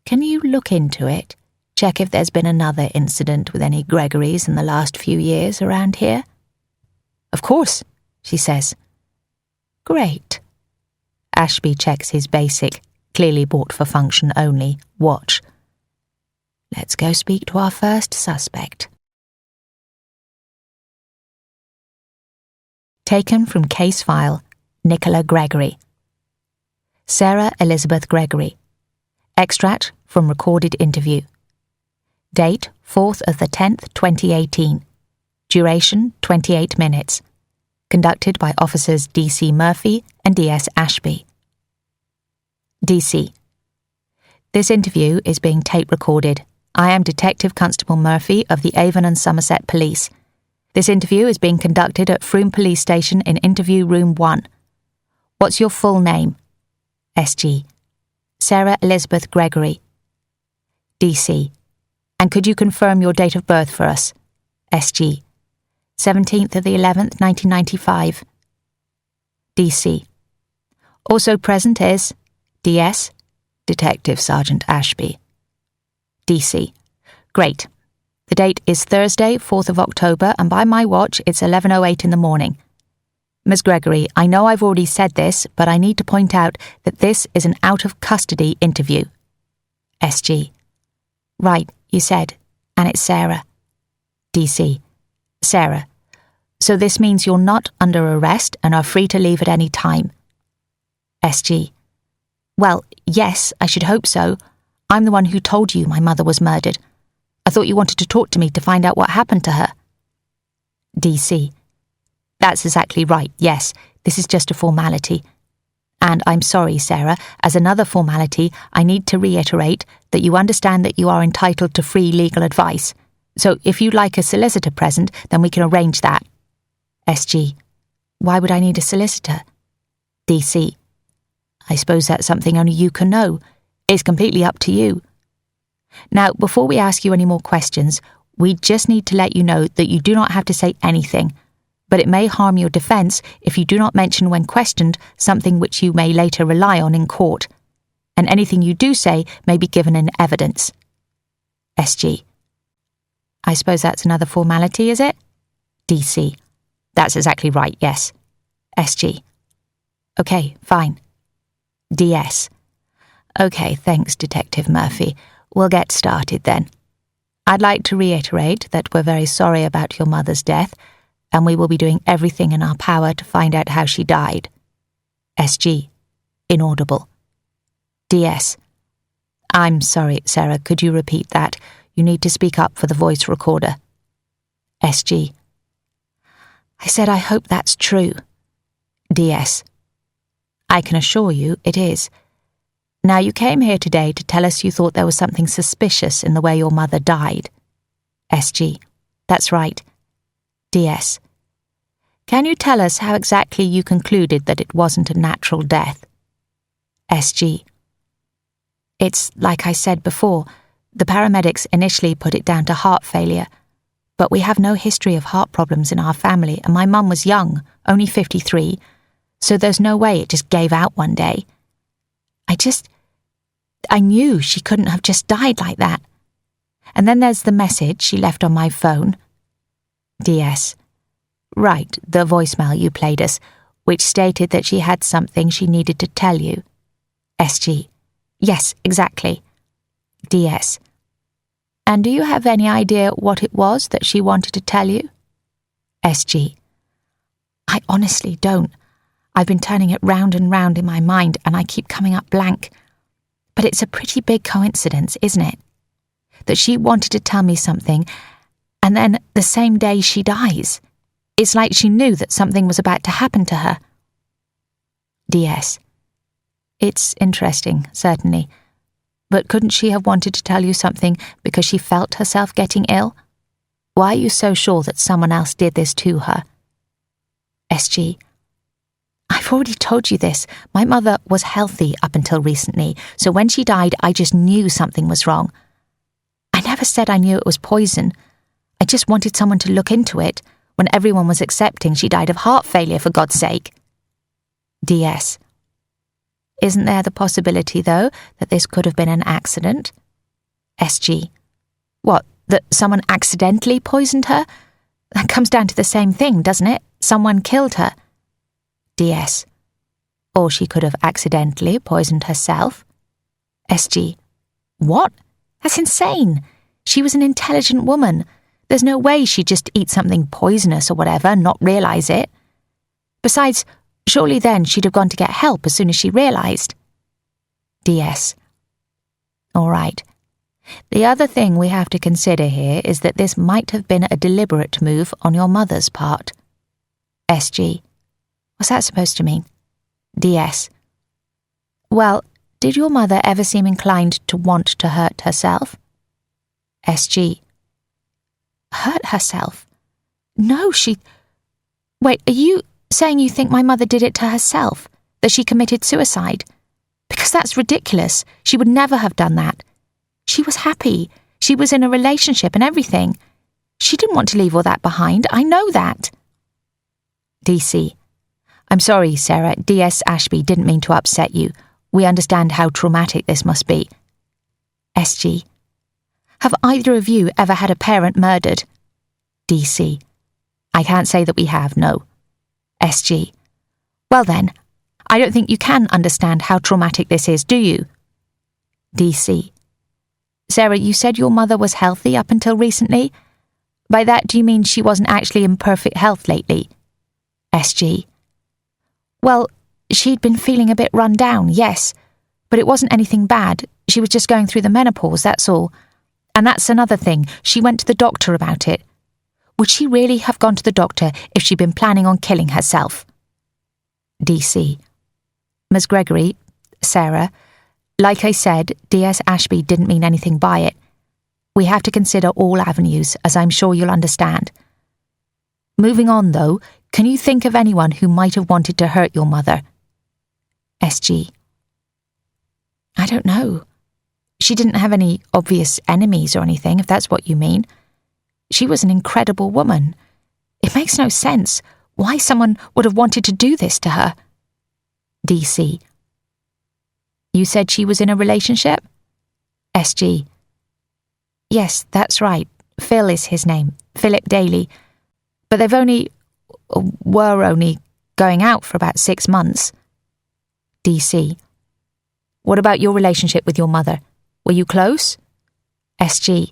Can you look into it? Check if there's been another incident with any Gregorys in the last few years around here? Of course, she says. Great. Ashby checks his basic, clearly bought for function only, watch. Let's go speak to our first suspect. Taken from case file, Nicola Gregory. Sarah Elizabeth Gregory. Extract from recorded interview. Date 4th of the 10th, 2018. Duration 28 minutes. Conducted by officers D.C. Murphy and D.S. Ashby. D.C. This interview is being tape recorded. I am Detective Constable Murphy of the Avon and Somerset Police. This interview is being conducted at Frome Police Station in Interview Room 1. What's your full name? S.G. Sarah Elizabeth Gregory. D.C. And could you confirm your date of birth for us? S.G. 17th of the 11th, 1995. D.C. Also present is D.S. Detective Sergeant Ashby. D.C. Great. The date is Thursday, 4th of October, and by my watch, it's 11:08 in the morning. Ms. Gregory, I know I've already said this, but I need to point out that this is an out-of-custody interview. S.G. Right, you said, and it's Sarah. D.C. Sarah. So this means you're not under arrest and are free to leave at any time. S.G. Well, yes, I should hope so. I'm the one who told you my mother was murdered. I thought you wanted to talk to me to find out what happened to her. D.C. That's exactly right, yes. This is just a formality. And I'm sorry, Sarah, as another formality, I need to reiterate that you understand that you are entitled to free legal advice. So if you'd like a solicitor present, then we can arrange that. S.G. Why would I need a solicitor? D.C. I suppose that's something only you can know. It's completely up to you. Now, before we ask you any more questions, we just need to let you know that you do not have to say anything, but it may harm your defence if you do not mention when questioned something which you may later rely on in court, and anything you do say may be given in evidence. S.G. I suppose that's another formality, is it? D.C. That's exactly right, yes. S.G. OK, fine. D.S. OK, thanks, Detective Murphy. We'll get started then. I'd like to reiterate that we're very sorry about your mother's death, and we will be doing everything in our power to find out how she died. S.G. Inaudible. D.S. I'm sorry, Sarah, could you repeat that? You need to speak up for the voice recorder. S.G. I said I hope that's true. D.S. I can assure you it is. Now, you came here today to tell us you thought there was something suspicious in the way your mother died. S.G. That's right. D.S. Can you tell us how exactly you concluded that it wasn't a natural death? S.G. It's like I said before. The paramedics initially put it down to heart failure, but we have no history of heart problems in our family, and my mum was young, only 53, so there's no way it just gave out one day. I knew she couldn't have just died like that. And then there's the message she left on my phone. D.S. Right, the voicemail you played us, which stated that she had something she needed to tell you. S.G. Yes, exactly. D.S. And do you have any idea what it was that she wanted to tell you? S.G. I honestly don't. I've been turning it round and round in my mind and I keep coming up blank. But it's a pretty big coincidence, isn't it? That she wanted to tell me something and then the same day she dies. It's like she knew that something was about to happen to her. DS. It's interesting, certainly. But couldn't she have wanted to tell you something because she felt herself getting ill? Why are you so sure that someone else did this to her? SG. I've already told you this. My mother was healthy up until recently, so when she died, I just knew something was wrong. I never said I knew it was poison. I just wanted someone to look into it when everyone was accepting she died of heart failure, for God's sake. DS. Isn't there the possibility, though, that this could have been an accident? SG. What, that someone accidentally poisoned her? That comes down to the same thing, doesn't it? Someone killed her. DS. Or she could have accidentally poisoned herself. SG. What? That's insane. She was an intelligent woman. There's no way she'd just eat something poisonous or whatever and not realise it. Besides, surely then she'd have gone to get help as soon as she realised. DS. All right. The other thing we have to consider here is that this might have been a deliberate move on your mother's part. SG. What's that supposed to mean? DS. Well, did your mother ever seem inclined to want to hurt herself? SG. Hurt herself? No, she... Wait, are you saying you think my mother did it to herself? That she committed suicide? Because that's ridiculous. She would never have done that. She was happy. She was in a relationship and everything. She didn't want to leave all that behind. I know that. DC. I'm sorry, Sarah. DS Ashby didn't mean to upset you. We understand how traumatic this must be. SG. Have either of you ever had a parent murdered? DC. I can't say that we have, no. SG. Well then, I don't think you can understand how traumatic this is, do you? DC. Sarah, you said your mother was healthy up until recently? By that, do you mean she wasn't actually in perfect health lately? SG. Well, she'd been feeling a bit run down, yes, but it wasn't anything bad. She was just going through the menopause, that's all. And that's another thing. She went to the doctor about it. Would she really have gone to the doctor if she'd been planning on killing herself? DC. Ms. Gregory, Sarah, like I said, DS Ashby didn't mean anything by it. We have to consider all avenues, as I'm sure you'll understand. Moving on, though, can you think of anyone who might have wanted to hurt your mother? SG. I don't know. She didn't have any obvious enemies or anything, if that's what you mean. She was an incredible woman. It makes no sense why someone would have wanted to do this to her. DC. You said she was in a relationship? SG. Yes, that's right. Phil is his name. Philip Daly. But were only going out for about 6 months. DC. What about your relationship with your mother? Were you close? SG.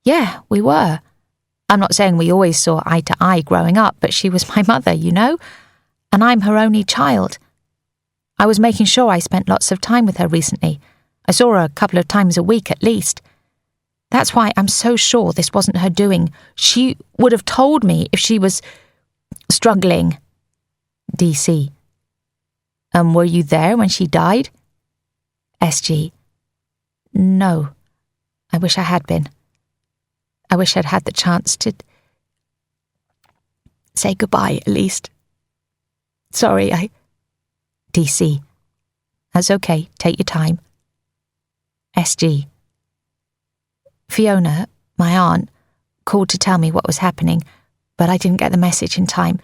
Yeah, we were. I'm not saying we always saw eye to eye growing up, but she was my mother, you know? And I'm her only child. I was making sure I spent lots of time with her recently. I saw her a couple of times a week at least. That's why I'm so sure this wasn't her doing. She would have told me if she was struggling. DC. And were you there when she died? SG. No. I wish I had been. I wish I'd had the chance to say goodbye, at least. Sorry, DC. That's okay. Take your time. SG. Fiona, my aunt, called to tell me what was happening, but I didn't get the message in time.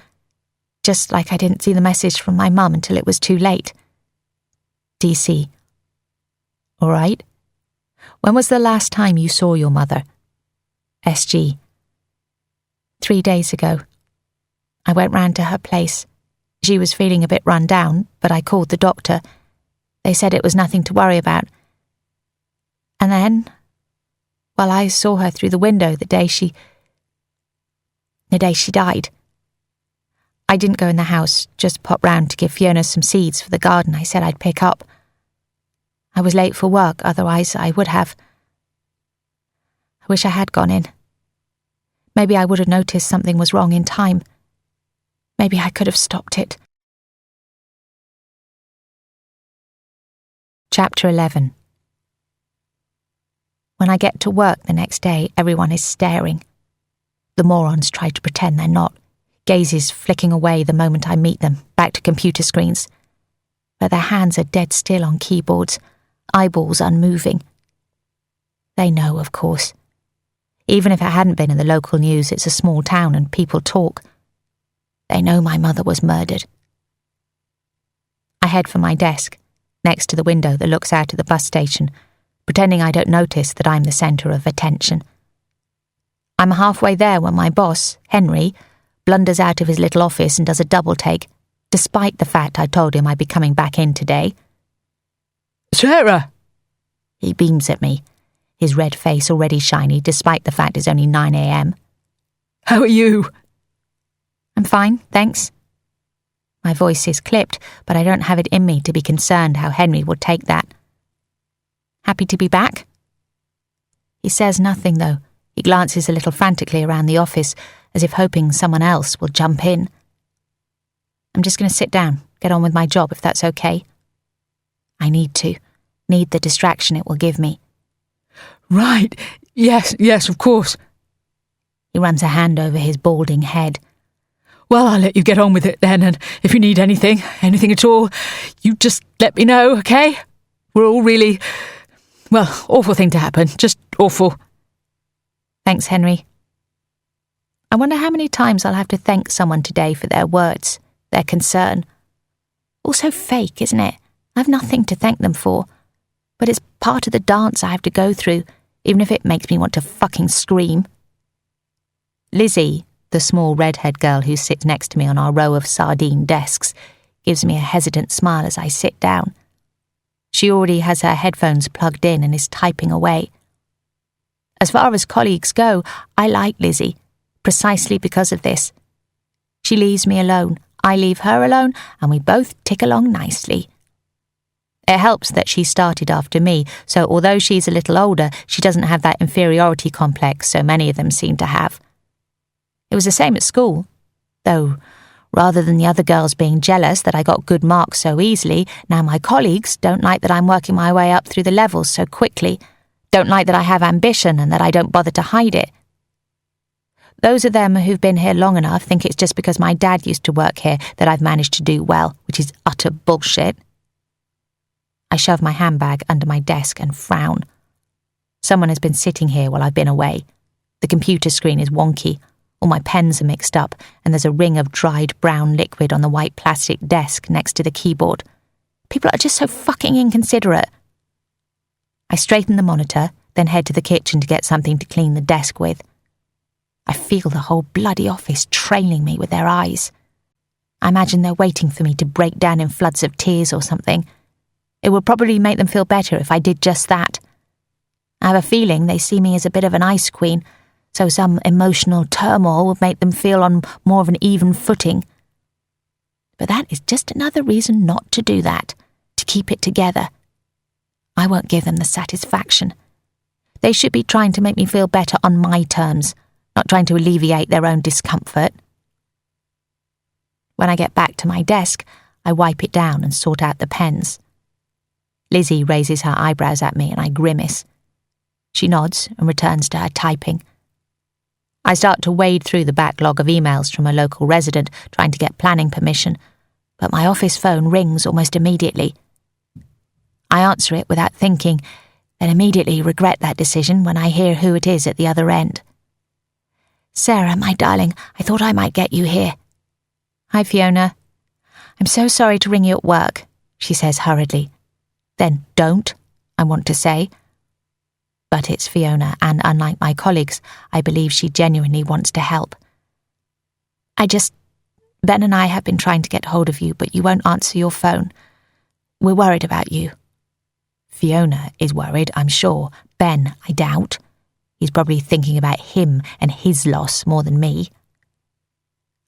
Just like I didn't see the message from my mum until it was too late. DC. All right. When was the last time you saw your mother? SG. 3 days ago. I went round to her place. She was feeling a bit run down, but I called the doctor. They said it was nothing to worry about. And then, well, I saw her through the window the day she died. I didn't go in the house, just popped round to give Fiona some seeds for the garden I said I'd pick up. I was late for work, otherwise I would have. I wish I had gone in. Maybe I would have noticed something was wrong in time. Maybe I could have stopped it. Chapter 11. When I get to work the next day, everyone is staring. The morons try to pretend they're not, gazes flicking away the moment I meet them, back to computer screens. But their hands are dead still on keyboards, eyeballs unmoving. They know, of course. Even if it hadn't been in the local news, it's a small town and people talk. They know my mother was murdered. I head for my desk, next to the window that looks out at the bus station, pretending I don't notice that I'm the centre of attention. I'm halfway there when my boss, Henry, blunders out of his little office and does a double take, despite the fact I told him I'd be coming back in today. Sarah! He beams at me, his red face already shiny despite the fact it's only 9 a.m. How are you? I'm fine, thanks. My voice is clipped, but I don't have it in me to be concerned how Henry would take that. Happy to be back? He says nothing, though. He glances a little frantically around the office, as if hoping someone else will jump in. I'm just going to sit down, get on with my job if that's okay. I need the distraction it will give me. Right, yes, of course. He runs a hand over his balding head. Well, I'll let you get on with it then, and if you need anything at all, you just let me know, okay? We're all really, awful thing to happen, just awful. Thanks, Henry. I wonder how many times I'll have to thank someone today for their words, their concern. Also fake, isn't it? I've nothing to thank them for, but it's part of the dance I have to go through, even if it makes me want to fucking scream. Lizzie, the small redhead girl who sits next to me on our row of sardine desks, gives me a hesitant smile as I sit down. She already has her headphones plugged in and is typing away. As far as colleagues go, I like Lizzie, precisely because of this. She leaves me alone, I leave her alone, and we both tick along nicely. It helps that she started after me, so although she's a little older, she doesn't have that inferiority complex so many of them seem to have. It was the same at school, though rather than the other girls being jealous that I got good marks so easily, now my colleagues don't like that I'm working my way up through the levels so quickly, don't like that I have ambition and that I don't bother to hide it. Those of them who've been here long enough think it's just because my dad used to work here that I've managed to do well, which is utter bullshit. I shove my handbag under my desk and frown. Someone has been sitting here while I've been away. The computer screen is wonky. All my pens are mixed up, and there's a ring of dried brown liquid on the white plastic desk next to the keyboard. People are just so fucking inconsiderate. I straighten the monitor, then head to the kitchen to get something to clean the desk with. I feel the whole bloody office trailing me with their eyes. I imagine they're waiting for me to break down in floods of tears or something. It would probably make them feel better if I did just that. I have a feeling they see me as a bit of an ice queen, so some emotional turmoil would make them feel on more of an even footing. But that is just another reason not to do that, to keep it together. I won't give them the satisfaction. They should be trying to make me feel better on my terms, not trying to alleviate their own discomfort. When I get back to my desk, I wipe it down and sort out the pens. Lizzie raises her eyebrows at me and I grimace. She nods and returns to her typing. I start to wade through the backlog of emails from a local resident trying to get planning permission, but my office phone rings almost immediately. I answer it without thinking, then immediately regret that decision when I hear who it is at the other end. Sarah, my darling, I thought I might get you here. Hi, Fiona. I'm so sorry to ring you at work, she says hurriedly. Then don't, I want to say. But it's Fiona, and unlike my colleagues, I believe she genuinely wants to help. Ben and I have been trying to get hold of you, but you won't answer your phone. We're worried about you. Fiona is worried, I'm sure. Ben, I doubt. He's probably thinking about him and his loss more than me.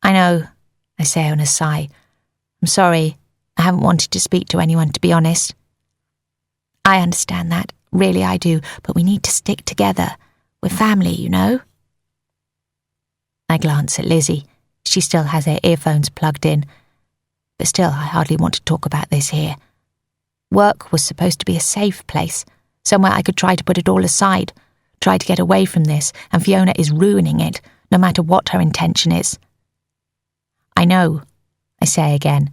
I know, I say on a sigh. I'm sorry. I haven't wanted to speak to anyone, to be honest. I understand that. Really, I do. But we need to stick together. We're family, you know? I glance at Lizzie. She still has her earphones plugged in. But still, I hardly want to talk about this here. Work was supposed to be a safe place, somewhere I could try to put it all aside, try to get away from this, and Fiona is ruining it, no matter what her intention is. I know, I say again,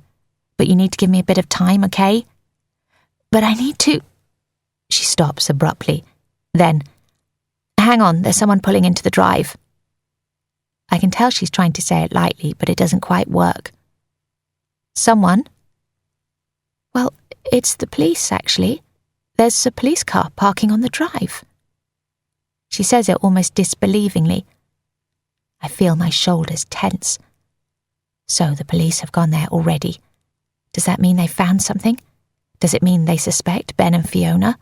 but you need to give me a bit of time, okay? But I need to... She stops abruptly. Then, hang on, there's someone pulling into the drive. I can tell she's trying to say it lightly, but it doesn't quite work. Someone? Well, it's the police, actually. There's a police car parking on the drive. She says it almost disbelievingly. I feel my shoulders tense. So the police have gone there already. Does that mean they found something? Does it mean they suspect Ben and Fiona?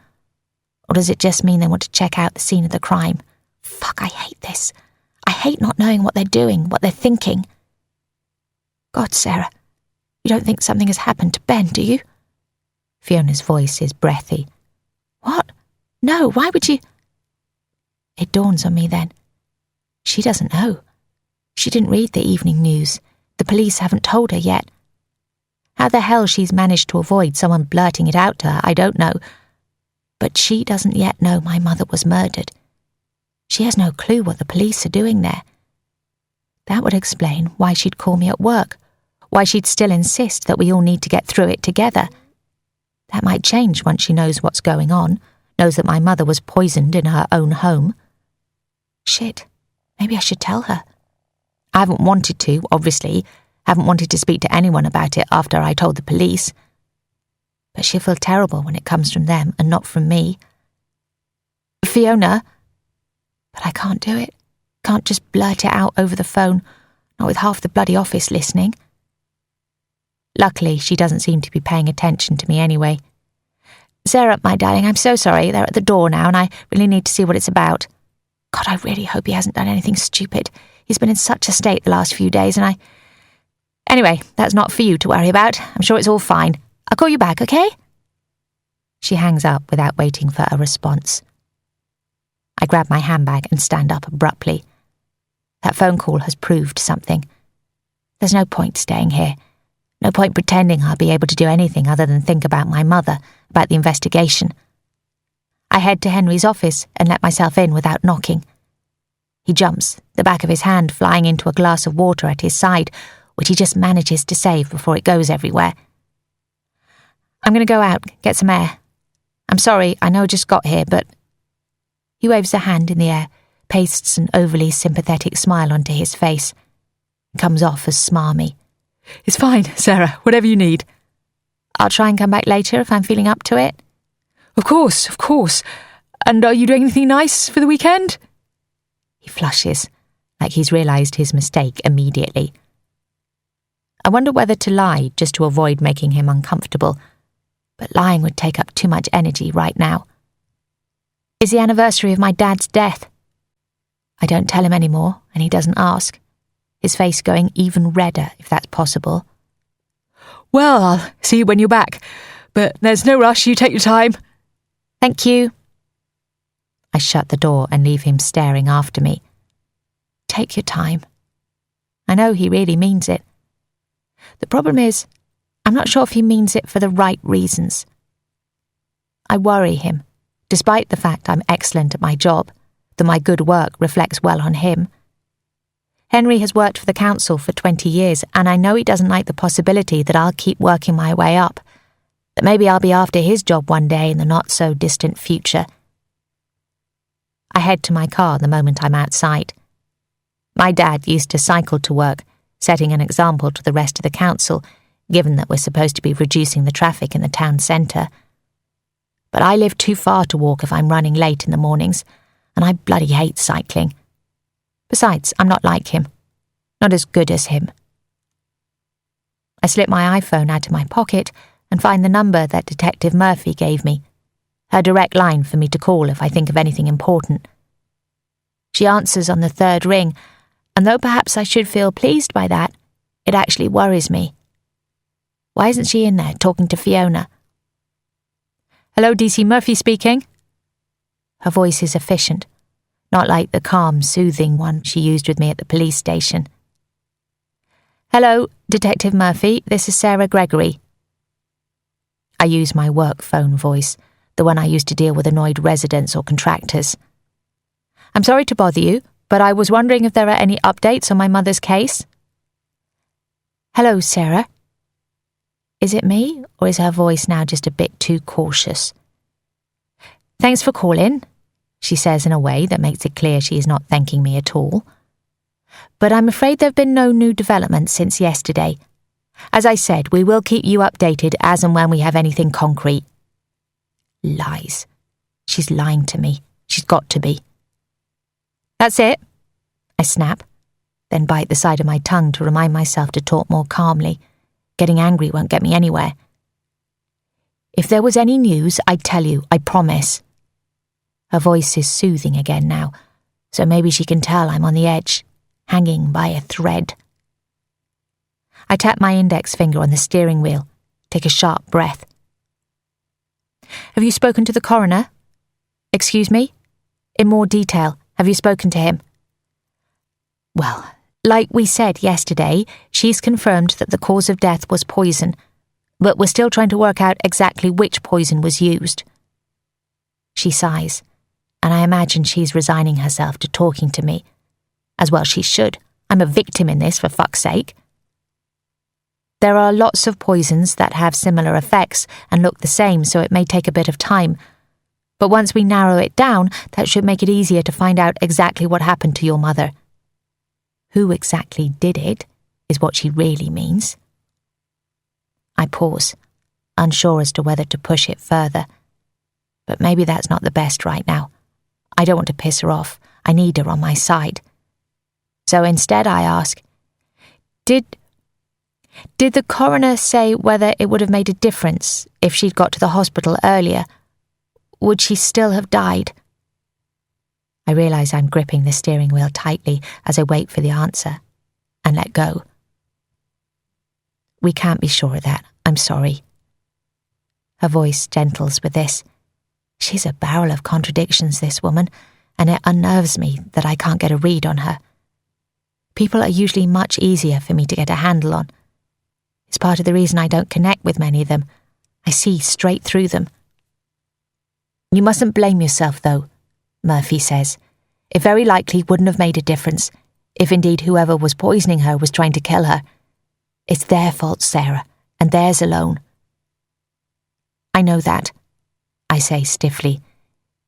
Or does it just mean they want to check out the scene of the crime? Fuck, I hate this. I hate not knowing what they're doing, what they're thinking. God, Sarah, you don't think something has happened to Ben, do you? Fiona's voice is breathy. What? No, why would you... It dawns on me then. She doesn't know. She didn't read the evening news. The police haven't told her yet. How the hell she's managed to avoid someone blurting it out to her, I don't know. But she doesn't yet know my mother was murdered. She has no clue what the police are doing there. That would explain why she'd call me at work, why she'd still insist that we all need to get through it together. That might change once she knows what's going on, knows that my mother was poisoned in her own home. Shit, maybe I should tell her. I haven't wanted to, obviously, haven't wanted to speak to anyone about it after I told the police. But she'll feel terrible when it comes from them and not from me. Fiona... But I can't do it. Can't just blurt it out over the phone, not with half the bloody office listening. Luckily, she doesn't seem to be paying attention to me anyway. Sarah, my darling, I'm so sorry. They're at the door now, and I really need to see what it's about. God, I really hope he hasn't done anything stupid. He's been in such a state the last few days, and I... Anyway, that's not for you to worry about. I'm sure it's all fine. I'll call you back, okay? She hangs up without waiting for a response. I grab my handbag and stand up abruptly. That phone call has proved something. There's no point staying here. No point pretending I'll be able to do anything other than think about my mother, about the investigation. I head to Henry's office and let myself in without knocking. He jumps, the back of his hand flying into a glass of water at his side, which he just manages to save before it goes everywhere. I'm going to go out, get some air. I'm sorry, I know I just got here, but... He waves a hand in the air, pastes an overly sympathetic smile onto his face. It comes off as smarmy. It's fine, Sarah, whatever you need. I'll try and come back later if I'm feeling up to it. Of course, of course. And are you doing anything nice for the weekend? He flushes, like he's realised his mistake immediately. I wonder whether to lie just to avoid making him uncomfortable, but lying would take up too much energy right now. It's the anniversary of my dad's death. I don't tell him anymore, and he doesn't ask, his face going even redder if that's possible. Well, I'll see you when you're back, but there's no rush, you take your time. Thank you. I shut the door and leave him staring after me. Take your time. I know he really means it. The problem is, I'm not sure if he means it for the right reasons. I worry him, despite the fact I'm excellent at my job, that my good work reflects well on him. Henry has worked for the council for 20 years, and I know he doesn't like the possibility that I'll keep working my way up, that maybe I'll be after his job one day in the not-so-distant future. I head to my car the moment I'm outside. My dad used to cycle to work, setting an example to the rest of the council, given that we're supposed to be reducing the traffic in the town centre. But I live too far to walk if I'm running late in the mornings, and I bloody hate cycling. Besides, I'm not like him. Not as good as him. I slip my iPhone out of my pocket and find the number that Detective Murphy gave me, her direct line for me to call if I think of anything important. She answers on the third ring, and though perhaps I should feel pleased by that, It actually worries me. Why isn't she in there talking to Fiona? Hello, DC Murphy speaking. Her voice is efficient, not like the calm, soothing one she used with me at the police station. Hello, Detective Murphy, this is Sarah Gregory. I use my work phone voice, the one I used to deal with annoyed residents or contractors. I'm sorry to bother you, but I was wondering if there are any updates on my mother's case. Hello, Sarah. Is it me, or is her voice now just a bit too cautious? Thanks for calling, she says in a way that makes it clear she is not thanking me at all. But I'm afraid there have been no new developments since yesterday. As I said, we will keep you updated as and when we have anything concrete. Lies. She's lying to me. She's got to be. That's it, I snap, then bite the side of my tongue to remind myself to talk more calmly. Getting angry won't get me anywhere. If there was any news, I'd tell you, I promise. Her voice is soothing again now, so maybe she can tell I'm on the edge, hanging by a thread. I tap my index finger on the steering wheel, take a sharp breath. Have you spoken to the coroner? Excuse me? In more detail, have you spoken to him? Well, like we said yesterday, she's confirmed that the cause of death was poison, but we're still trying to work out exactly which poison was used. She sighs, and I imagine she's resigning herself to talking to me. As well she should. I'm a victim in this, for fuck's sake. There are lots of poisons that have similar effects and look the same, so it may take a bit of time. But once we narrow it down, that should make it easier to find out exactly what happened to your mother. Who exactly did it is what she really means. I pause, unsure as to whether to push it further. But maybe that's not the best right now. I don't want to piss her off. I need her on my side. So instead I ask, Did the coroner say whether it would have made a difference if she'd got to the hospital earlier? Would she still have died? I realise I'm gripping the steering wheel tightly as I wait for the answer, and let go. We can't be sure of that, I'm sorry. Her voice gentles with this. She's a barrel of contradictions, this woman, and it unnerves me that I can't get a read on her. People are usually much easier for me to get a handle on. It's part of the reason I don't connect with many of them. I see straight through them. You mustn't blame yourself, though, Murphy says. It very likely wouldn't have made a difference, if indeed whoever was poisoning her was trying to kill her. It's their fault, Sarah, and theirs alone. I know that, I say stiffly,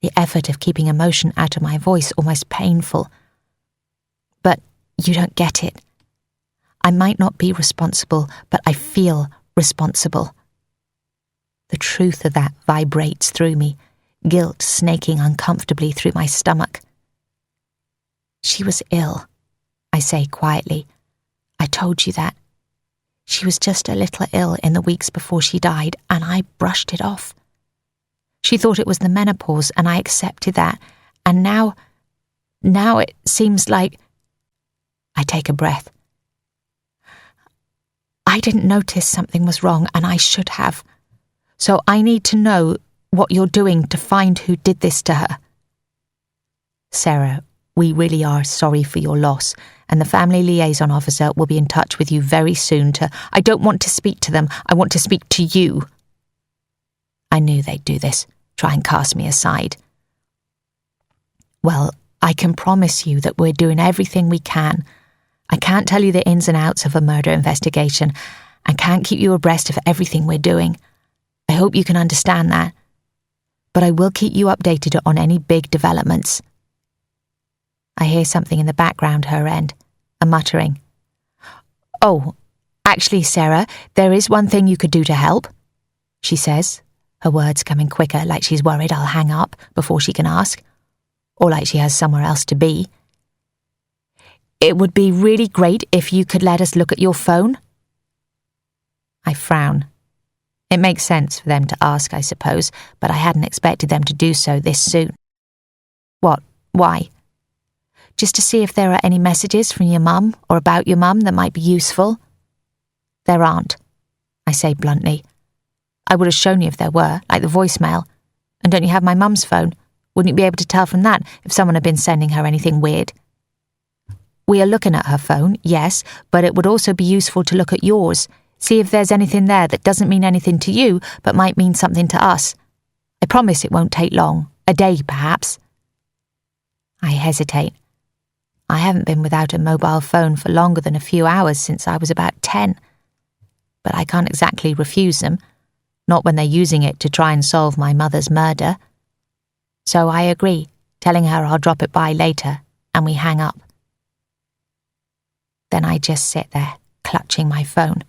the effort of keeping emotion out of my voice almost painful. But you don't get it. I might not be responsible, but I feel responsible. The truth of that vibrates through me, guilt snaking uncomfortably through my stomach. She was ill, I say quietly. I told you that. She was just a little ill in the weeks before she died, and I brushed it off. She thought it was the menopause, and I accepted that, and now it seems like... I take a breath. I didn't notice something was wrong, and I should have. So I need to know what you're doing to find who did this to her. Sarah, we really are sorry for your loss, and the family liaison officer will be in touch with you very soon to... I don't want to speak to them, I want to speak to you. I knew they'd do this, try and cast me aside. Well, I can promise you that we're doing everything we can. I can't tell you the ins and outs of a murder investigation. I can't keep you abreast of everything we're doing. I hope you can understand that. But I will keep you updated on any big developments. I hear something in the background her end, a muttering. Oh, actually, Sarah, there is one thing you could do to help, she says, her words coming quicker like she's worried I'll hang up before she can ask, or like she has somewhere else to be. It would be really great if you could let us look at your phone. I frown. It makes sense for them to ask, I suppose, but I hadn't expected them to do so this soon. What? Why? Just to see if there are any messages from your mum or about your mum that might be useful, There aren't, I say bluntly. I would have shown you if there were, like the voicemail. And don't you have my mum's phone? Wouldn't you be able to tell from that if someone had been sending her anything weird? We are looking at her phone, yes, but it would also be useful to look at yours, see if there's anything there that doesn't mean anything to you but might mean something to us. I promise it won't take long, a day perhaps. I hesitate. I haven't been without a mobile phone for longer than a few hours since I was about 10. But I can't exactly refuse them, not when they're using it to try and solve my mother's murder. So I agree, telling her I'll drop it by later, and we hang up. Then I just sit there, clutching my phone.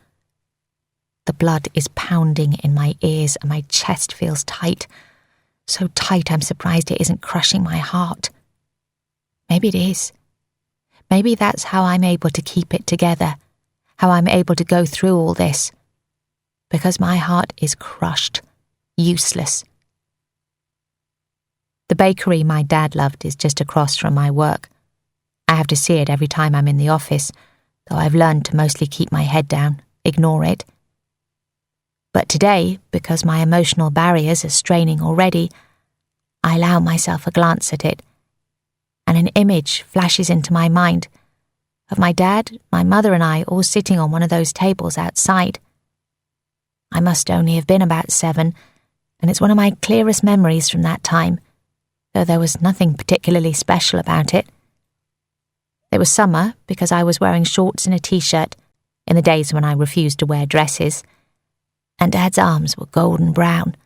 The blood is pounding in my ears and my chest feels tight. So tight I'm surprised it isn't crushing my heart. Maybe it is. Maybe that's how I'm able to keep it together, how I'm able to go through all this. Because my heart is crushed, useless. The bakery my dad loved is just across from my work. I have to see it every time I'm in the office, though I've learned to mostly keep my head down, ignore it. But today, because my emotional barriers are straining already, I allow myself a glance at it, and an image flashes into my mind of my dad, my mother and I all sitting on one of those tables outside. I must only have been about 7, and it's one of my clearest memories from that time, though there was nothing particularly special about it. It was summer because I was wearing shorts and a t-shirt in the days when I refused to wear dresses, and Dad's arms were golden brown.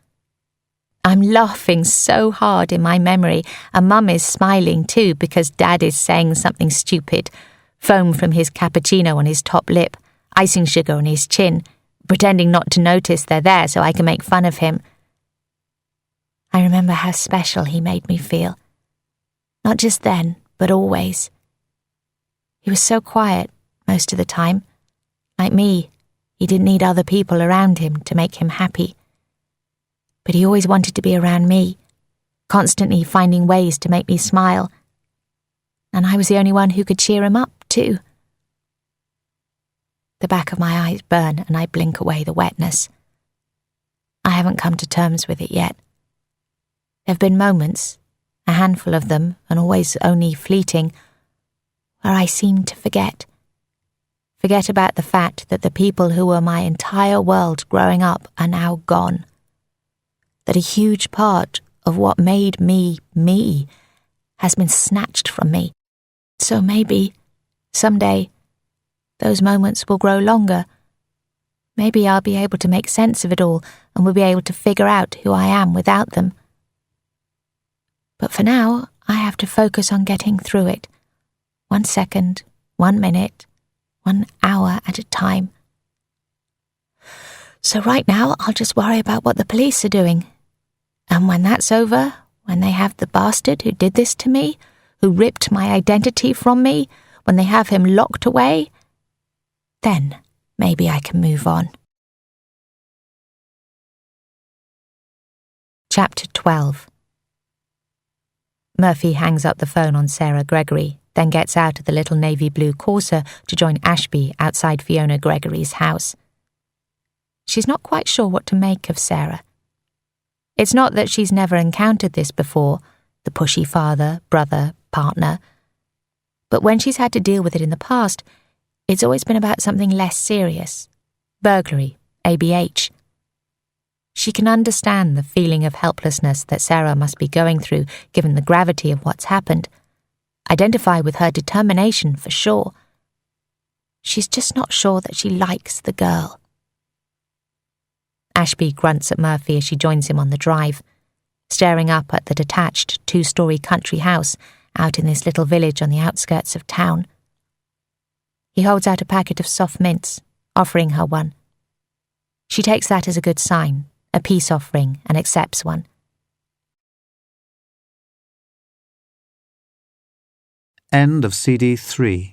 I'm laughing so hard in my memory, and Mum is smiling too because Dad is saying something stupid, foam from his cappuccino on his top lip, icing sugar on his chin, pretending not to notice they're there so I can make fun of him. I remember how special he made me feel. Not just then, but always. He was so quiet most of the time. Like me, he didn't need other people around him to make him happy. But he always wanted to be around me, constantly finding ways to make me smile. And I was the only one who could cheer him up, too. The back of my eyes burn and I blink away the wetness. I haven't come to terms with it yet. There have been moments, a handful of them, and always only fleeting, where I seem to forget. Forget about the fact that the people who were my entire world growing up are now gone. That a huge part of what made me, me, has been snatched from me. So maybe, someday, those moments will grow longer. Maybe I'll be able to make sense of it all and will be able to figure out who I am without them. But for now, I have to focus on getting through it. 1 second, 1 minute, 1 hour at a time. So right now, I'll just worry about what the police are doing. And when that's over, when they have the bastard who did this to me, who ripped my identity from me, when they have him locked away, then maybe I can move on. Chapter 12. Murphy hangs up the phone on Sarah Gregory, then gets out of the little navy blue Corsa to join Ashby outside Fiona Gregory's house. She's not quite sure what to make of Sarah. It's not that she's never encountered this before, the pushy father, brother, partner. But when she's had to deal with it in the past, it's always been about something less serious. Burglary, ABH. She can understand the feeling of helplessness that Sarah must be going through given the gravity of what's happened. Identify with her determination for sure. She's just not sure that she likes the girl. Ashby grunts at Murphy as she joins him on the drive, staring up at the detached 2-story country house out in this little village on the outskirts of town. He holds out a packet of soft mints, offering her one. She takes that as a good sign, a peace offering, and accepts one. End of CD 3.